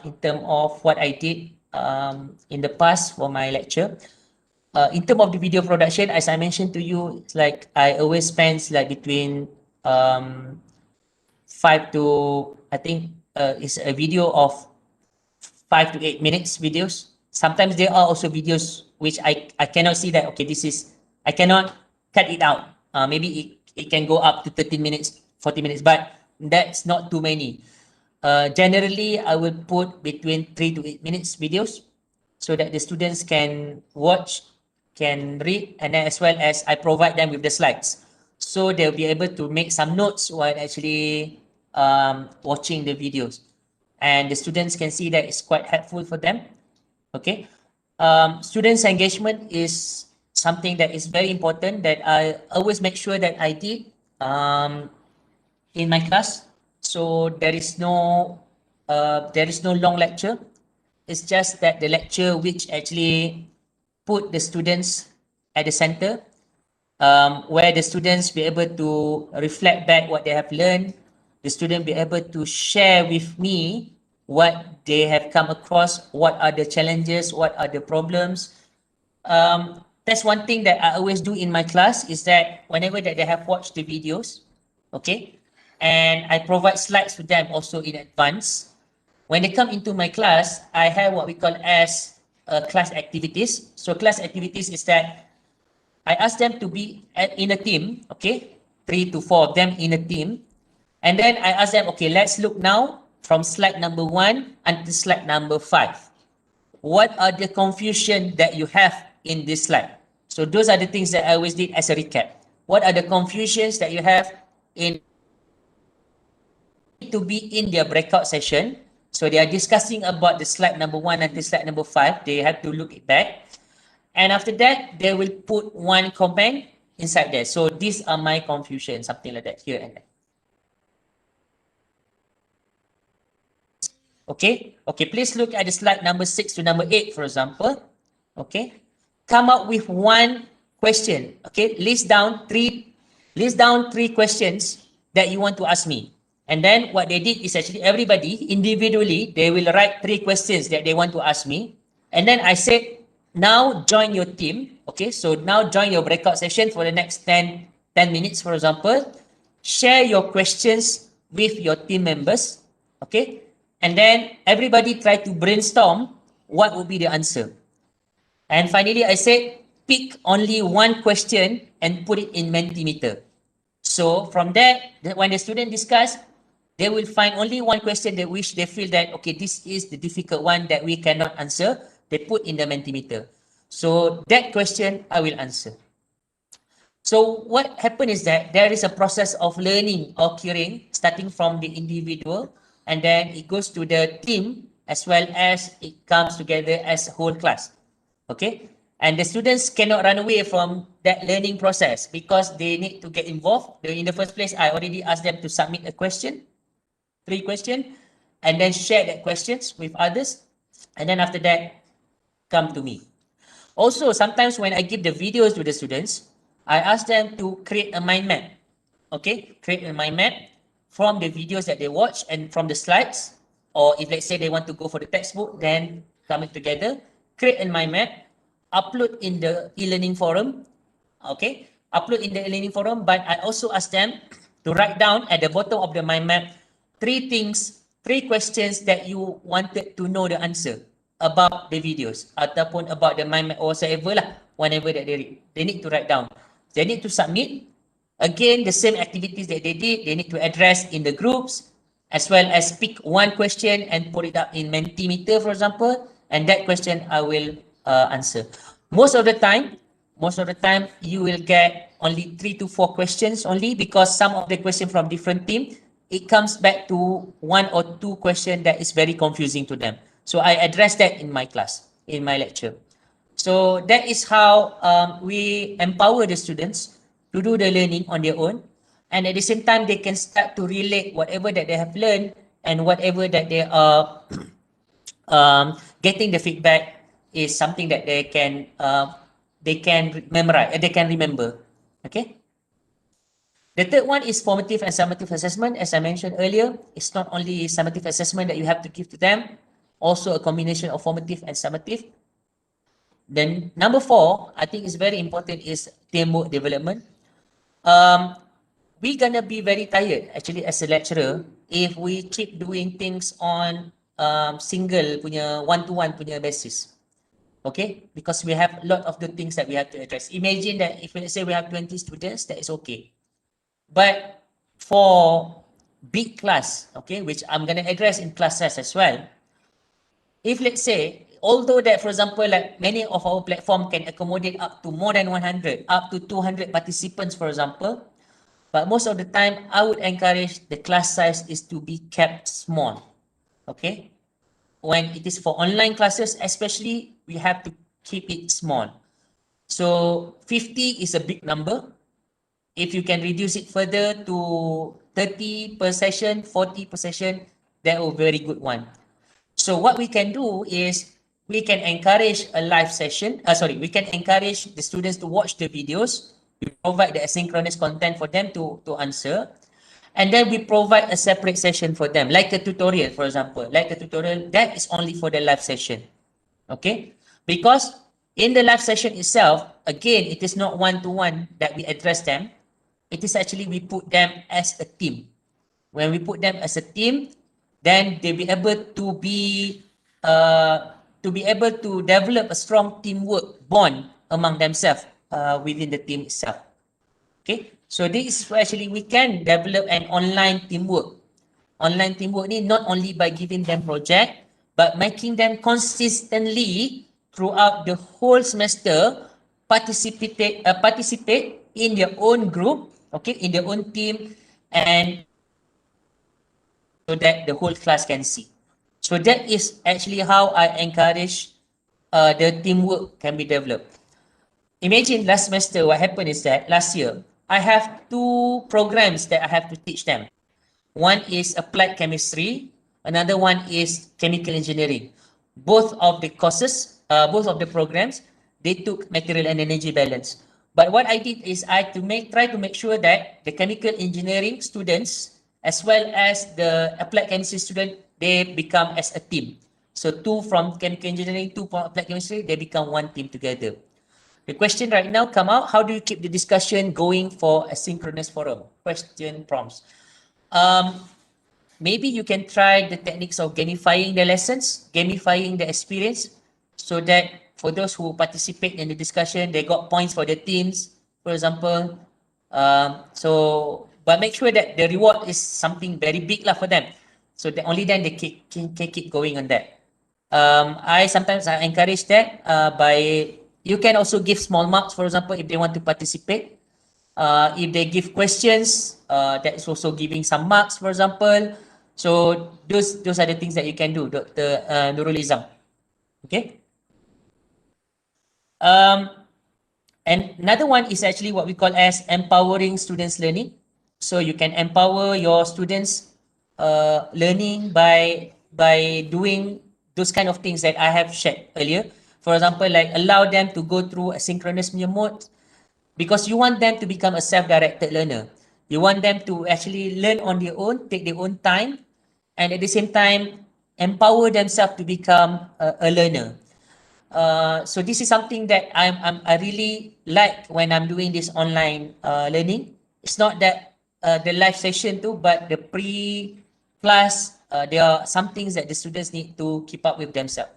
in terms of what I did in the past for my lecture. In terms of the video production, as I mentioned to you, it's like I always spend like between 5 to, I think it's a video of 5 to 8 minutes videos. Sometimes there are also videos which I cannot see that, okay, this is, I cannot cut it out. Maybe it can go up to 30 minutes, 40 minutes, but that's not too many. Generally, I will put between 3 to 8 minutes videos so that the students can watch, can read, and then as well as I provide them with the slides. So they'll be able to make some notes while actually watching the videos. And the students can see that it's quite helpful for them. Okay. Students' engagement is something that is very important that I always make sure that I did in my class. So there is no long lecture. It's just that the lecture which actually put the students at the center, where the students be able to reflect back what they have learned. The student be able to share with me what they have come across, what are the challenges, what are the problems. That's one thing that I always do in my class, is that whenever that they have watched the videos, okay, and I provide slides to them also in advance. When they come into my class, I have what we call as class activities. So class activities is that I ask them to be in a team, okay? 3 to 4 of them in a team. And then I ask them, okay, let's look now from slide number 1 until slide number 5. What are the confusion that you have in this slide? So those are the things that I always did as a recap. What are the confusions that you have in to be in their breakout session? So they are discussing about the slide number 1 until slide number 5. They have to look it back. And after that, they will put one comment inside there. So these are my confusion, something like that here and there. Okay, please look at the slide number 6 to number 8, for example. Okay, come up with one question. Okay, list down three questions that you want to ask me. And then what they did is actually everybody individually, they will write 3 questions that they want to ask me. And then I said, now join your team. Okay, so now join your breakout session for the next 10 minutes, for example. Share your questions with your team members. Okay, and then everybody try to brainstorm what would be the answer. And finally, I said, pick only one question and put it in Mentimeter. So from that, when the student discuss, they will find only one question that which they feel that, okay, this is the difficult one that we cannot answer. They put in the Mentimeter. So that question I will answer. So what happened is that there is a process of learning occurring starting from the individual, and then it goes to the team as well as it comes together as a whole class. Okay, and the students cannot run away from that learning process because they need to get involved. In the first place, I already asked them to submit a question, 3 questions, and then share that questions with others, and then after that, come to me. Also, sometimes when I give the videos to the students, I ask them to create a mind map. Okay, create a mind map from the videos that they watch and from the slides. Or if let's say they want to go for the textbook, then come it together, create a mind map, upload in the e-learning forum. Okay, upload in the e-learning forum, but I also ask them to write down at the bottom of the mind map 3 questions that you wanted to know the answer about the videos ataupun about the mind map or whatsoever lah, whenever that they read. They need to write down. They need to submit. Again, the same activities that they did, they need to address in the groups, as well as pick one question and put it up in Mentimeter, for example, and that question I will answer. Most of the time, you will get only 3 to 4 questions only because some of the questions from different team, it comes back to 1 or 2 questions that is very confusing to them. So I address that in my class, in my lecture. So that is how we empower the students to do the learning on their own. And at the same time, they can start to relate whatever that they have learned and whatever that they are getting the feedback is something that they can memorize, they can remember. Okay. The third one is formative and summative assessment. As I mentioned earlier, it's not only summative assessment that you have to give to them, also a combination of formative and summative. Then number 4, I think is very important is teamwork development. We're gonna be very tired actually as a lecturer if we keep doing things on single punya one-to-one punya basis. Okay, because we have a lot of the things that we have to address. Imagine that if let's say we have 20 students, that is okay. But for big class, okay, which I'm gonna address in classes as well. If let's say, although that, for example, like many of our platform can accommodate up to more than 100, up to 200 participants, for example, but most of the time, I would encourage the class size is to be kept small, okay? When it is for online classes, especially, we have to keep it small. So 50 is a big number. If you can reduce it further to 30 per session, 40 per session, that will be a very good one. So what we can do is we can encourage a live session. We can encourage the students to watch the videos. We provide the asynchronous content for them to answer. And then we provide a separate session for them, like a tutorial, for example. Like a tutorial, that is only for the live session. Okay? Because in the live session itself, again, it is not one-to-one that we address them. It is actually we put them as a team. When we put them as a team, then they'll be able to be able to develop a strong teamwork bond among themselves within the team itself. Okay, so this is actually we can develop an online teamwork. Online teamwork ni not only by giving them project, but making them consistently throughout the whole semester participate in their own group, okay, in their own team, and so that the whole class can see. So that is actually how I encourage the teamwork can be developed. Imagine last semester, what happened is that last year, I have two programs that I have to teach them. One is applied chemistry, another one is chemical engineering. Both of the courses, both of the programs, they took material and energy balance. But what I did is try to make sure that the chemical engineering students as well as the applied chemistry student, they become as a team. So two from chemical engineering, two from applied chemistry, they become one team together. The question right now come out, how do you keep the discussion going for a synchronous forum? Question prompts. Maybe you can try the techniques of gamifying the lessons, gamifying the experience, so that for those who participate in the discussion, they got points for their teams, for example. But make sure that the reward is something very big lah for them, so that only then they can keep going on that. I sometimes I encourage that by you can also give small marks, for example, if they want to participate. If they give questions, that is also giving some marks, for example. So those are the things that you can do, Dr. Nurul Izam. Okay. And another one is actually what we call as empowering students learning. So you can empower your students learning by doing those kind of things that I have shared earlier. For example, like allow them to go through a synchronous mode, because you want them to become a self-directed learner. You want them to actually learn on their own, take their own time, and at the same time empower themselves to become a learner. So this is something that I really like when I'm doing this online learning. It's not that the live session too, but the pre-class, there are some things that the students need to keep up with themselves.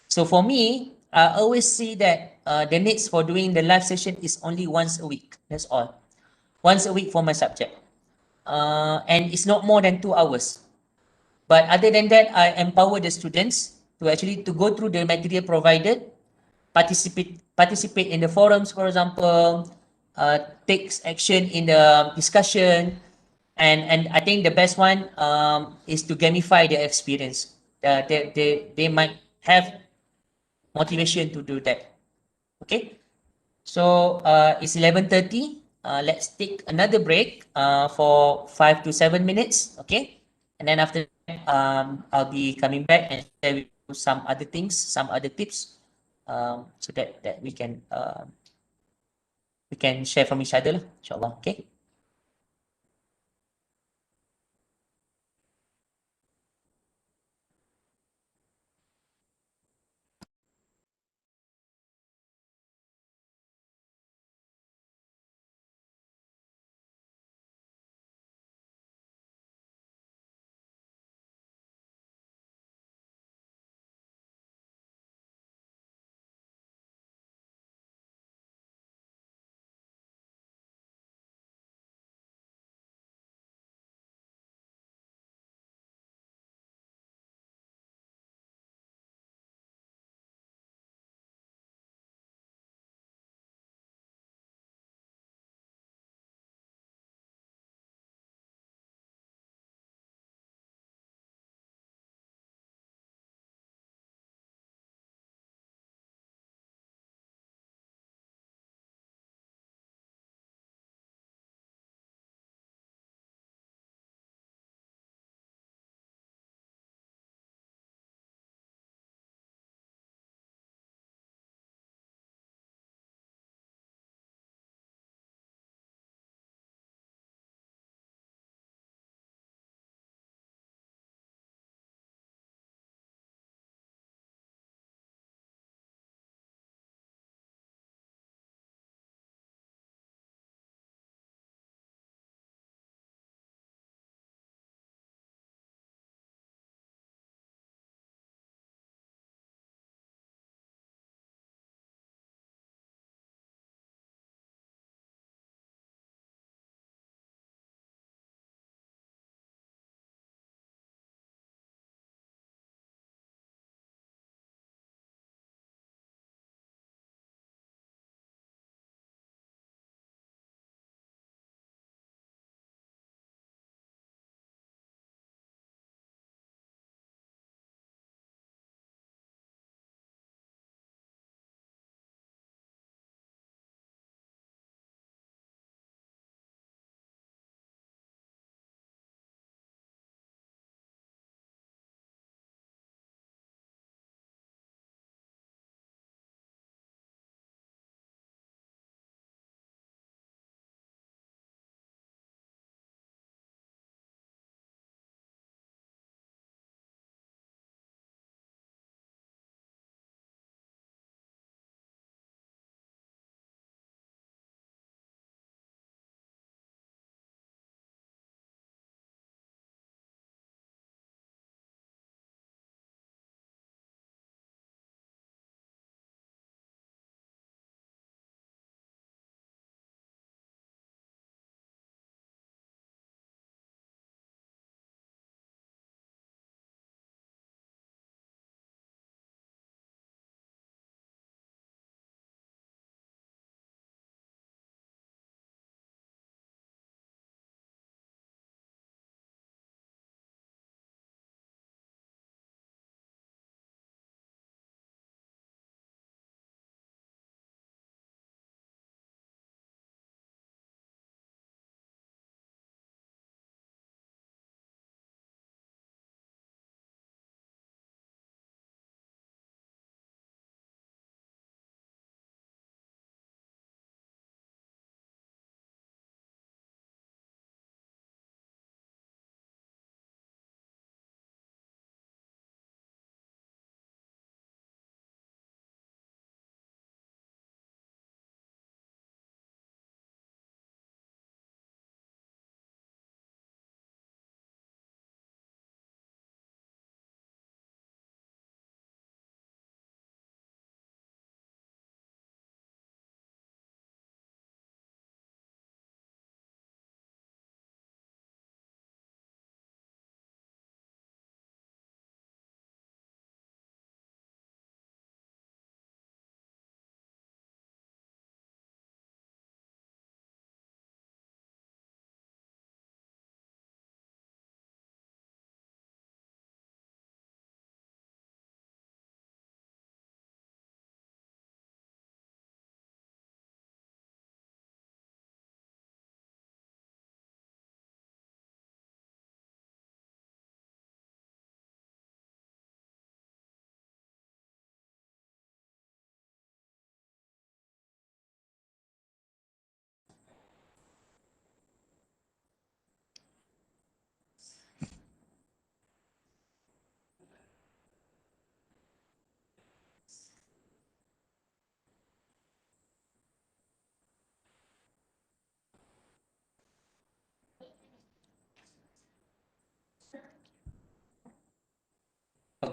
So for me, I always see that the needs for doing the live session is only once a week. That's all. Once a week for my subject. And it's not more than 2 hours. But other than that, I empower the students to actually to go through the material provided, participate in the forums, for example, takes action in the discussion, and I think the best one is to gamify their experience. They might have motivation to do that. Okay, so it's 11:30. Let's take another break for 5 to 7 minutes. Okay, and then after that, I'll be coming back and share with you some other things, some other tips, so that we can share from each other lah, inshallah. Okay.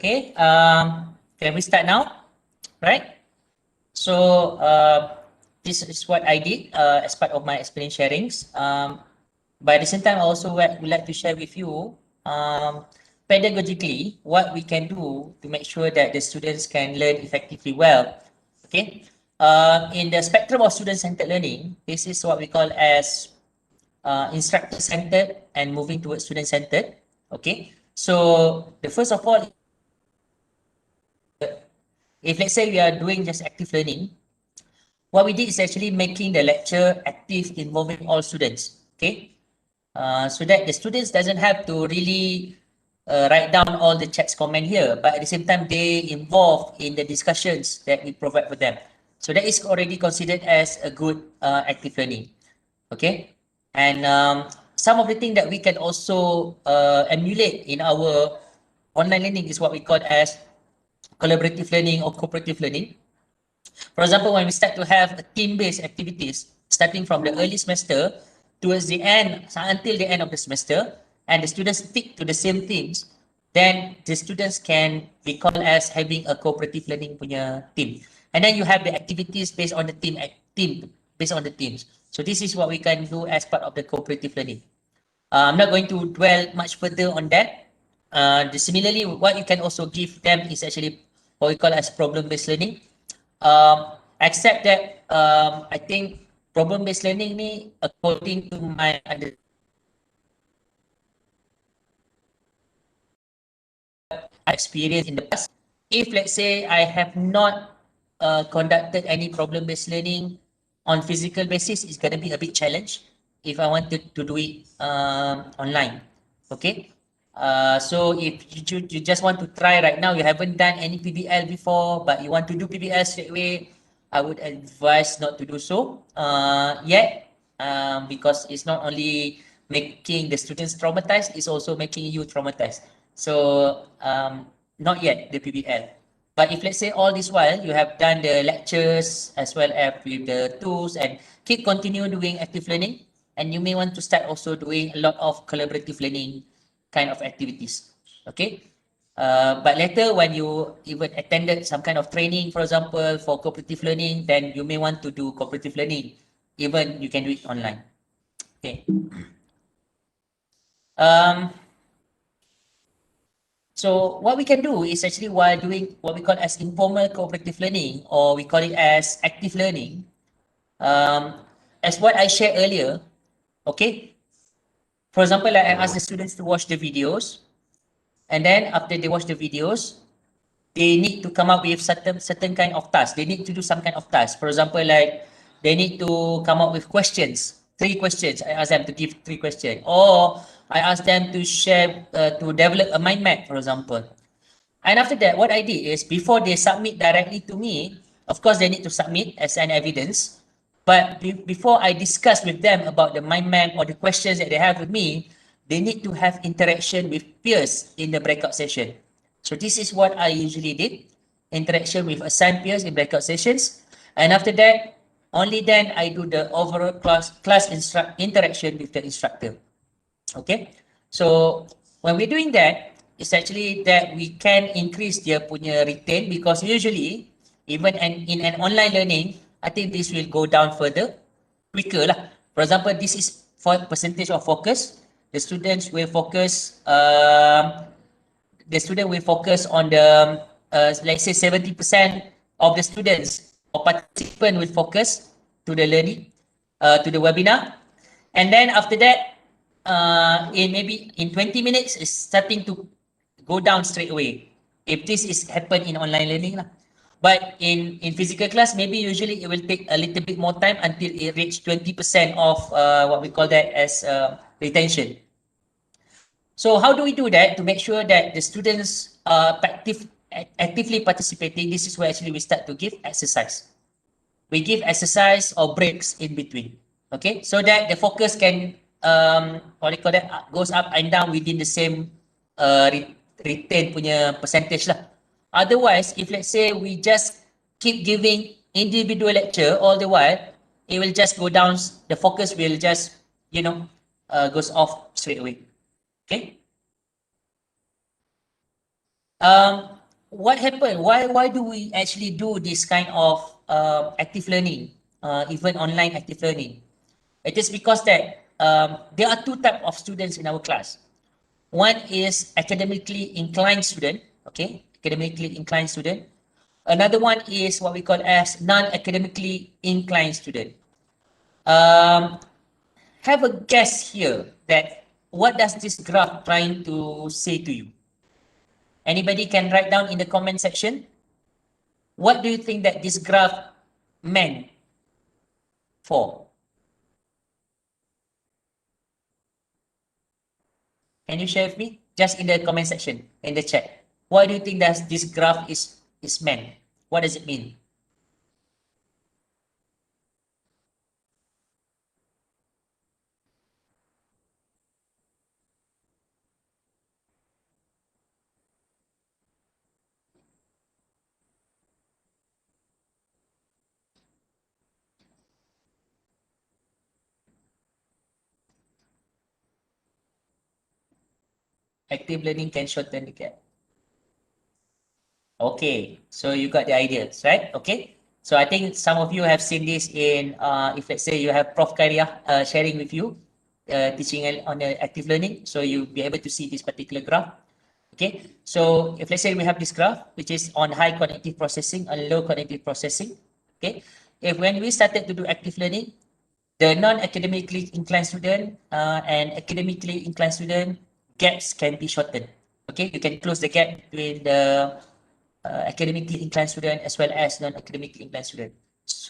Okay, can we start now? Right? So this is what I did as part of my experience sharings. But at the same time, I also would like to share with you pedagogically what we can do to make sure that the students can learn effectively well. Okay, in the spectrum of student-centered learning, this is what we call as instructor-centered and moving towards student-centered. Okay, so the first of all, if let's say we are doing just active learning, what we did is actually making the lecture active, involving all students. Okay, so that the students doesn't have to really write down all the chat's comment here, but at the same time they involved in the discussions that we provide for them. So that is already considered as a good active learning. Okay, and some of the things that we can also emulate in our online learning is what we call as collaborative learning or cooperative learning. For example, when we start to have team-based activities, starting from the early semester towards the end, until the end of the semester, and the students stick to the same themes, then the students can be called as having a cooperative learning punya team. And then you have the activities based on the team based on the teams. So this is what we can do as part of the cooperative learning. I'm not going to dwell much further on that. Similarly, what you can also give them is actually what we call as problem-based learning. Except that I think problem-based learning ni, according to my experience in the past, if let's say I have not conducted any problem-based learning on physical basis, it's going to be a big challenge if I wanted to do it online. Okay. So if you just want to try right now, you haven't done any PBL before, but you want to do PBL straight away, I would advise not to do so yet, because it's not only making the students traumatized, it's also making you traumatized. So not yet the PBL. But if let's say all this while you have done the lectures as well as with the tools and keep continue doing active learning, and you may want to start also doing a lot of collaborative learning kind of activities. Okay. But later when you even attended some kind of training, for example, for cooperative learning, then you may want to do cooperative learning. Even you can do it online. Okay. So what we can do is actually while doing what we call as informal cooperative learning, or we call it as active learning, as what I shared earlier, okay? For example, like I ask the students to watch the videos, and then after they watch the videos, they need to come up with certain kind of task. They need to do some kind of task. For example, like they need to come up with questions, 3 questions. I ask them to give 3 questions, or I ask them to share to develop a mind map, for example. And after that, what I did is before they submit directly to me, of course, they need to submit as an evidence. But before I discuss with them about the mind map or the questions that they have with me, they need to have interaction with peers in the breakout session. So this is what I usually did, interaction with assigned peers in breakout sessions. And after that, only then I do the overall class interaction with the instructor. Okay, so when we're doing that, it's actually that we can increase their punya retain, because usually even in an online learning, I think this will go down further quicker lah. For example, this is for percentage of focus. The students will focus. The student will focus on the let's say 70% of the students or participant will focus to the learning, to the webinar, and then after that, in maybe in 20 minutes, it's starting to go down straight away. If this is happen in online learning lah. But in physical class, maybe usually it will take a little bit more time until it reach 20% of what we call that as retention. So how do we do that to make sure that the students are actively participating? This is where actually we start to give exercise. We give exercise or breaks in between. Okay, so that the focus can what do you call that, goes up and down within the same retain punya percentage lah. Otherwise, if let's say we just keep giving individual lecture all the while, it will just go down. The focus will just goes off straight away. Okay. what happened? Why do we actually do this kind of active learning, even online active learning? It is because that there are two types of students in our class. One is academically inclined student, okay, academically inclined student. Another one is what we call as non-academically inclined student. Um, have a guess here that what does this graph trying to say to you? Anybody can write down in the comment section. What do you think that this graph meant for? Can you share with me? Just in the comment section, in the chat. What do you think that this graph is meant? What does it mean? Active learning can shorten the gap. Okay, so you got the ideas, right? Okay, so I think some of you have seen this in, if let's say you have Prof. Karia sharing with you, teaching on the active learning, so you'll be able to see this particular graph. Okay, so if let's say we have this graph, which is on high cognitive processing and low cognitive processing. Okay, if when we started to do active learning, the non-academically inclined student and academically inclined student gaps can be shortened. Okay, you can close the gap between the academically inclined student as well as non-academically inclined student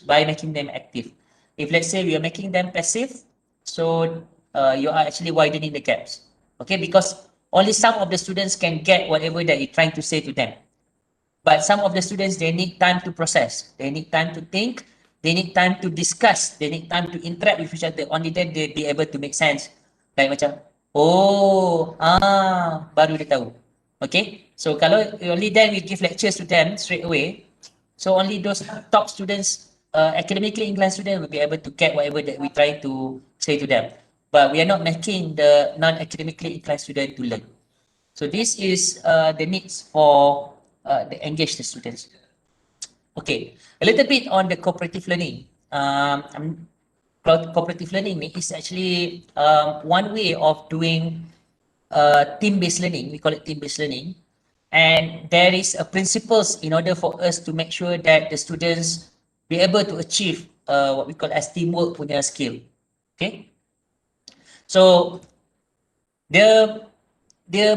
by making them active. If let's say we are making them passive, so you are actually widening the gaps. Okay, because only some of the students can get whatever that you're trying to say to them. But some of the students, they need time to process. They need time to think. They need time to discuss. They need time to interact with each other. Only then they be able to make sense. Like macam, oh, baru dia tahu. Okay. So kalau only then we give lectures to them straight away. So only those top students, academically inclined students will be able to get whatever that we try to say to them. But we are not making the non-academically inclined student to learn. So this is the needs for the engaged students. Okay, a little bit on the cooperative learning. Cooperative learning is actually one way of doing team-based learning. We call it team-based learning. And there is a principles in order for us to make sure that the students be able to achieve what we call as teamwork punya skill. Okay, so dia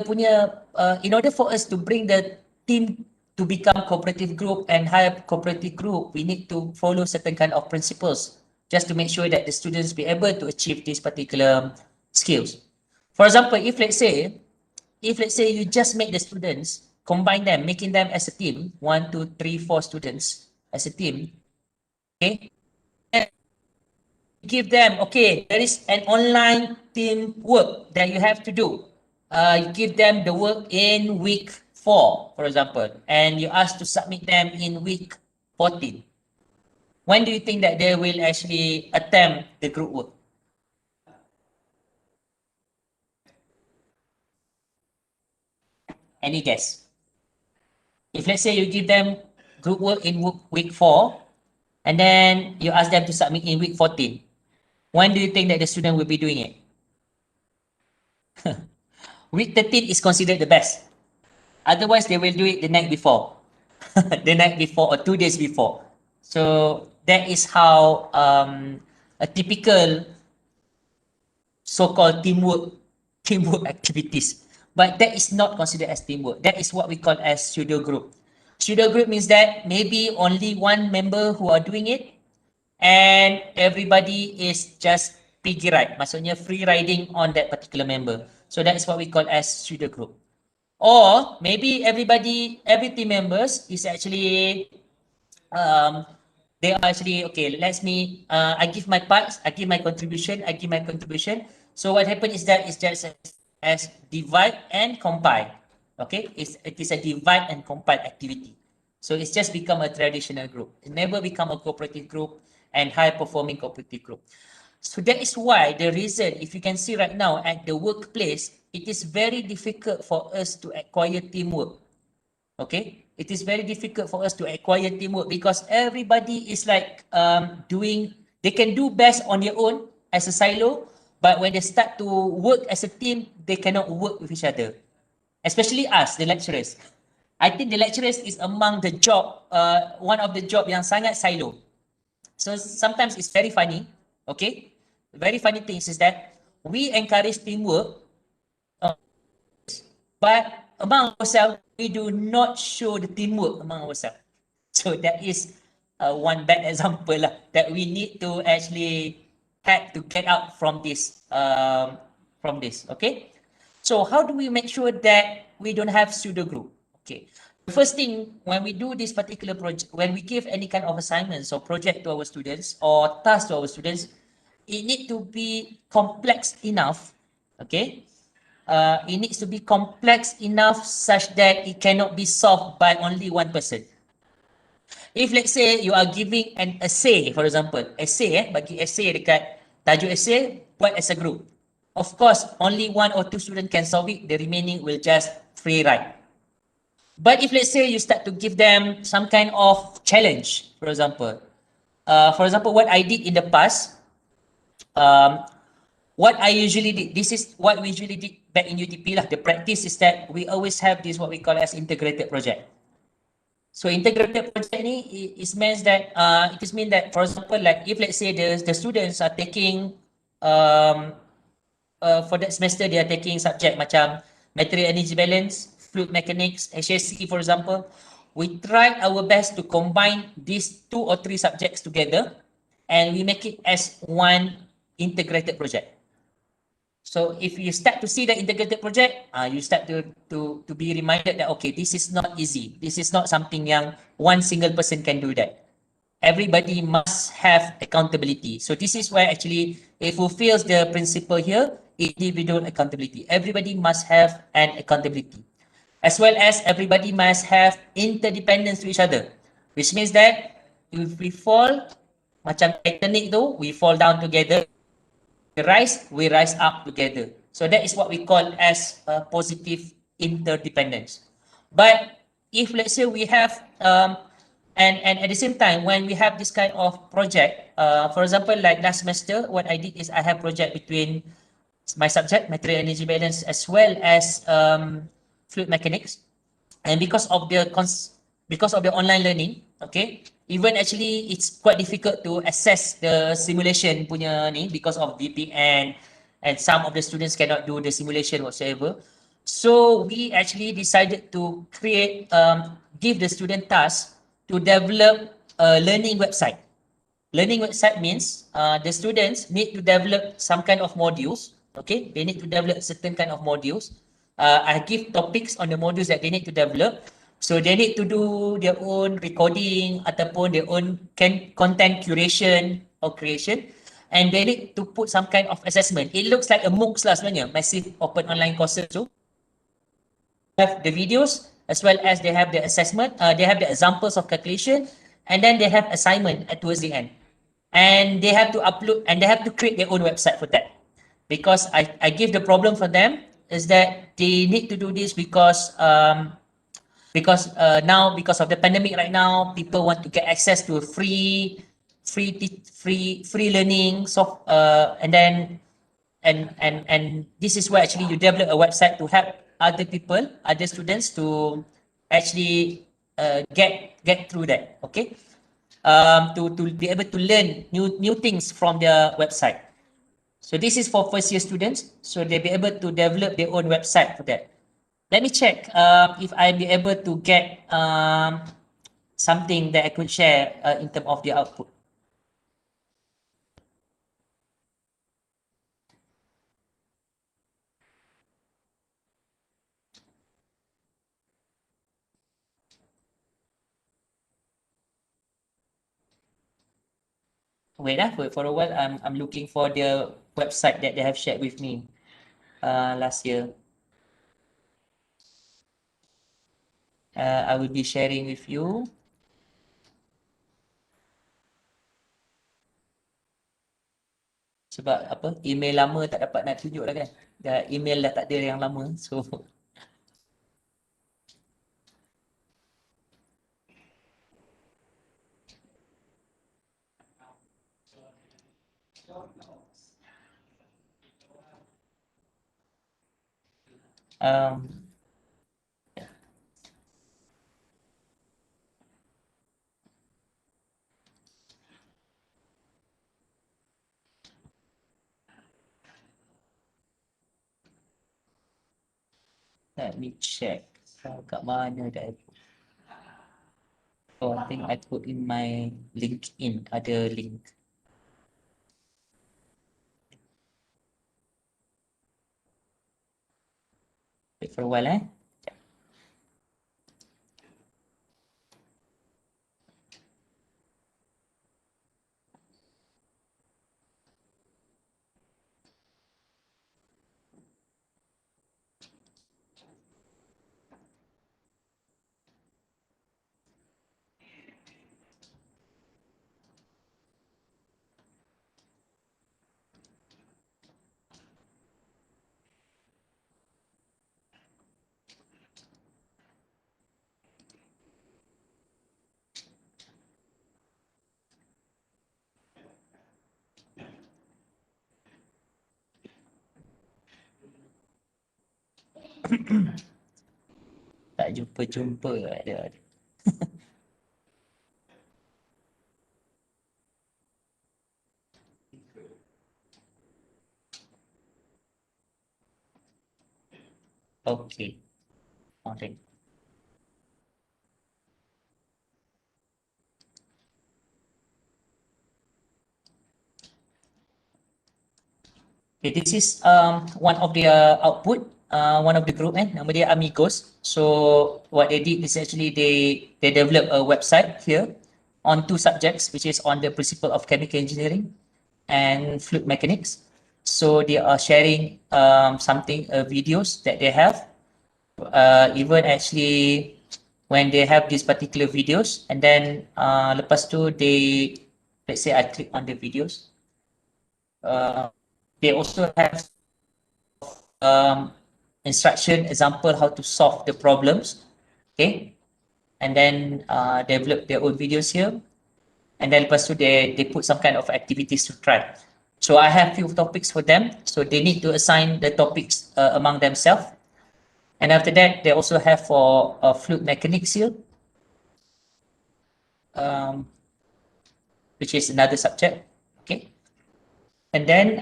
punya in order for us to bring the team to become cooperative group and higher cooperative group, we need to follow certain kind of principles just to make sure that the students be able to achieve these particular skills. For example, if let's say you just make the students, combine them, making them as a team, 1, 2, 3, 4 students as a team, okay, give them, okay, there is an online team work that you have to do. You give them the work in week 4, for example, and you ask to submit them in week 14. When do you think that they will actually attempt the group work? Any guess? If let's say you give them group work in week 4, and then you ask them to submit in week 14, when do you think that the student will be doing it? Week 13 is considered the best. Otherwise, they will do it the night before. The night before or 2 days before. So that is how a typical so-called teamwork activities. But that is not considered as teamwork. That is what we call as pseudo group. Pseudo group means that maybe only one member who are doing it and everybody is just piggy ride. Maksudnya free riding on that particular member. So that is what we call as pseudo group. Or maybe every team members is actually they are actually, okay, I give my parts, I give my contribution. So what happened is that it's just as divide and compile. Okay, it is a divide and compile activity. So it's just become a traditional group. It never become a cooperative group and high performing cooperative group. So that is why the reason, if you can see right now at the workplace, it is very difficult for us to acquire teamwork. Okay, it is very difficult for us to acquire teamwork because everybody is like they can do best on their own as a silo, but when they start to work as a team, they cannot work with each other. Especially us, the lecturers. I think the lecturers is among the job, one of the job yang sangat silo. So sometimes it's very funny, okay? Very funny things is that we encourage teamwork, but among ourselves, we do not show the teamwork among ourselves. So that is one bad example lah, that we need to actually had to get out from this. Okay. So how do we make sure that we don't have pseudo group? Okay. The first thing when we do this particular project, when we give any kind of assignments or project to our students or task to our students, it need to be complex enough. Okay. It needs to be complex enough such that it cannot be solved by only one person. If let's say you are giving an essay, for example, bagi essay dekat tajuk essay, buat as a group. Of course, only one or two students can solve it, the remaining will just free write. But if let's say you start to give them some kind of challenge, for example, what I did in the past, what I usually did, this is what we usually did back in UTP lah. The practice is that we always have this what we call as integrated project. So integrated project ni means that it is mean that, for example, like if let's say the students are taking for that semester they are taking subject macam material energy balance, fluid mechanics, HSC for example, we try our best to combine these 2 or 3 subjects together and we make it as one integrated project. So if you start to see the integrated project, you start to be reminded that, okay, this is not easy. This is not something yang one single person can do that. Everybody must have accountability. So this is where actually it fulfills the principle here, individual accountability. Everybody must have an accountability. As well as everybody must have interdependence to each other. Which means that if we fall, macam Titanic tu, we fall down together, we rise up together. So that is what we call as positive interdependence. But if let's say we have, and at the same time, when we have this kind of project, for example, like last semester, what I did is I have project between my subject, material energy balance, as well as fluid mechanics. And because of the online learning, okay, even actually it's quite difficult to assess the simulation punya ni because of VPN and some of the students cannot do the simulation whatsoever. So we actually decided to give the student task to develop a learning website. Learning website means the students need to develop some kind of modules. Okay, they need to develop certain kind of modules. I give topics on the modules that they need to develop. So they need to do their own recording ataupun their own content curation or creation, and they need to put some kind of assessment. It looks like a MOOCs lah sebenarnya, massive open online courses tu. Have the videos as well as they have the assessment, they have the examples of calculation, and then they have assignment towards the end. And they have to upload and they have to create their own website for that. Because I give the problem for them is that they need to do this because now because of the pandemic right now, people want to get access to free learning and then and this is where actually you develop a website to help other students to actually get through that. Okay, to be able to learn new things from their website. So this is for first year students, so they'll be able to develop their own website for that. Let me check if I'll be able to get something that I could share in terms of the output. Wait, for a while, I'm looking for the website that they have shared with me last year. I will be sharing with you. Sebab apa, email lama tak dapat nak tunjuk lah kan. Email dah tak ada yang lama. So Let me check. Kat mana dah? Oh, I think I put in my LinkedIn. Ada link. Wait for a while, eh? Tak jumpa-jumpa ada. Okay. Okay. Okay, this is one of their output, one of the group, nama dia Amigos. So what they did is actually they developed a website here on two subjects, which is on the principle of chemical engineering and fluid mechanics. So they are sharing videos that they have. Even actually when they have these particular videos, and then lepas tu let's say I click on the videos. They also have instruction example how to solve the problems, okay, and then develop their own videos here, and then lepas tu they put some kind of activities to try. So I have few topics for them, so they need to assign the topics among themselves, and after that they also have for fluid mechanics here, which is another subject, okay, and then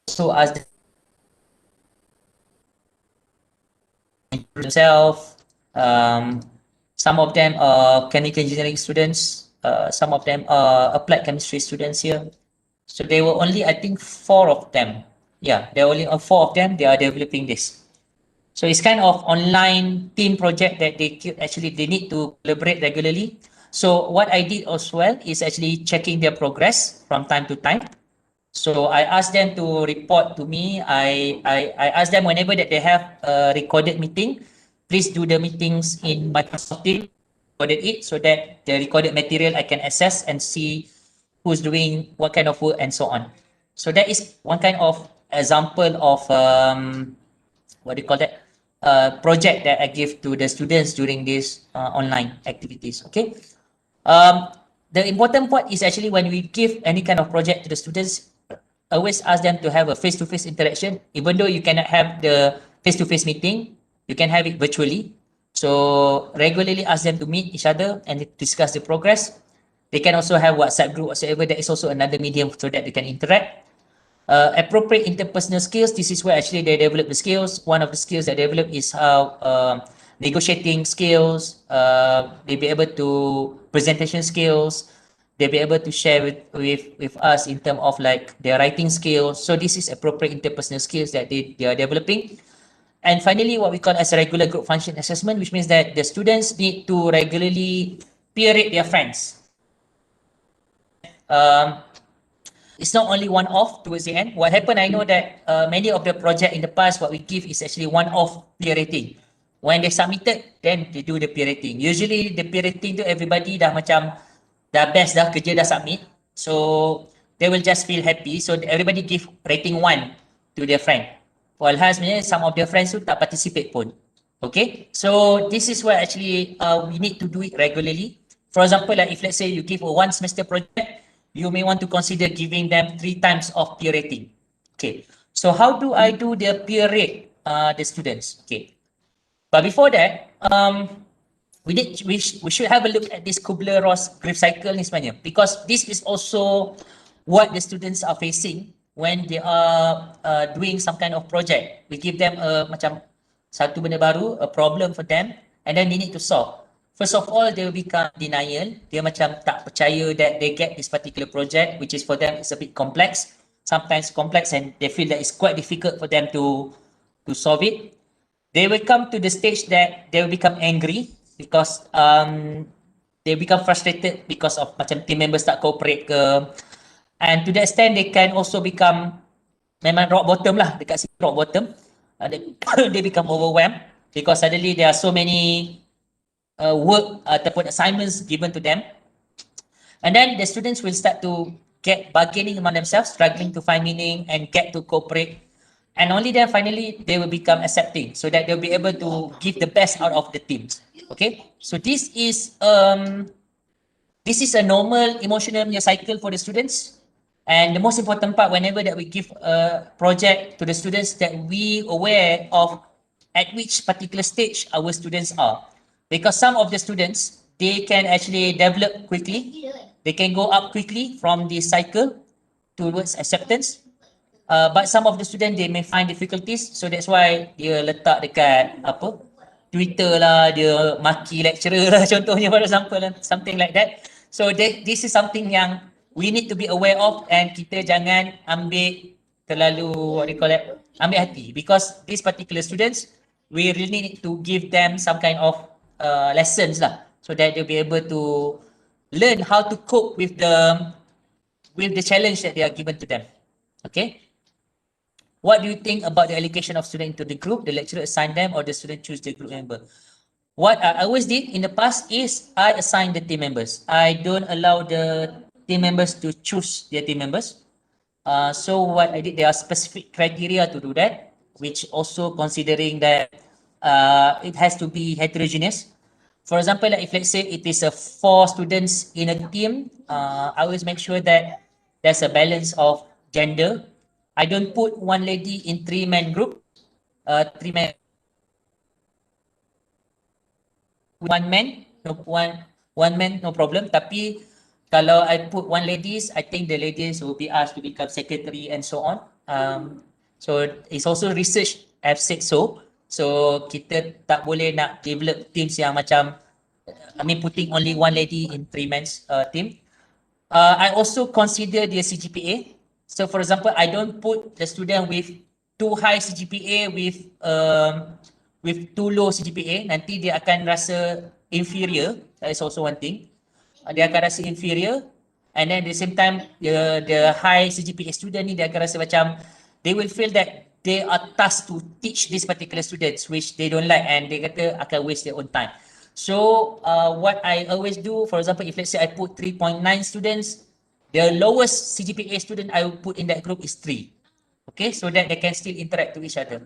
so as themselves. Some of them are chemical engineering students. Some of them are applied chemistry students here. So there were only, I think, 4 of them. Yeah, there are only 4 of them. They are developing this. So it's kind of online team project that they need to collaborate regularly. So what I did as well is actually checking their progress from time to time. So I asked them to report to me. I asked them whenever that they have a recorded meeting, please do the meetings in Microsoft Teams, recorded it so that the recorded material I can access and see who's doing what kind of work and so on. So that is one kind of example of what do you call that? Project that I give to the students during these online activities. Okay. The important part is actually when we give any kind of project to the students, always ask them to have a face-to-face interaction. Even though you cannot have the face-to-face meeting, you can have it virtually. So regularly ask them to meet each other and discuss the progress. They can also have WhatsApp group whatsoever. That is also another medium so that they can interact. Appropriate interpersonal skills. This is where actually they develop the skills. One of the skills that they develop is how negotiating skills. They be able to presentation skills. They be able to share with us in terms of like their writing skills. So this is appropriate interpersonal skills that they are developing. And finally, what we call as a regular group function assessment, which means that the students need to regularly peer rate their friends. It's not only one-off towards the end. What happened, I know that many of the project in the past, what we give is actually one-off peer rating. When they submitted, then they do the peer rating. Usually the peer rating tu everybody dah macam dah best dah kerja dah submit. So they will just feel happy. So everybody give rating 1 to their friend. Walhal sebenarnya some of their friends tu tak participate pun. Okay, so this is where actually we need to do it regularly. For example, like if let's say you give a 1 semester project, you may want to consider giving them 3 times of peer rating. Okay, so how do I do the peer rate the students? Okay, but before that, we should have a look at this Kubler-Ross grief cycle ni sebenarnya, because this is also what the students are facing when they are doing some kind of project. We give them a macam satu benda baru, a problem for them, and then they need to solve. First of all, they will become denial. Dia macam tak percaya that they get this particular project, which is for them is a bit complex, sometimes complex, and they feel that it's quite difficult for them to solve it. They will come to the stage that they will become angry because they become frustrated because of macam team members tak cooperate ke, and to the extent they can also become memang rock bottom lah, dekat sini rock bottom. They become overwhelmed because suddenly there are so many work ataupun assignments given to them, and then the students will start to get bargaining among themselves, struggling to find meaning and get to cooperate, and only then finally they will become accepting so that they'll be able to give the best out of the teams. Okay, so this is a normal emotional cycle for the students, and the most important part whenever that we give a project to the students, that we aware of at which particular stage our students are, because some of the students, they can actually develop quickly, they can go up quickly from the cycle towards acceptance, but some of the students, they may find difficulties, so that's why dia letak dekat apa Twitter lah, dia maki lecturer lah contohnya, for example, something like that. So this is something yang we need to be aware of, and kita jangan ambil terlalu, what do you call that, ambil hati, because these particular students, we really need to give them some kind of lessons lah, so that they'll be able to learn how to cope with the challenge that they are given to them. Okay. What do you think about the allocation of students into the group? The lecturer assign them or the student choose the group member? What I always did in the past is I assign the team members. I don't allow the team members to choose their team members. So what I did, there are specific criteria to do that, which also considering that it has to be heterogeneous. For example, like if let's say it is a 4 students in a team, I always make sure that there's a balance of gender. I don't put one lady in 3-man group, 3-man, one man, one man, no problem. Tapi kalau I put one ladies, I think the ladies will be asked to become secretary and so on. So it's also research have said so. So kita tak boleh nak develop teams yang macam, I mean putting only one lady in 3-man's team. I also consider their CGPA. So for example, I don't put the student with too high CGPA with too low CGPA. Nanti dia akan rasa inferior. That is also one thing. Dia akan rasa inferior, and then at the same time the high CGPA student ni dia akan rasa macam they will feel that they are tasked to teach these particular students which they don't like, and they kata akan waste their own time. So what I always do, for example, if let's say I put 3.9 students, the lowest CGPA student I will put in that group is 3. Okay, so that they can still interact with each other.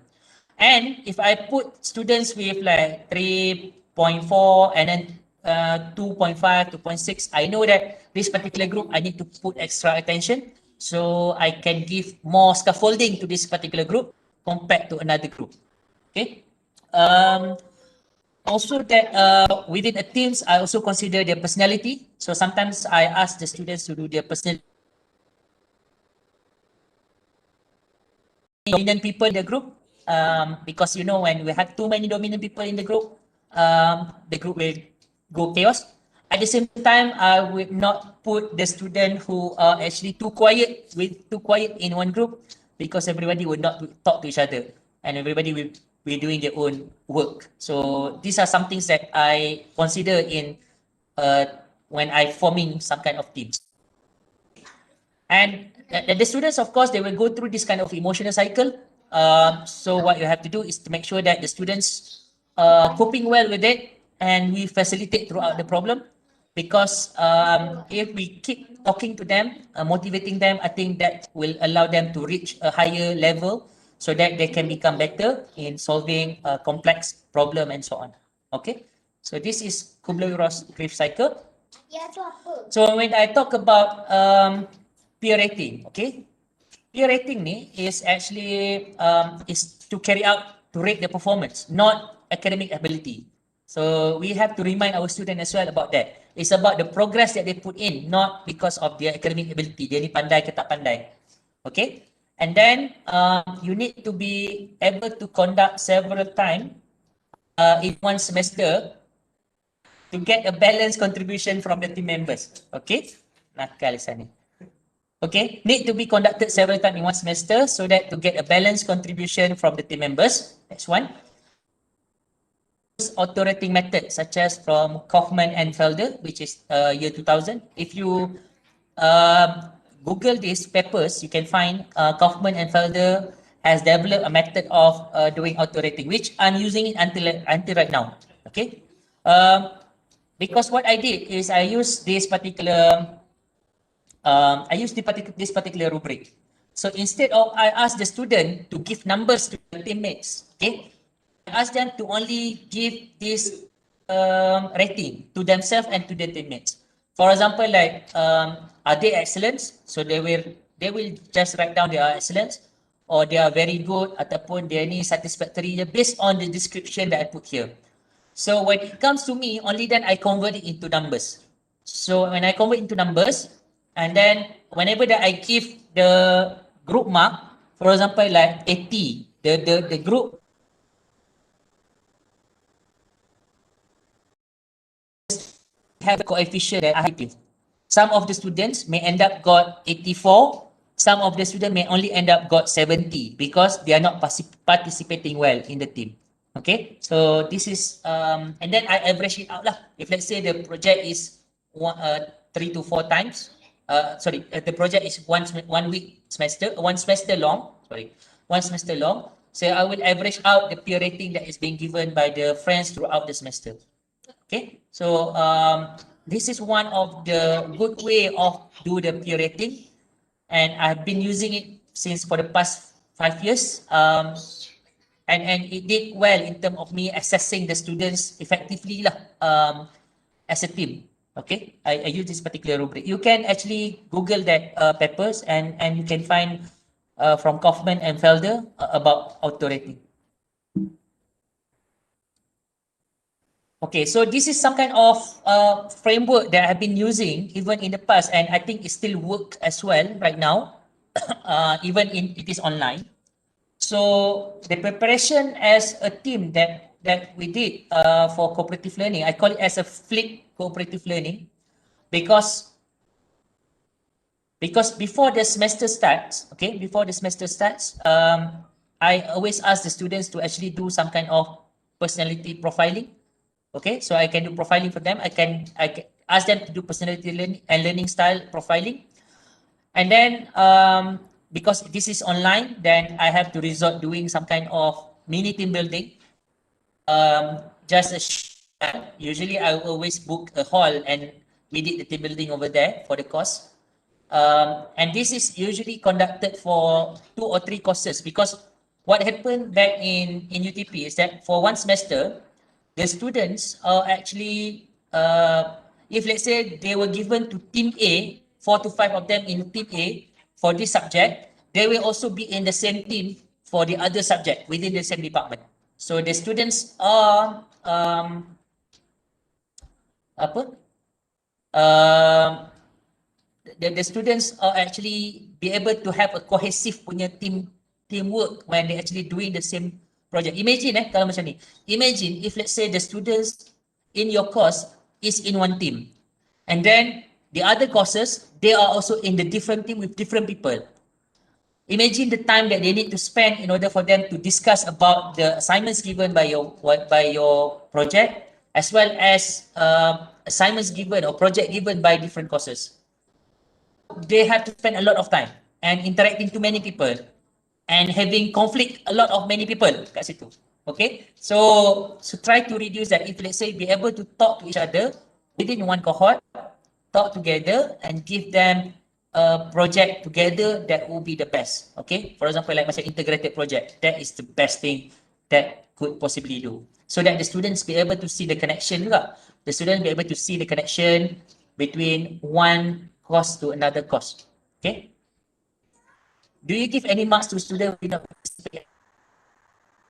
And if I put students with like 3.4 and then 2.5, 2.6, I know that this particular group I need to put extra attention, so I can give more scaffolding to this particular group compared to another group. Okay. Also that within a teams, I also consider their personality. So sometimes I ask the students to do their personality. Dominant people in the group, because you know when we have too many dominant people in the group will go chaos. At the same time, I would not put the student who are actually too quiet in one group, because everybody would not talk to each other and everybody will be doing their own work. So these are some things that I consider in when I forming some kind of teams. And the students, of course, they will go through this kind of emotional cycle. So what you have to do is to make sure that the students are coping well with it, and we facilitate throughout the problem. Because if we keep talking to them, motivating them, I think that will allow them to reach a higher level so that they can become better in solving a complex problem and so on. Okay, so this is Kubler-Ross grief cycle. So when I talk about peer rating, okay, peer rating ni is actually is to carry out to rate the performance, not academic ability. So we have to remind our student as well about that. It's about the progress that they put in, not because of their academic ability. Dia ni pandai ke tak pandai. Okay. And then you need to be able to conduct several times in one semester to get a balanced contribution from the team members. Okay. Nakal sana. Okay, need to be conducted several times in one semester so that to get a balanced contribution from the team members. That's one. Auto-rating method such as from Kaufman and Felder, which is year 2000. If you Google these papers, you can find Kaufman and Felder has developed a method of doing auto-rating, which I'm using it until right now. Okay, because what I did is I use this particular this particular rubric. So instead of I ask the student to give numbers to their teammates, okay, I ask them to only give this rating to themselves and to their teammates. For example, like are they excellent? So they will just write down they are excellent, or they are very good, ataupun they ni satisfactory based on the description that I put here. So when it comes to me, only then I convert it into numbers. So when I convert into numbers, and then whenever that I give the group mark, for example, like 80, the group have a coefficient that I give. Some of the students may end up got 84. Some of the students may only end up got 70 because they are not participating well in the team. Okay, so this is and then I average it out lah. If let's say the project is 3 to 4 times, the project is one semester long. Sorry, 1 semester long. So I will average out the peer rating that is being given by the friends throughout the semester. Okay, so this is one of the good way of do the peer rating, and I've been using it since for the past 5 years. And it did well in terms of me assessing the students effectively lah, as a team. Okay, I use this particular rubric. You can actually Google that papers and you can find from Kaufman and Felder about auto rating. Okay, so this is some kind of framework that I've been using even in the past, and I think it still works as well right now, even in it is online. So the preparation as a team that we did for cooperative learning, I call it as a flipped cooperative learning, because before the semester starts, I always ask the students to actually do some kind of personality profiling. Okay, so I can do profiling for them. I can ask them to do personality learning style profiling, and then because this is online, then I have to resort doing some kind of mini team building. Usually I always book a hall and we did the team building over there for the course. And this is usually conducted for 2 or 3 courses, because what happened back in UTP is that for one semester, the students are actually, if let's say they were given to team A, 4 to 5 of them in team A for this subject, they will also be in the same team for the other subject within the same department. So the students are the students are actually be able to have a cohesive punya teamwork when they actually doing the same project. Imagine kalau macam ni. Imagine if let's say the students in your course is in one team, and then the other courses, they are also in the different team with different people. Imagine the time that they need to spend in order for them to discuss about the assignments given by your project, as well as assignments given or project given by different courses. They have to spend a lot of time and interacting to many people and having conflict a lot of many people kat situ. Okay, so try to reduce that. If let's say be able to talk to each other within one cohort, talk together and give them a project together, that will be the best. Okay, for example, like macam integrated project, that is the best thing that could possibly do, so that the students be able to see the connection juga. The students be able to see the connection between one course to another course. Okay. Do you give any marks to students who did not participate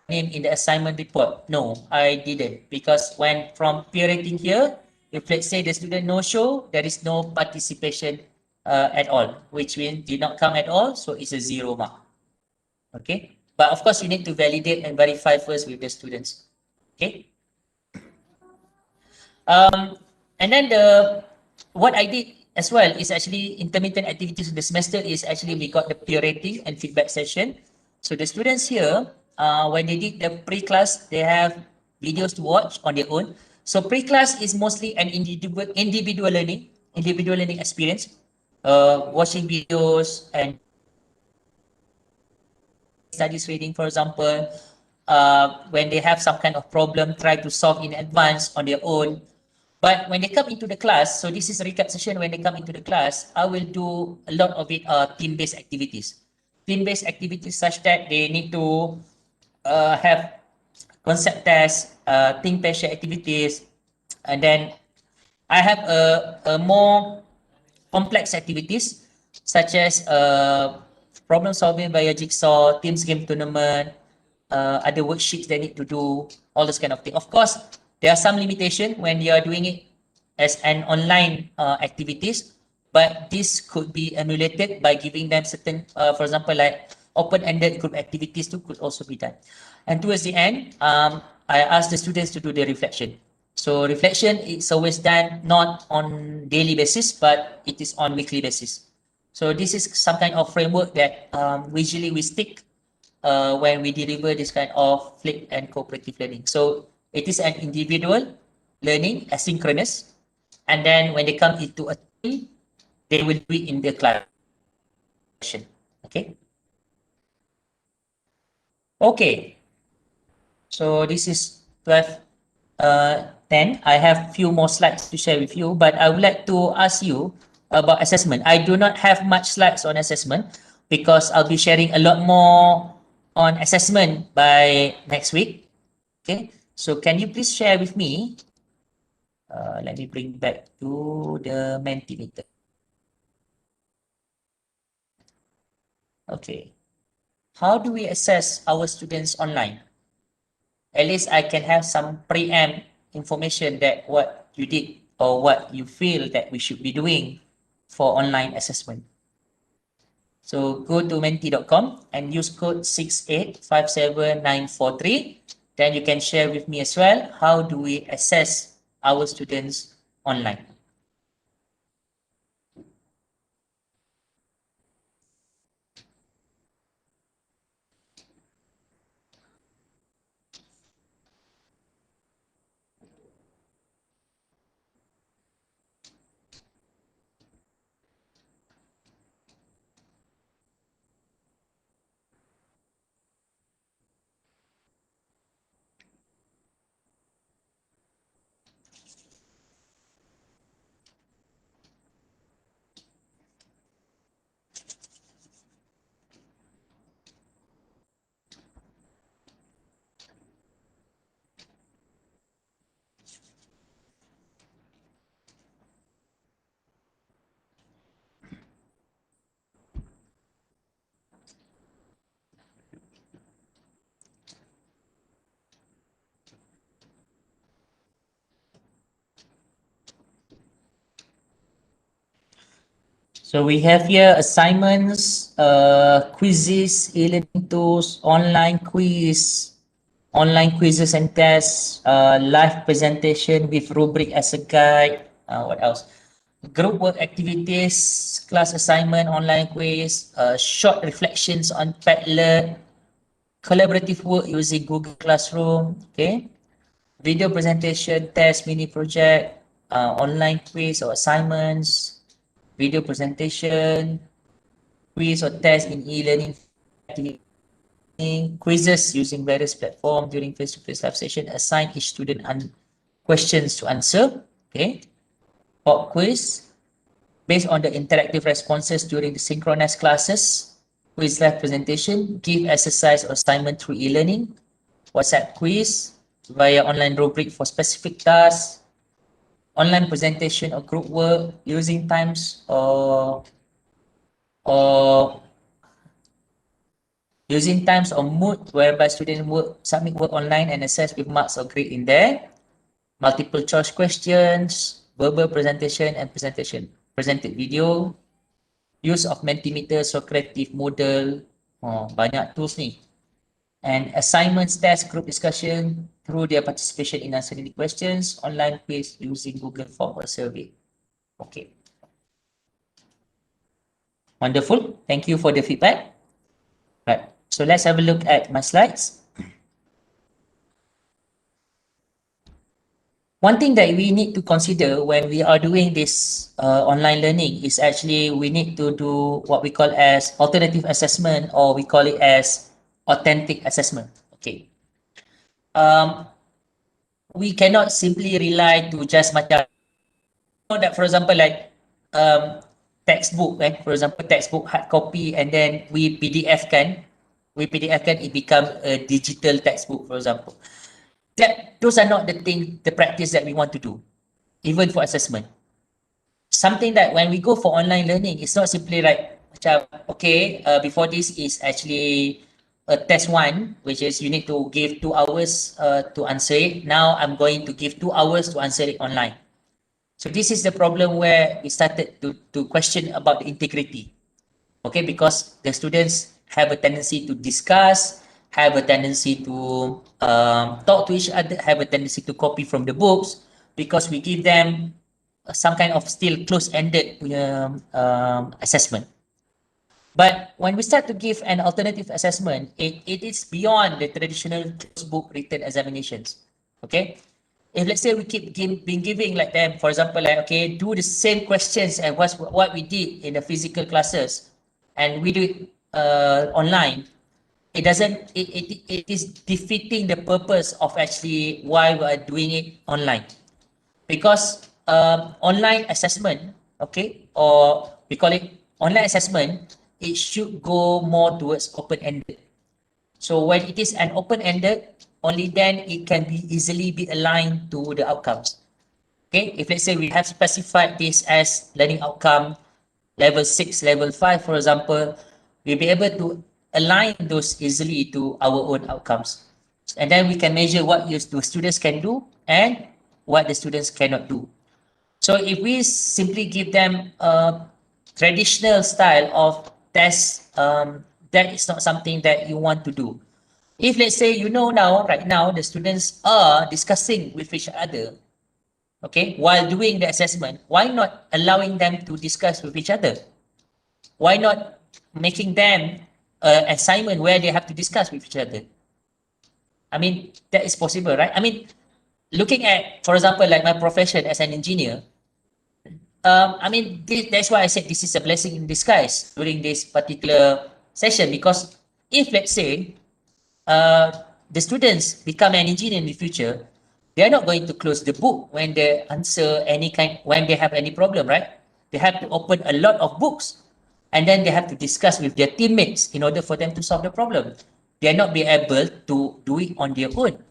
in the assignment report? No, I didn't, because when from peer rating here, if let's say the student no show, there is no participation at all, which means did not come at all, so it's a 0 mark. Okay, but of course you need to validate and verify first with the students. Okay. And then what I did as well is actually intermittent activities in the semester is actually we got the peer rating and feedback session. So the students here, when they did the pre-class, they have videos to watch on their own. So pre-class is mostly an individual learning experience, watching videos and studies reading, for example. When they have some kind of problem, try to solve in advance on their own. But when they come into the class, so this is a recap session. When they come into the class, I will do a lot of it team-based activities. Team-based activities such that they need to have concept tests, think pressure activities, and then I have a more complex activities such as problem solving via jigsaw, teams game tournament, other worksheets they need to do, all this kind of thing. Of course, there are some limitation when you are doing it as an online activities, but this could be emulated by giving them certain, for example, like open-ended group activities too could also be done. And towards the end, I asked the students to do the reflection. So reflection is always done not on daily basis, but it is on weekly basis. So this is some kind of framework that usually we stick when we deliver this kind of flipped and cooperative learning. So it is an individual learning, asynchronous, and then when they come into a team, they will do it in the class. Okay. Okay. So this is 10. I have few more slides to share with you, but I would like to ask you about assessment. I do not have much slides on assessment because I'll be sharing a lot more on assessment by next week. Okay, so can you please share with me? Let me bring back to the Mentimeter. Okay, how do we assess our students online? At least I can have some preempt information that what you did or what you feel that we should be doing for online assessment. So go to menti.com and use code 6857943. Then you can share with me as well, how do we assess our students online? So we have here assignments, quizzes, e-learning tools, online quizzes and tests, live presentation with rubric as a guide. What else? Group work activities, class assignment, online quiz, short reflections on Padlet, collaborative work using Google Classroom, okay? Video presentation, test, mini project, online quiz or assignments, video presentation, quiz or test in e-learning activity, quizzes using various platforms during face-to-face live session, assign each student questions to answer, okay? Pop quiz, based on the interactive responses during the synchronous classes, quiz live presentation, give exercise or assignment through e-learning, WhatsApp quiz, via online rubric for specific tasks, online presentation or group work using times or using times or mood whereby students submit work online and assess with marks or grade in there. Multiple choice questions, verbal presentation and presented video, use of Mentimeter, Socrative model, banyak tools ni. And assignments, test, group discussion through their participation in answering the questions, online quiz using Google Form or survey. Okay. Wonderful. Thank you for the feedback. Right. So let's have a look at my slides. One thing that we need to consider when we are doing this online learning is actually we need to do what we call as alternative assessment, or we call it as authentic assessment. Okay. We cannot simply rely to just macam, that for example like textbook, for example textbook hard copy and then we PDF kan, it becomes a digital textbook, for example. Those are not the practice that we want to do, even for assessment. Something that when we go for online learning, it's not simply like, okay, before this is actually a test one, which is you need to give 2 hours to answer it. Now I'm going to give 2 hours to answer it online. So this is the problem where we started to question about the integrity. Okay, because the students have a tendency to discuss, have a tendency to talk to each other, have a tendency to copy from the books, because we give them some kind of still close-ended assessment. But when we start to give an alternative assessment, it is beyond the traditional book written examinations. Okay, if let's say we keep been giving like them, for example, like, okay, do the same questions and what we did in the physical classes, and we do it online, it is defeating the purpose of actually why we are doing it online. Because online assessment, okay, or we call it online assessment, it should go more towards open-ended. So when it is an open-ended, only then it can be easily be aligned to the outcomes. Okay, if let's say we have specified this as learning outcome level 6, level 5, for example, we'll be able to align those easily to our own outcomes. And then we can measure what the students can do and what the students cannot do. So if we simply give them a traditional style of test, that is not something that you want to do. If let's say right now the students are discussing with each other, okay, while doing the assessment, why not allowing them to discuss with each other? Why not making them an assignment where they have to discuss with each other? I mean, that is possible, right? I mean, looking at, for example, like my profession as an engineer, that's why I said this is a blessing in disguise during this particular session, because if let's say the students become an engineer in the future, they are not going to close the book when they when they have any problem, right? They have to open a lot of books and then they have to discuss with their teammates in order for them to solve the problem. They are not be able to do it on their own.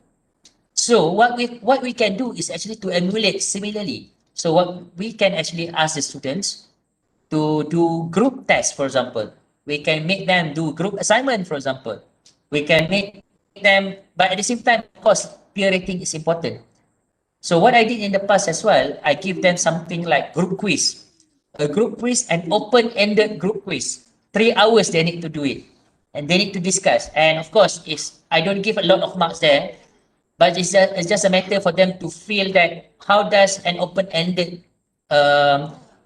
So what we can do is actually to emulate similarly. So what we can actually ask the students to do group tests, for example. We can make them do group assignment, for example. We can make them, but at the same time, of course, peer rating is important. So what I did in the past as well, I give them something like group quiz. A group quiz, an open-ended group quiz. 3 hours they need to do it. And they need to discuss. And of course, I don't give a lot of marks there, but it's just a matter for them to feel that how does an open-ended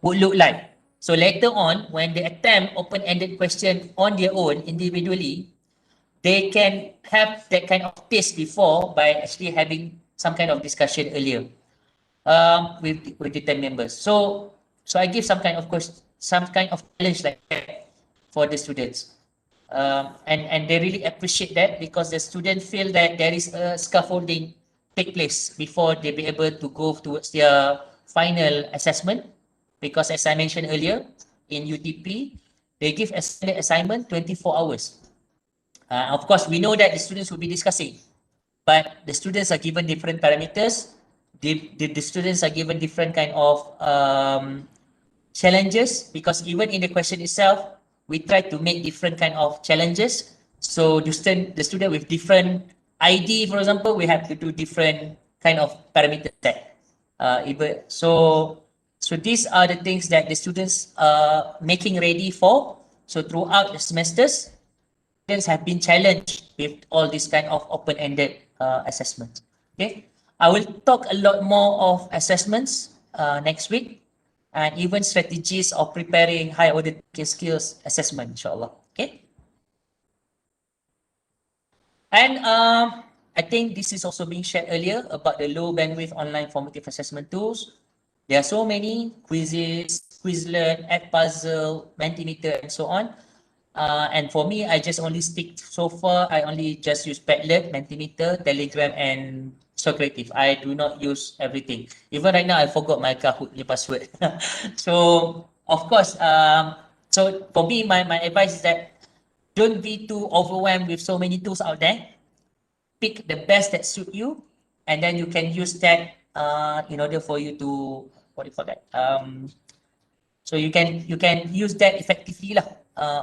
would look like. So later on, when they attempt open-ended question on their own individually, they can have that kind of taste before by actually having some kind of discussion earlier with the 10 members. So I give some kind of challenge like that for the students. And they really appreciate that, because the students feel that there is a scaffolding take place before they be able to go towards their final assessment. Because as I mentioned earlier, in UTP, they give a standard assignment 24 hours. Of course, we know that the students will be discussing, but the students are given different parameters. the students are given different kind of challenges, because even in the question itself, we try to make different kind of challenges. So the student with different ID, for example, we have to do different kind of parameter set. Even so these are the things that the students are making ready for. So throughout the semesters, students have been challenged with all this kind of open-ended assessments. Okay, I will talk a lot more of assessments next week, and even strategies of preparing high order skills assessment, inshallah. Okay. And I think this is also being shared earlier about the low bandwidth online formative assessment tools. There are so many quizzes, Quizlet, Edpuzzle, Mentimeter, and so on. And for me, I just only stick so far. I only just use Padlet, Mentimeter, Telegram, and Socrative. I do not use everything. Even right now, I forgot my Kahoot password. So of course, so for me, my advice is that don't be too overwhelmed with so many tools out there. Pick the best that suit you, and then you can use that in order for you to, what do you call that? So you can use that effectively lah,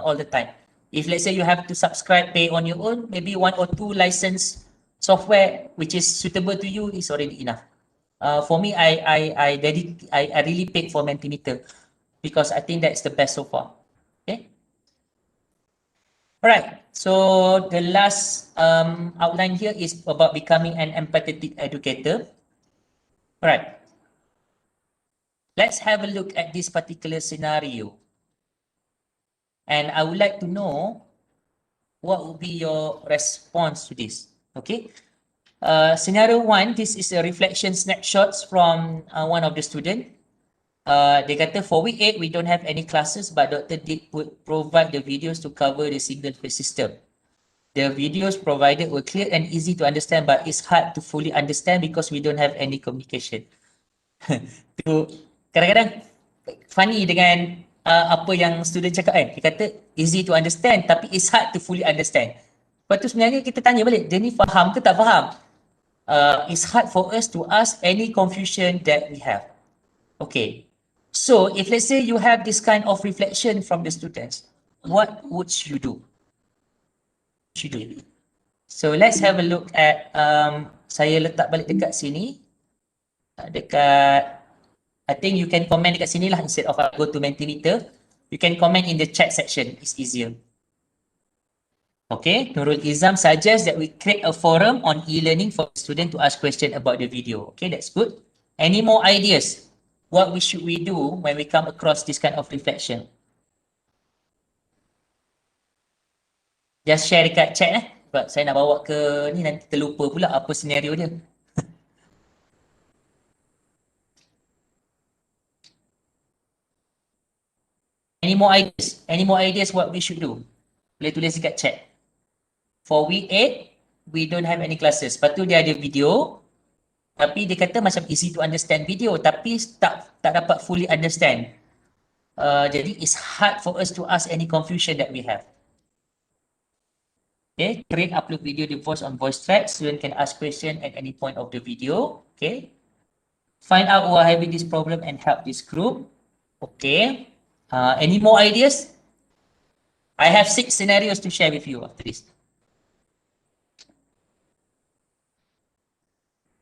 all the time. If let's say you have to subscribe, pay on your own, maybe 1 or 2 licensed software which is suitable to you is already enough. For me, I really paid for Mentimeter because I think that's the best so far. Okay. All right. So the last outline here is about becoming an empathetic educator. All right. Let's have a look at this particular scenario. And I would like to know what would be your response to this. Okay. Scenario 1, this is a reflection snapshots from one of the student. They kata for week 8, we don't have any classes, but Dr. did provide the videos to cover the single phase system. The videos provided were clear and easy to understand, but it's hard to fully understand because we don't have any communication. Tu kadang-kadang funny dengan apa yang student cakap kan. Dia kata easy to understand tapi it's hard to fully understand. Lepas tu sebenarnya kita tanya balik, dia ni faham ke tak faham? It's hard for us to ask any confusion that we have. Okay. So if let's say you have this kind of reflection from the students, what would you do? So let's have a look at saya letak balik dekat sini. Dekat I think you can comment dekat sini lah instead of I go to Mentimeter. You can comment in the chat section. It's easier. Okay, Nurul Izam suggests that we create a forum on e-learning for students to ask questions about the video. Okay, that's good. Any more ideas? What should we do when we come across this kind of reflection? Just share dekat chat lah. Sebab saya nak bawa ke ni nanti terlupa pula apa senario dia. Any more ideas? Any more ideas what we should do? Boleh tulis dekat chat. For week 8, we don't have any classes. Lepas tu dia ada video, tapi dia kata macam easy to understand video, tapi tak dapat fully understand. Jadi it's hard for us to ask any confusion that we have. Okay, create upload video the voice on voice track. Student can ask question at any point of the video. Okay. Find out who are having this problem and help this group. Okay. Any more ideas? I have 6 scenarios to share with you after this.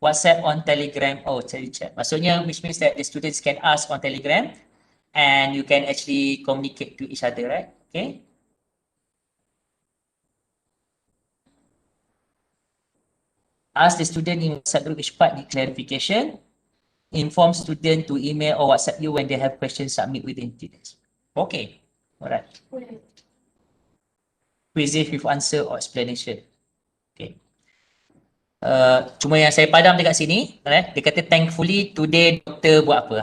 WhatsApp on Telegram. Oh, chat. Maksudnya, which means that the students can ask on Telegram and you can actually communicate to each other, right? Okay. Ask the student in WhatsApp group which part need clarification. Inform student to email or WhatsApp you when they have questions, submit within 2 days. Okay. Alright. Quizzes with answer or explanation. Okay. Cuma yang saya padam dekat sini, dia kata thankfully today doktor buat apa.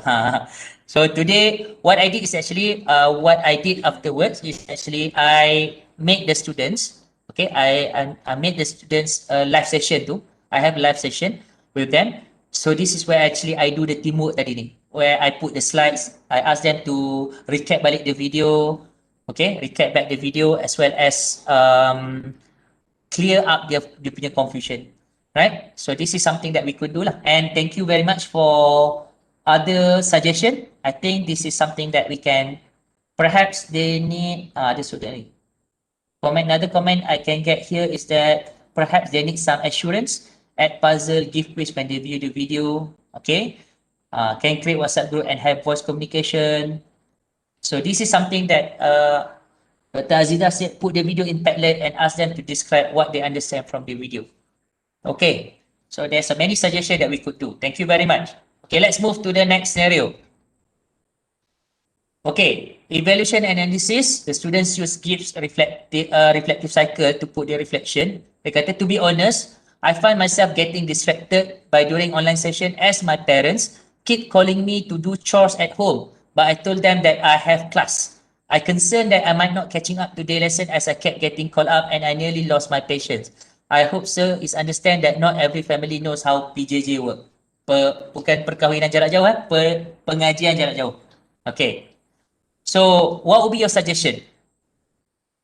So today what I did is actually what I did afterwards is actually I made the students, okay, I made the students live session tu. I have a live session with them. So this is where actually I do the teamwork tadi ni, where I put the slides, I ask them to recap balik the video, okay, recap back the video as well as clear up dia punya confusion. right? So this is something that we could do lah. And thank you very much for other suggestion. I think this is something that we can, perhaps they need, this would comment. Another comment I can get here is that perhaps they need some assurance, add puzzle, give quiz when they view the video, okay? Can create WhatsApp group and have voice communication. So this is something that Dr. Azida said, put the video in Padlet and ask them to describe what they understand from the video. Okay, so there's a many suggestions that we could do. Thank you very much. Okay, let's move to the next scenario. Okay, evaluation analysis. The students use GIFs reflective cycle to put their reflection. They kata, to be honest, I find myself getting distracted by during online session as my parents keep calling me to do chores at home. But I told them that I have class. I concerned that I might not catching up to the lesson as I kept getting called up and I nearly lost my patience. I hope sir is understand that not every family knows how PJJ work. Bukan perkahwinan jarak jauh, pengajian jarak jauh. Okay. So what would be your suggestion?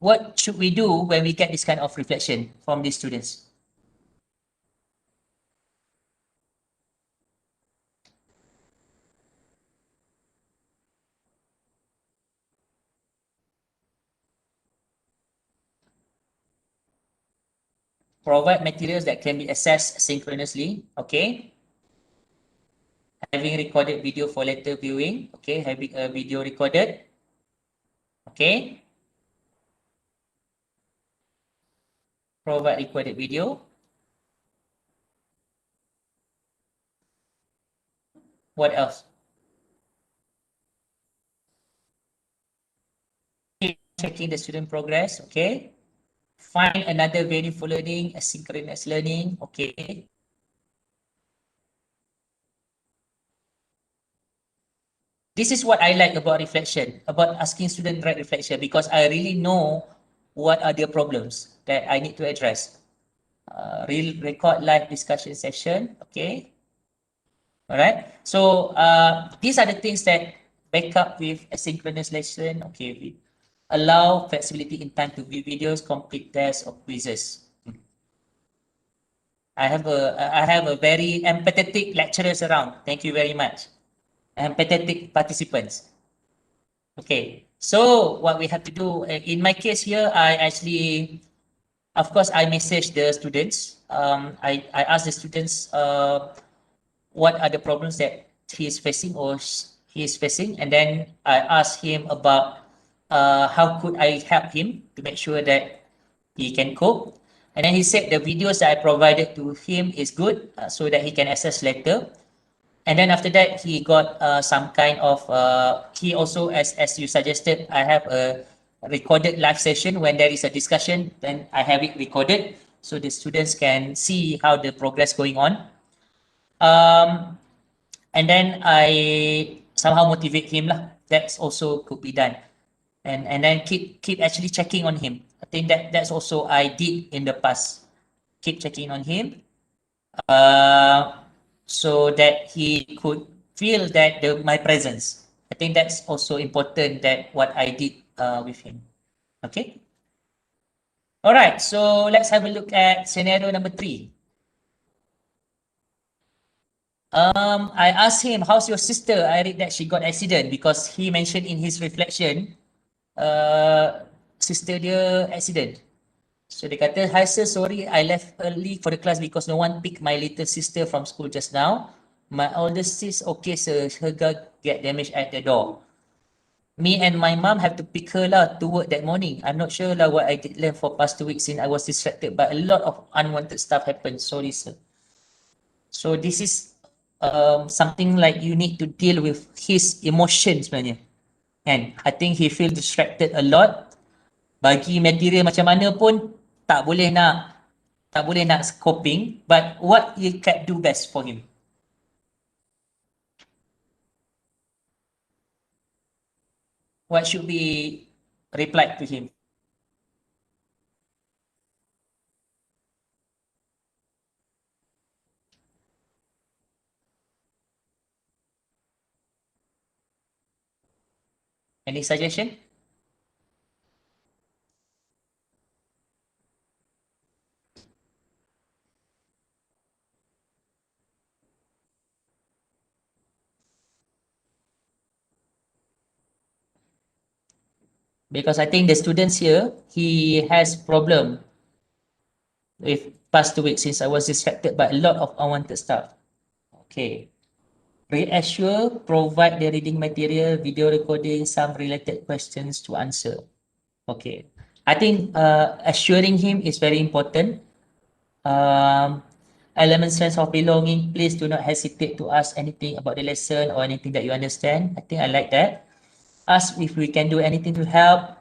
What should we do when we get this kind of reflection from these students? Provide materials that can be accessed synchronously, okay? Having recorded video for later viewing, okay? Having a video recorded, okay? Provide recorded video. What else? Keep checking the student progress, okay? Find another venue for learning, asynchronous learning, okay? This is what I like about reflection, about asking students right reflection, because I really know what are their problems that I need to address. Real record live discussion session, okay? All right. So these are the things that back up with asynchronous lesson, okay? We allow flexibility in time to view videos, complete tests or quizzes. I have a very empathetic lecturers around. Thank you very much. Empathetic participants. Okay, so what we have to do, in my case here, I actually, of course, I message the students. I ask the students what are the problems that he is facing or he is facing, and then I ask him about how could I help him to make sure that he can cope. And then he said the videos that I provided to him is good, so that he can access later. And then after that, he got some kind of, he also, as you suggested, I have a recorded live session when there is a discussion, then I have it recorded so the students can see how the progress going on. And then I somehow motivate him lah. That's also could be done. And then keep actually checking on him. I think that's also I did in the past. Keep checking on him. So that he could feel that my presence. I think that's also important that what I did with him. Okay. All right. So let's have a look at scenario number 3. I asked him, how's your sister? I read that she got accident because he mentioned in his reflection, sister dia accident. So dia kata, hi sir, sorry I left early for the class because no one picked my little sister from school just now. My oldest sis, okay sir, her car get damaged at the door. Me and my mom have to pick her lah to work that morning. I'm not sure lah what I did learn for past 2 weeks since I was distracted, but a lot of unwanted stuff happened. Sorry sir. So this is something like you need to deal with his emotions sebenarnya. And I think he feel distracted a lot. Bagi material macam mana pun tak boleh nak coping, but what you can do best for him? What should be replied to him? Any suggestion? because I think the students here, he has problem with past 2 weeks since I was distracted by a lot of unwanted stuff. Okay. Reassure, provide the reading material, video recording, some related questions to answer. Okay. I think assuring him is very important. Element sense of belonging, please do not hesitate to ask anything about the lesson or anything that you understand. I think I like that. Ask if we can do anything to help.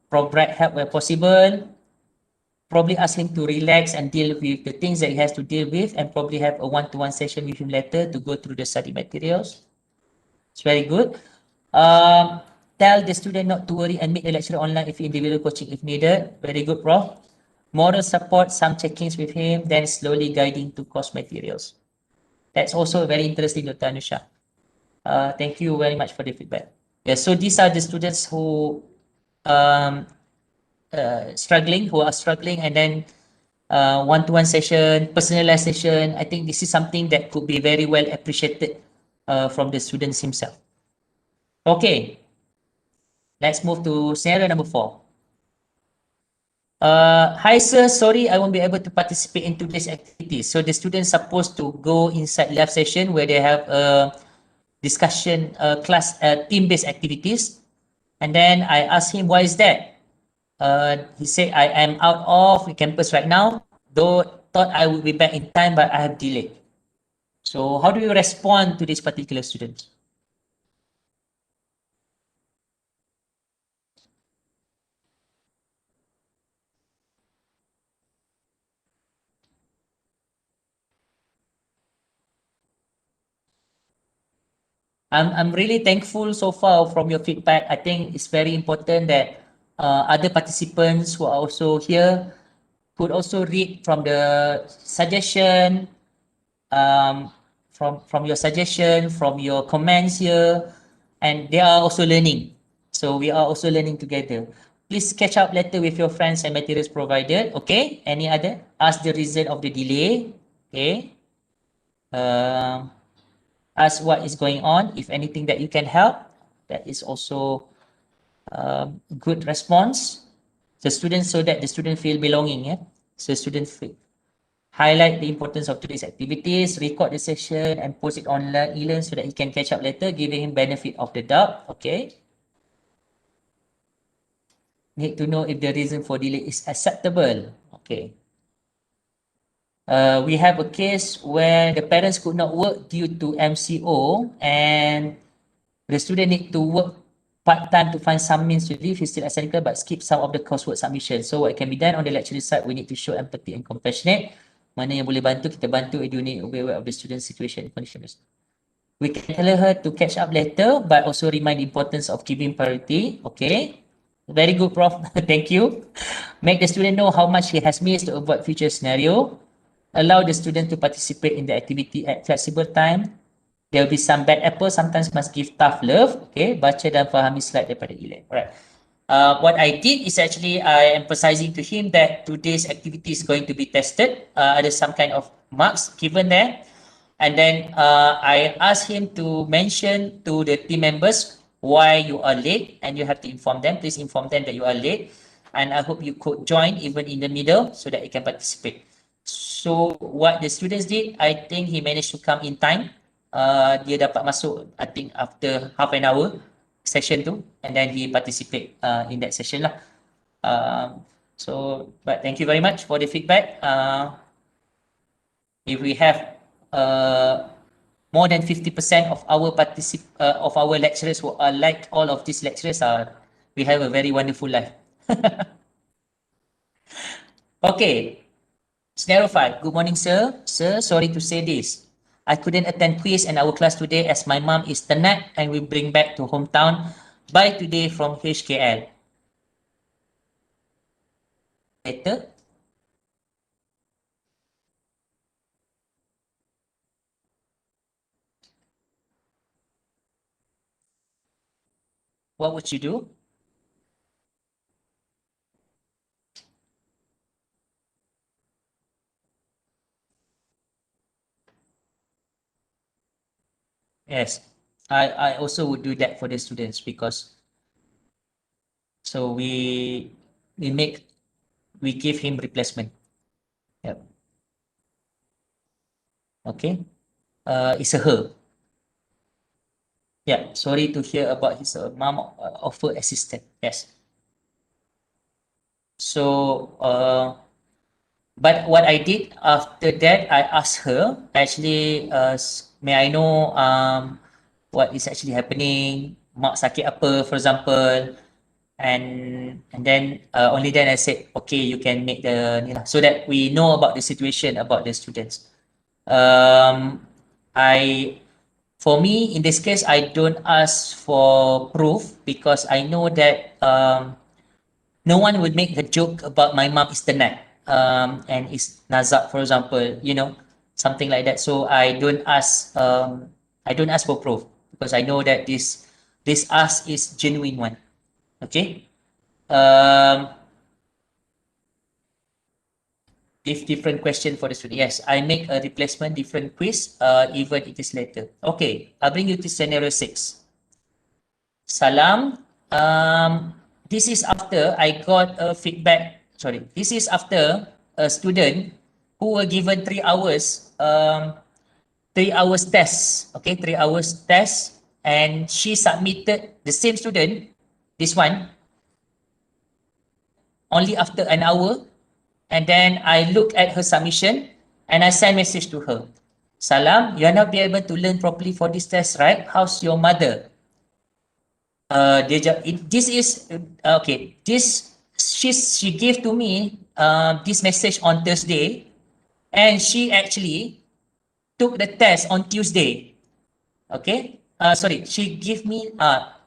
Provide help where possible. Probably ask him to relax and deal with the things that he has to deal with, and probably have a one-to-one session with him later to go through the study materials. It's very good. Tell the student not to worry and meet the lecturer online if individual coaching if needed. Very good, Prof. Moral support, some check-ins with him, then slowly guiding to course materials. That's also very interesting, Dr. Anusha. Thank you very much for the feedback. Yeah, so these are the students who um, who are struggling, and then one-to-one session, personalized session. I think this is something that could be very well appreciated from the students himself. Okay, let's move to scenario number 4. Hi sir, sorry I won't be able to participate in today's activities. So the students supposed to go inside live session where they have a discussion, class, team-based activities. And then I asked him, why is that? He said, I am out of the campus right now, though thought I would be back in time, but I have delayed. So how do you respond to this particular student? I'm really thankful so far from your feedback. I think it's very important that other participants who are also here could also read from the suggestion, from your suggestion, from your comments here, and they are also learning. So we are also learning together. Please catch up later with your friends and materials provided. Okay. Any other? Ask the reason of the delay. Okay. Ask what is going on. If anything that you can help, that is also good response. The students, so that the student feel belonging. Yeah. So students feel. Highlight the importance of today's activities, record the session and post it online e-learn so that he can catch up later, giving him benefit of the doubt. Okay. Need to know if the reason for delay is acceptable. Okay. We have a case where the parents could not work due to MCO, and the student need to work part-time to find some means to live. He's still essential but skip some of the coursework submission. So what can be done on the lecturer side? We need to show empathy and compassionate. Mana yang boleh bantu, kita bantu. You need to be aware of the student's situation and conditions. We can tell her to catch up later, but also remind the importance of giving priority. Okay. Very good, Prof. Thank you. Make the student know how much he has missed to avoid future scenario. Allow the student to participate in the activity at flexible time. There will be some bad apples. Sometimes must give tough love. Okay. Baca dan fahami slide daripada e-learn. Alright. What I did is actually I emphasizing to him that today's activity is going to be tested. Ada some kind of marks given there. And then I asked him to mention to the team members why you are late, and you have to inform them. Please inform them that you are late. And I hope you could join even in the middle so that you can participate. So what the students did, I think he managed to come in time. Dia dapat masuk, I think after half an hour session tu, and then he participate in that session lah. But thank you very much for the feedback. If we have more than 50% of our lecturers who are like all of these lecturers, we have a very wonderful life. Okay. Scenario 5. Good morning, sir. Sir, sorry to say this. I couldn't attend quiz and our class today as my mom is tenat and will bring back to hometown by today from HKL. Later. What would you do? Yes, I also would do that for the students, because So we give him replacement. Yep. Okay. It's a her. Yeah, sorry to hear about his mom offer assistant. Yes. So, but what I did after that, I asked her, actually, may I know what is actually happening? Mak sakit apa, for example, and then only then I said, okay, you can make the ni lah, so that we know about the situation about the students. For me, in this case, I don't ask for proof because I know that no one would make a joke about my mom is tenat and is nazak, for example, something like that. So I don't ask for proof because I know that this ask is genuine one. Okay. Give different question for the student. Yes, I make a replacement different quiz, even it is later. Okay, I'll bring you to scenario 6. Salam. This is after I got a feedback. Sorry, this is after a student who were given 3 hours, 3 hours test. Okay, 3 hours test, and she submitted, the same student, this one, only after an hour. And then I look at her submission and I send message to her. Salam, you are not be able to learn properly for this test, right? How's your mother? This is okay. She gave to me this message on Thursday, and she actually took the test on Tuesday. Okay. Sorry, she gave me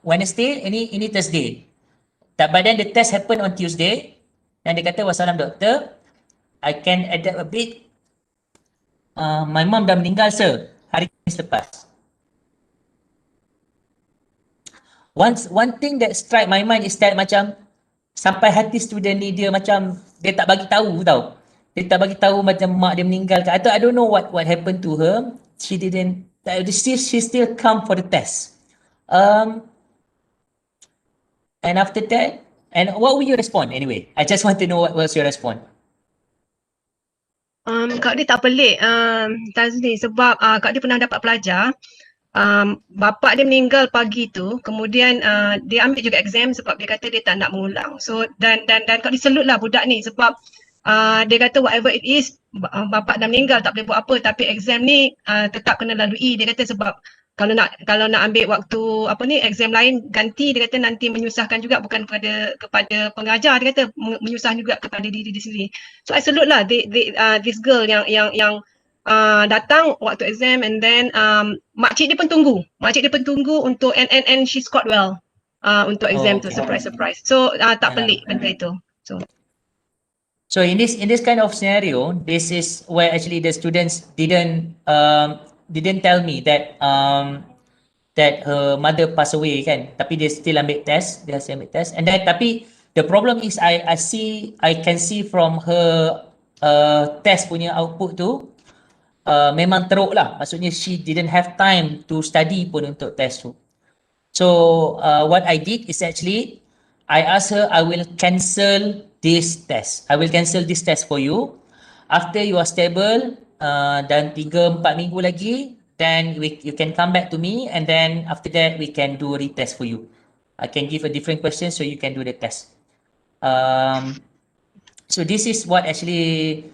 Wednesday, ini Thursday. But then the test happened on Tuesday. Dan dia kata, wassalam doktor, I can adapt a bit. My mom dah meninggal, sir, hari Khamis lepas. One thing that strike my mind is that macam sampai hati student ni dia macam dia tak bagi tahu tau. Dia tak bagi tahu macam mak dia meninggal ke. I don't know what happened to her. She didn't. She still come for the test. And after that, and what will you respond anyway? I just want to know what was your response. Kak dia tak pelik Tazli sebab Kak dia pernah dapat pelajar bapak dia meninggal pagi tu, kemudian dia ambil juga exam sebab dia kata dia tak nak mengulang. So dan Kak dia salute lah budak ni sebab dia kata whatever it is, bapak dah meninggal tak boleh buat apa, tapi exam ni tetap kena lalui. Dia kata sebab kalau nak ambil waktu exam lain ganti, dia kata nanti menyusahkan juga bukan kepada pengajar, dia kata menyusahkan juga kepada diri dia sendiri. So I salute lah this girl yang datang waktu exam, and then makcik dia pun tunggu untuk and she scored well untuk exam tu, surprise. So tak pelik benda itu. So in this kind of scenario, this is where actually the students didn't tell me that her mother passed away kan, tapi dia still ambil test, and then tapi the problem is I can see from her test punya output tu memang teruk lah, maksudnya she didn't have time to study pun untuk test tu. So what I did is actually I asked her, I will cancel this test. I will cancel this test for you. After you are stable, dan 3-4 minggu lagi, then you can come back to me, and then after that we can do a retest for you. I can give a different question so you can do the test. So this is what actually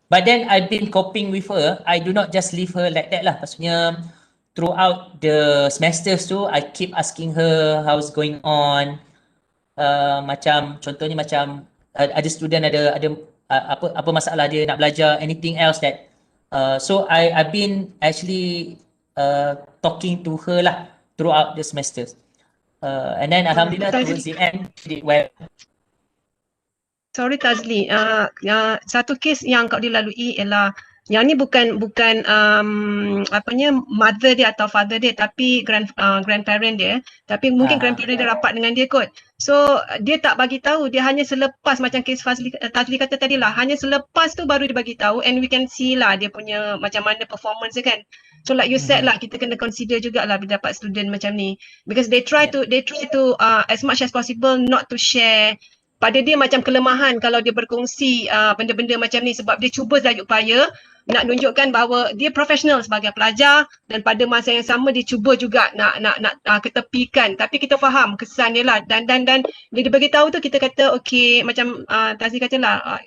But then I've been coping with her. I do not just leave her like that lah. Maksudnya throughout the semesters tu, I keep asking her how's going on. Macam contohnya macam ada student ada apa masalah dia nak belajar, anything else that so I've been actually talking to her lah throughout the semesters. And then alhamdulillah towards the end she did well. Sorry Tazli, satu kes yang kau dilalui ialah yang ni bukan mother dia atau father dia, tapi grandparent dia, tapi mungkin grandparent dia rapat dengan dia kot. So dia tak bagi tahu, dia hanya selepas macam kes Tazli kata tadi lah, hanya selepas tu baru dia bagi tahu, and we can see lah dia punya macam mana performance dia kan. So like you said lah, kita kena consider jugalah bila dapat student macam ni, because they try to as much as possible not to share pada dia macam kelemahan kalau dia berkongsi benda-benda macam ni, sebab dia cuba sedaya upaya nak tunjukkan bahawa dia profesional sebagai pelajar, dan pada masa yang sama dia cuba juga nak ketepikan, tapi kita faham kesan dia lah, dan bila dia bagi tahu tu kita kata okey, macam Tazli kata lah,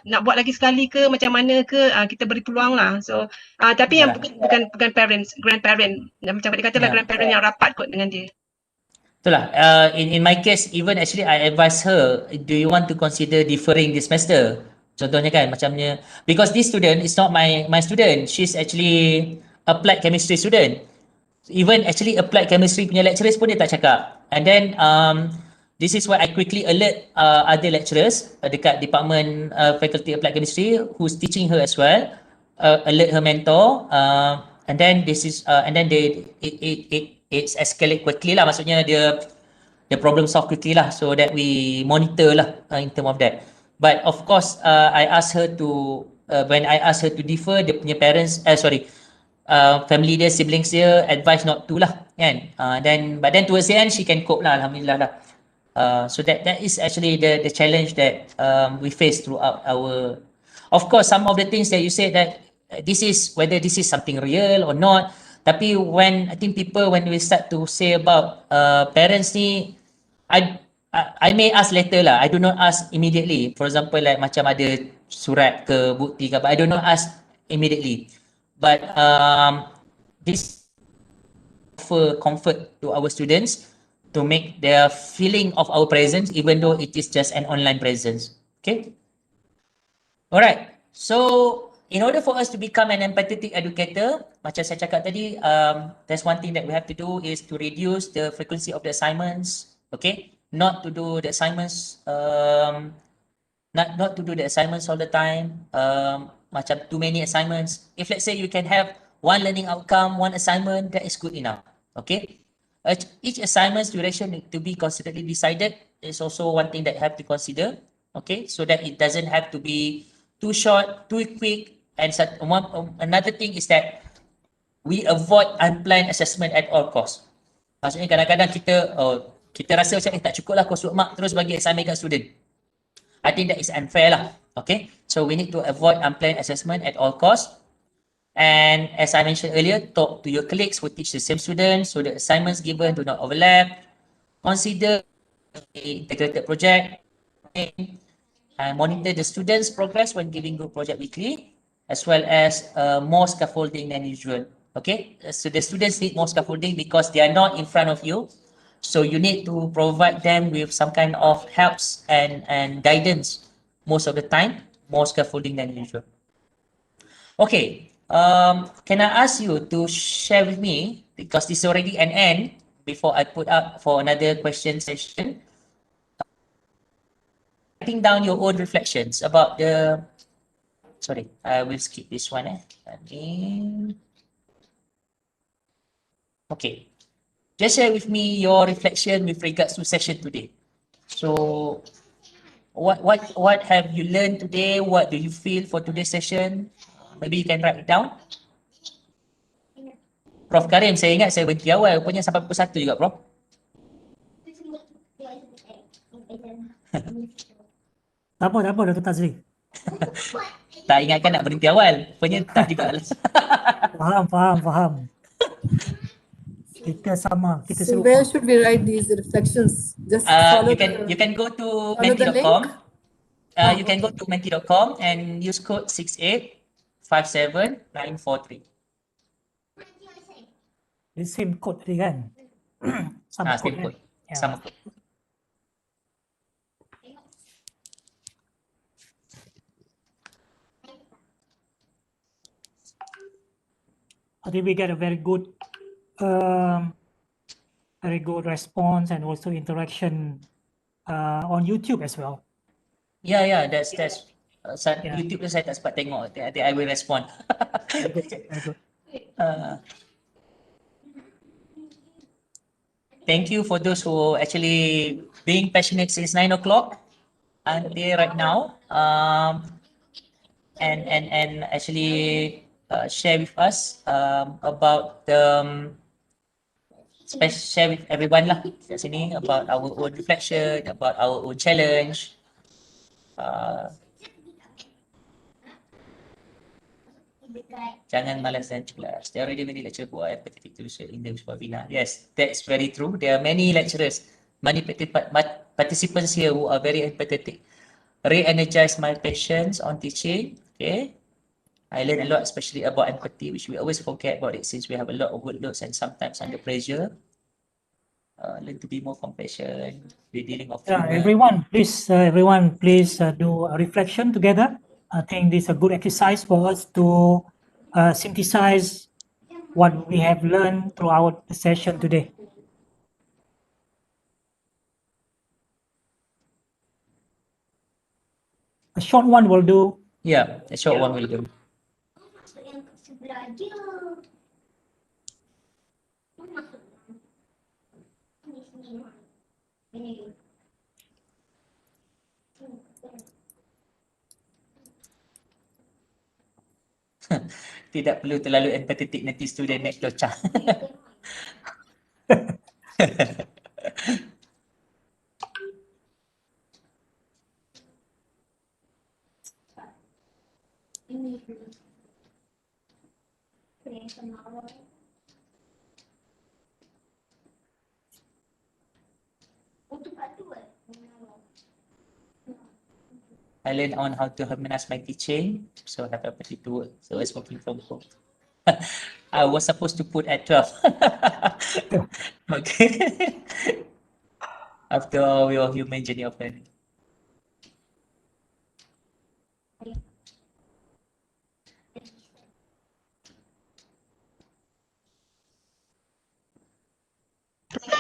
nak buat lagi sekali ke macam mana ke, kita beri peluang lah. So tapi yang bukan parents, grandparent, macam dia kata lah, grandparent yang rapat kot dengan dia. Itulah, in my case, even actually I advise her, do you want to consider deferring this semester? Contohnya kan, macamnya, because this student is not my student, she's actually applied chemistry student. Even actually applied chemistry punya lecturers pun dia tak cakap. And then, this is why I quickly alert other lecturers dekat department faculty applied chemistry who's teaching her as well, alert her mentor, and then this is, and then it's escalate quickly lah, maksudnya dia problem solve quickly lah, so that we monitor lah in term of that. But of course, I asked her to, when I asked her to defer, dia punya parents, family dia, siblings dia advise not to lah kan. But then towards the end she can cope lah, alhamdulillah lah. So that is actually the challenge that we face throughout our, of course some of the things that you said that whether this is something real or not, tapi when I think people, when we start to say about parents ni, I may ask later lah, I do not ask immediately. For example, like macam ada surat ke bukti ke, but I do not ask immediately. But this offer comfort to our students to make their feeling of our presence, even though it is just an online presence. Okay. Alright. So in order for us to become an empathetic educator, macam saya cakap tadi, there's one thing that we have to do is to reduce the frequency of the assignments. Okay. Not to do the assignments, not to do the assignments all the time. Macam too many assignments. If let's say you can have one learning outcome, one assignment, that is good enough. Okay. Each assignment's duration need to be considerably decided. Is also one thing that you have to consider. Okay, so that it doesn't have to be too short, too quick. And another thing is that we avoid unplanned assessment at all costs. Maksudnya kadang-kadang kita rasa macam tak cukup lah coursework mark, terus bagi assignment kat student. I think that is unfair lah. Okay, so we need to avoid unplanned assessment at all costs. And as I mentioned earlier, talk to your colleagues who teach the same students so the assignments given do not overlap. Consider integrated project and monitor the students' progress when giving group project weekly, as well as more scaffolding than usual. Okay, so the students need more scaffolding because they are not in front of you. So you need to provide them with some kind of helps and guidance most of the time, more scaffolding than usual. Okay, can I ask you to share with me, because this is already an end, before I put up for another question session, writing down your own reflections about the, sorry, I will skip this one. Okay, just share with me your reflection with regards to session today. So, what have you learned today? What do you feel for today's session? Maybe you can write it down. Prof Karim, saya ingat saya berhenti awal, rupanya sampai pukul 1 juga, Prof. Tak apa, Dr. Tazli. Tak ingatkan nak berhenti awal, rupanya tak juga. Faham. Kita sama, kita So serupa. where should we write these reflections? Just follow You can go to follow the menti.com. link? You can go to menti.com and use code 6857943. The same code tadi kan? Sama Same code. code. Sama code. I think we get a very good response and also interaction on YouTube as well. Yeah, that's YouTube tu saya tak sempat tengok. I think I will respond. Very good. Thank you for those who actually being passionate since 9 o'clock until right now. And actually share with us about share with everyone lah kat sini about our own reflection, about our own challenge. Jangan malas dan celas. There are already many lecturers who are empathetic to the in the Babila. Yes, that's very true. There are many lecturers, many participants here who are very empathetic. Re-energize my passions on teaching. Okay, I learned a lot, especially about empathy, which we always forget about it since we have a lot of workloads and sometimes under pressure. Learn to be more compassionate. We're dealing with everyone, please do a reflection together. I think this is a good exercise for us to synthesize what we have learned throughout the session today. A short one will do. Yeah, a short one will do. Tidak perlu terlalu empathetic, nanti student naik docah. I learned on how to humanize my teaching, so have empathy to work. So it's working from home. I was supposed to put at 12. Okay. After all, your human journey of learning.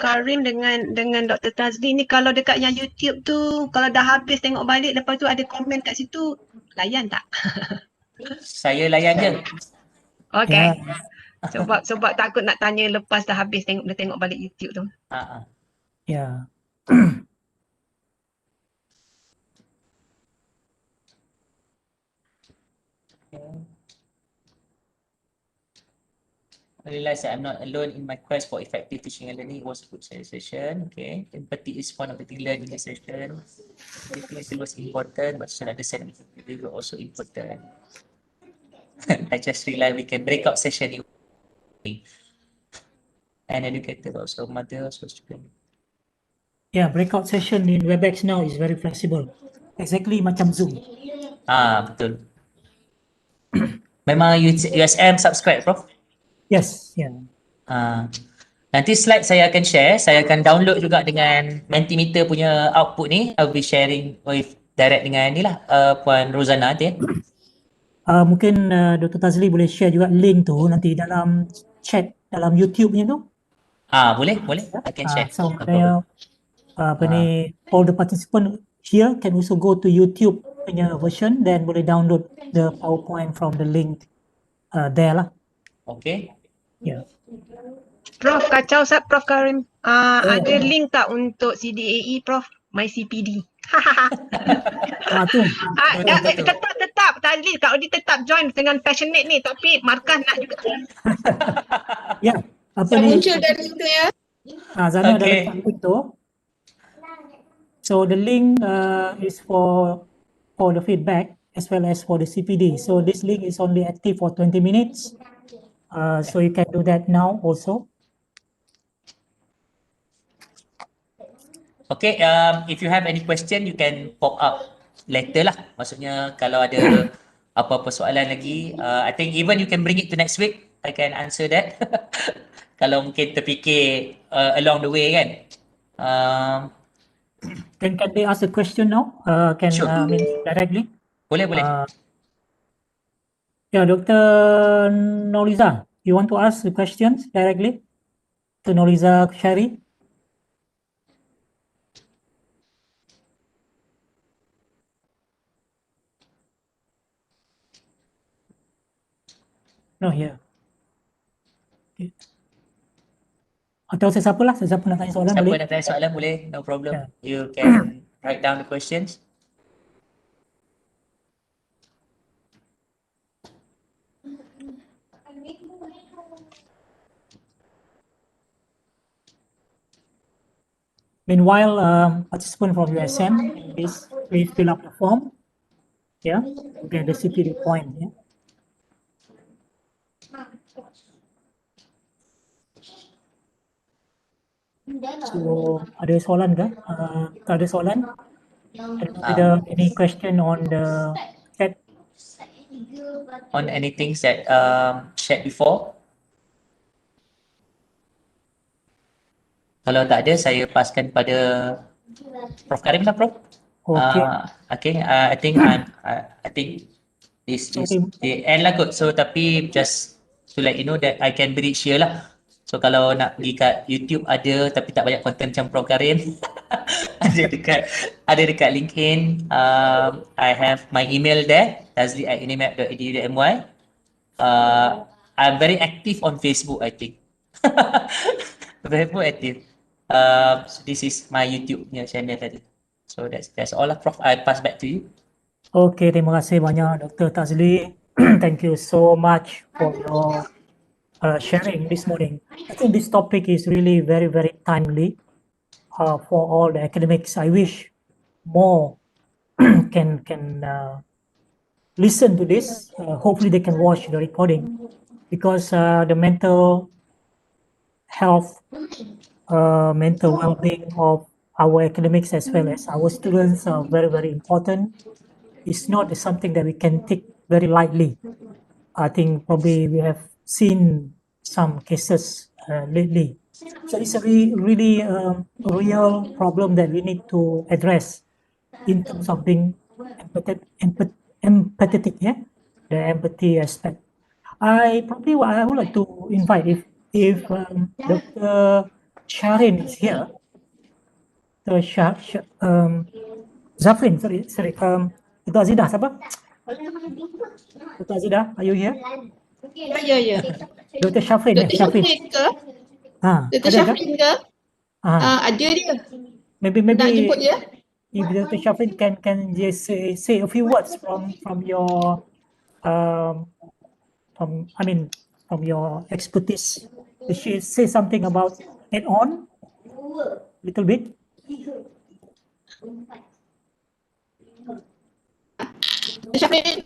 Karim dengan Dr. Tazli ni kalau dekat yang YouTube tu, kalau dah habis tengok balik, lepas tu ada komen kat situ, layan tak? Saya layan je. Okay. Sebab takut nak tanya lepas dah habis tengok balik YouTube tu. Yeah. I realize that I'm not alone in my quest for effective teaching and learning. It was a good session. Okay. Empathy is one of the things learned in the session. It was important, but should understand it was also important. I just realized we can break out session and educator also, mother also student. Yeah, breakout session in WebEx now is very flexible. Exactly macam Zoom. Betul. Memang USM subscribe, Prof? Yes, yeah. Nanti slide saya akan share. Saya akan download juga dengan Mentimeter punya output ni. I'll be sharing with direct dengan ni lah, Puan Rozana nanti. Mungkin Dr. Tazli boleh share juga link tu nanti dalam chat dalam YouTube punya tu. Boleh. I can share. So all the participants here can also go to YouTube punya version, then boleh download the PowerPoint from the link there lah. Okay. Yeah. Prof, kacau Sat, Prof Karim. Ada link tak untuk CDAE, Prof? My CPD. Tu. Tetap Tazli, Kak Odi tetap join dengan passionate ni, tapi markah nak juga. Ya, apa Yang ni? muncul dari link tu ya. Zana ada letak link tu. So the link is for the feedback as well as for the CPD. So this link is only active for 20 minutes. So you can do that now also. Okay, if you have any question, you can pop up later lah. Maksudnya kalau ada apa-apa soalan lagi, I think even you can bring it to next week. I can answer that. Kalau mungkin terfikir along the way kan. Can they ask a question now? Sure. Directly? Boleh. Yeah, Dr. Noliza, you want to ask the questions directly to Noliza Shari? No, here. Okay. Atau sesiapa nak tanya soalan boleh? Siapa nak tanya soalan boleh, no problem. Yeah. You can write down the questions. Meanwhile, participant from USM, please fill up the form. Yeah, to get the CPD point. Yeah. So, ada soalan ke? Tak ada soalan? Ada any question on the chat? On anything that shared before? Kalau tak ada, saya paskan pada Prof Karim lah, Prof. Okay. I think this is the end lah kot. So tapi just to let you know that I can bridge here lah. So kalau nak pergi kat YouTube ada tapi tak banyak content macam Prof Karim. ada dekat LinkedIn. I have my email there, tazli@unimap.edu.my. I'm very active on Facebook, I think. Very active. So this is my YouTube channel tadi. So that's all lah, Prof. I pass back to you. Okay, terima kasih banyak Dr. Tazli. Thank you so much for your sharing this morning. I think this topic is really very, very timely for all the academics. I wish more can listen to this. Hopefully they can watch the recording, because the mental health, mental well-being of our academics as well as our students are very, very important. It's not something that we can take very lightly. I think probably we have seen some cases lately. So it's a really real problem that we need to address in terms of being empathetic, yeah, the empathy aspect. I would like to invite if Dr. Sharin is here. Zafrin, sorry. Dr. Azidah, siapa? Dr. Azidah, are you here? Ya. Dr. Shafrin, Dr. Shafrin ke? Dr. Shafrin ke? Ada dia. Maybe nak jemput dia. If Dr. Shafrin can just say a few words from your from your expertise. She say something about add-on little bit. Dr. Shafrin.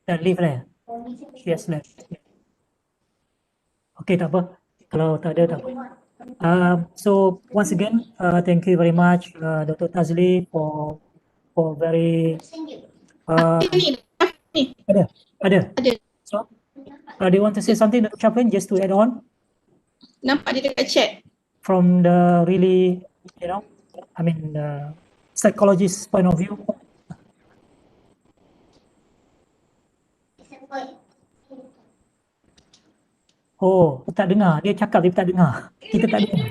Dan leave lah. She has left. Okay, tak apa. Kalau tak ada, tak apa. So once again, thank you very much, Dr. Tazli, for very ada. So, do you want to say something, Dr. Chaplin, just to add on? Nampak dia dekat chat. From the really, psychologist point of view. Oh, tak dengar. Dia cakap dia tak dengar. Kita tak dengar.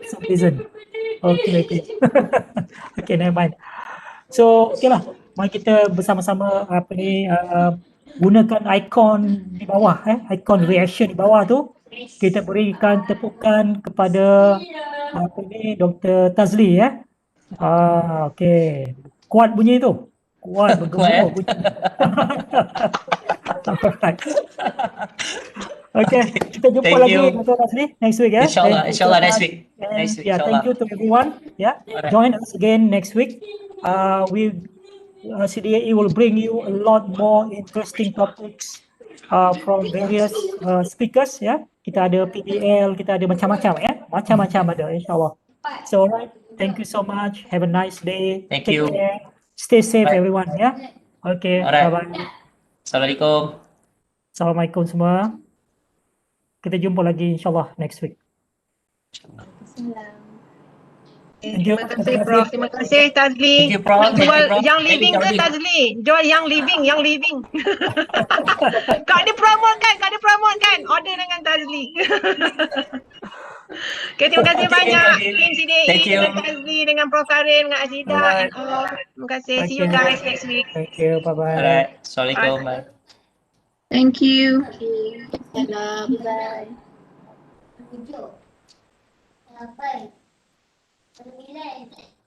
Some reason. Okay. Okay, never mind. So, okay lah. Mari kita bersama-sama gunakan ikon di bawah, ikon reaction di bawah tu. Kita berikan tepukan kepada Dr. Tazli, ya. Okay. Kuat bunyi tu. Kuat bergemuruh bunyi. Okay, kita jumpa lagi Dr. Tazli next week, ya. Inshallah next week. Thank you to everyone. Join us again next week. CDAE will bring you a lot more interesting topics from various speakers, ya. Kita ada PBL, kita ada macam-macam, ya. Macam-macam ada, insyaAllah. So, alright. Thank you so much. Have a nice day. Thank Take you. care. Stay safe, everyone, ya. Okay, bye-bye. Assalamualaikum. Assalamualaikum semua. Kita jumpa lagi insyaAllah next week. Terima kasih Prof. Terima kasih Tazli. Thank you, Prof. Jual yang living ke Tazli? Jual yang living. Kak dia promote kan? Order dengan Tazli. Okay, terima kasih banyak tim CDAE dengan Tazli, dengan Prof Karim, dengan Azidah. Terima kasih. See you guys next week. Thank you. Bye-bye. Alright. Assalamualaikum. Bye. Thank you. Salam. Bye. 7. 8. 9.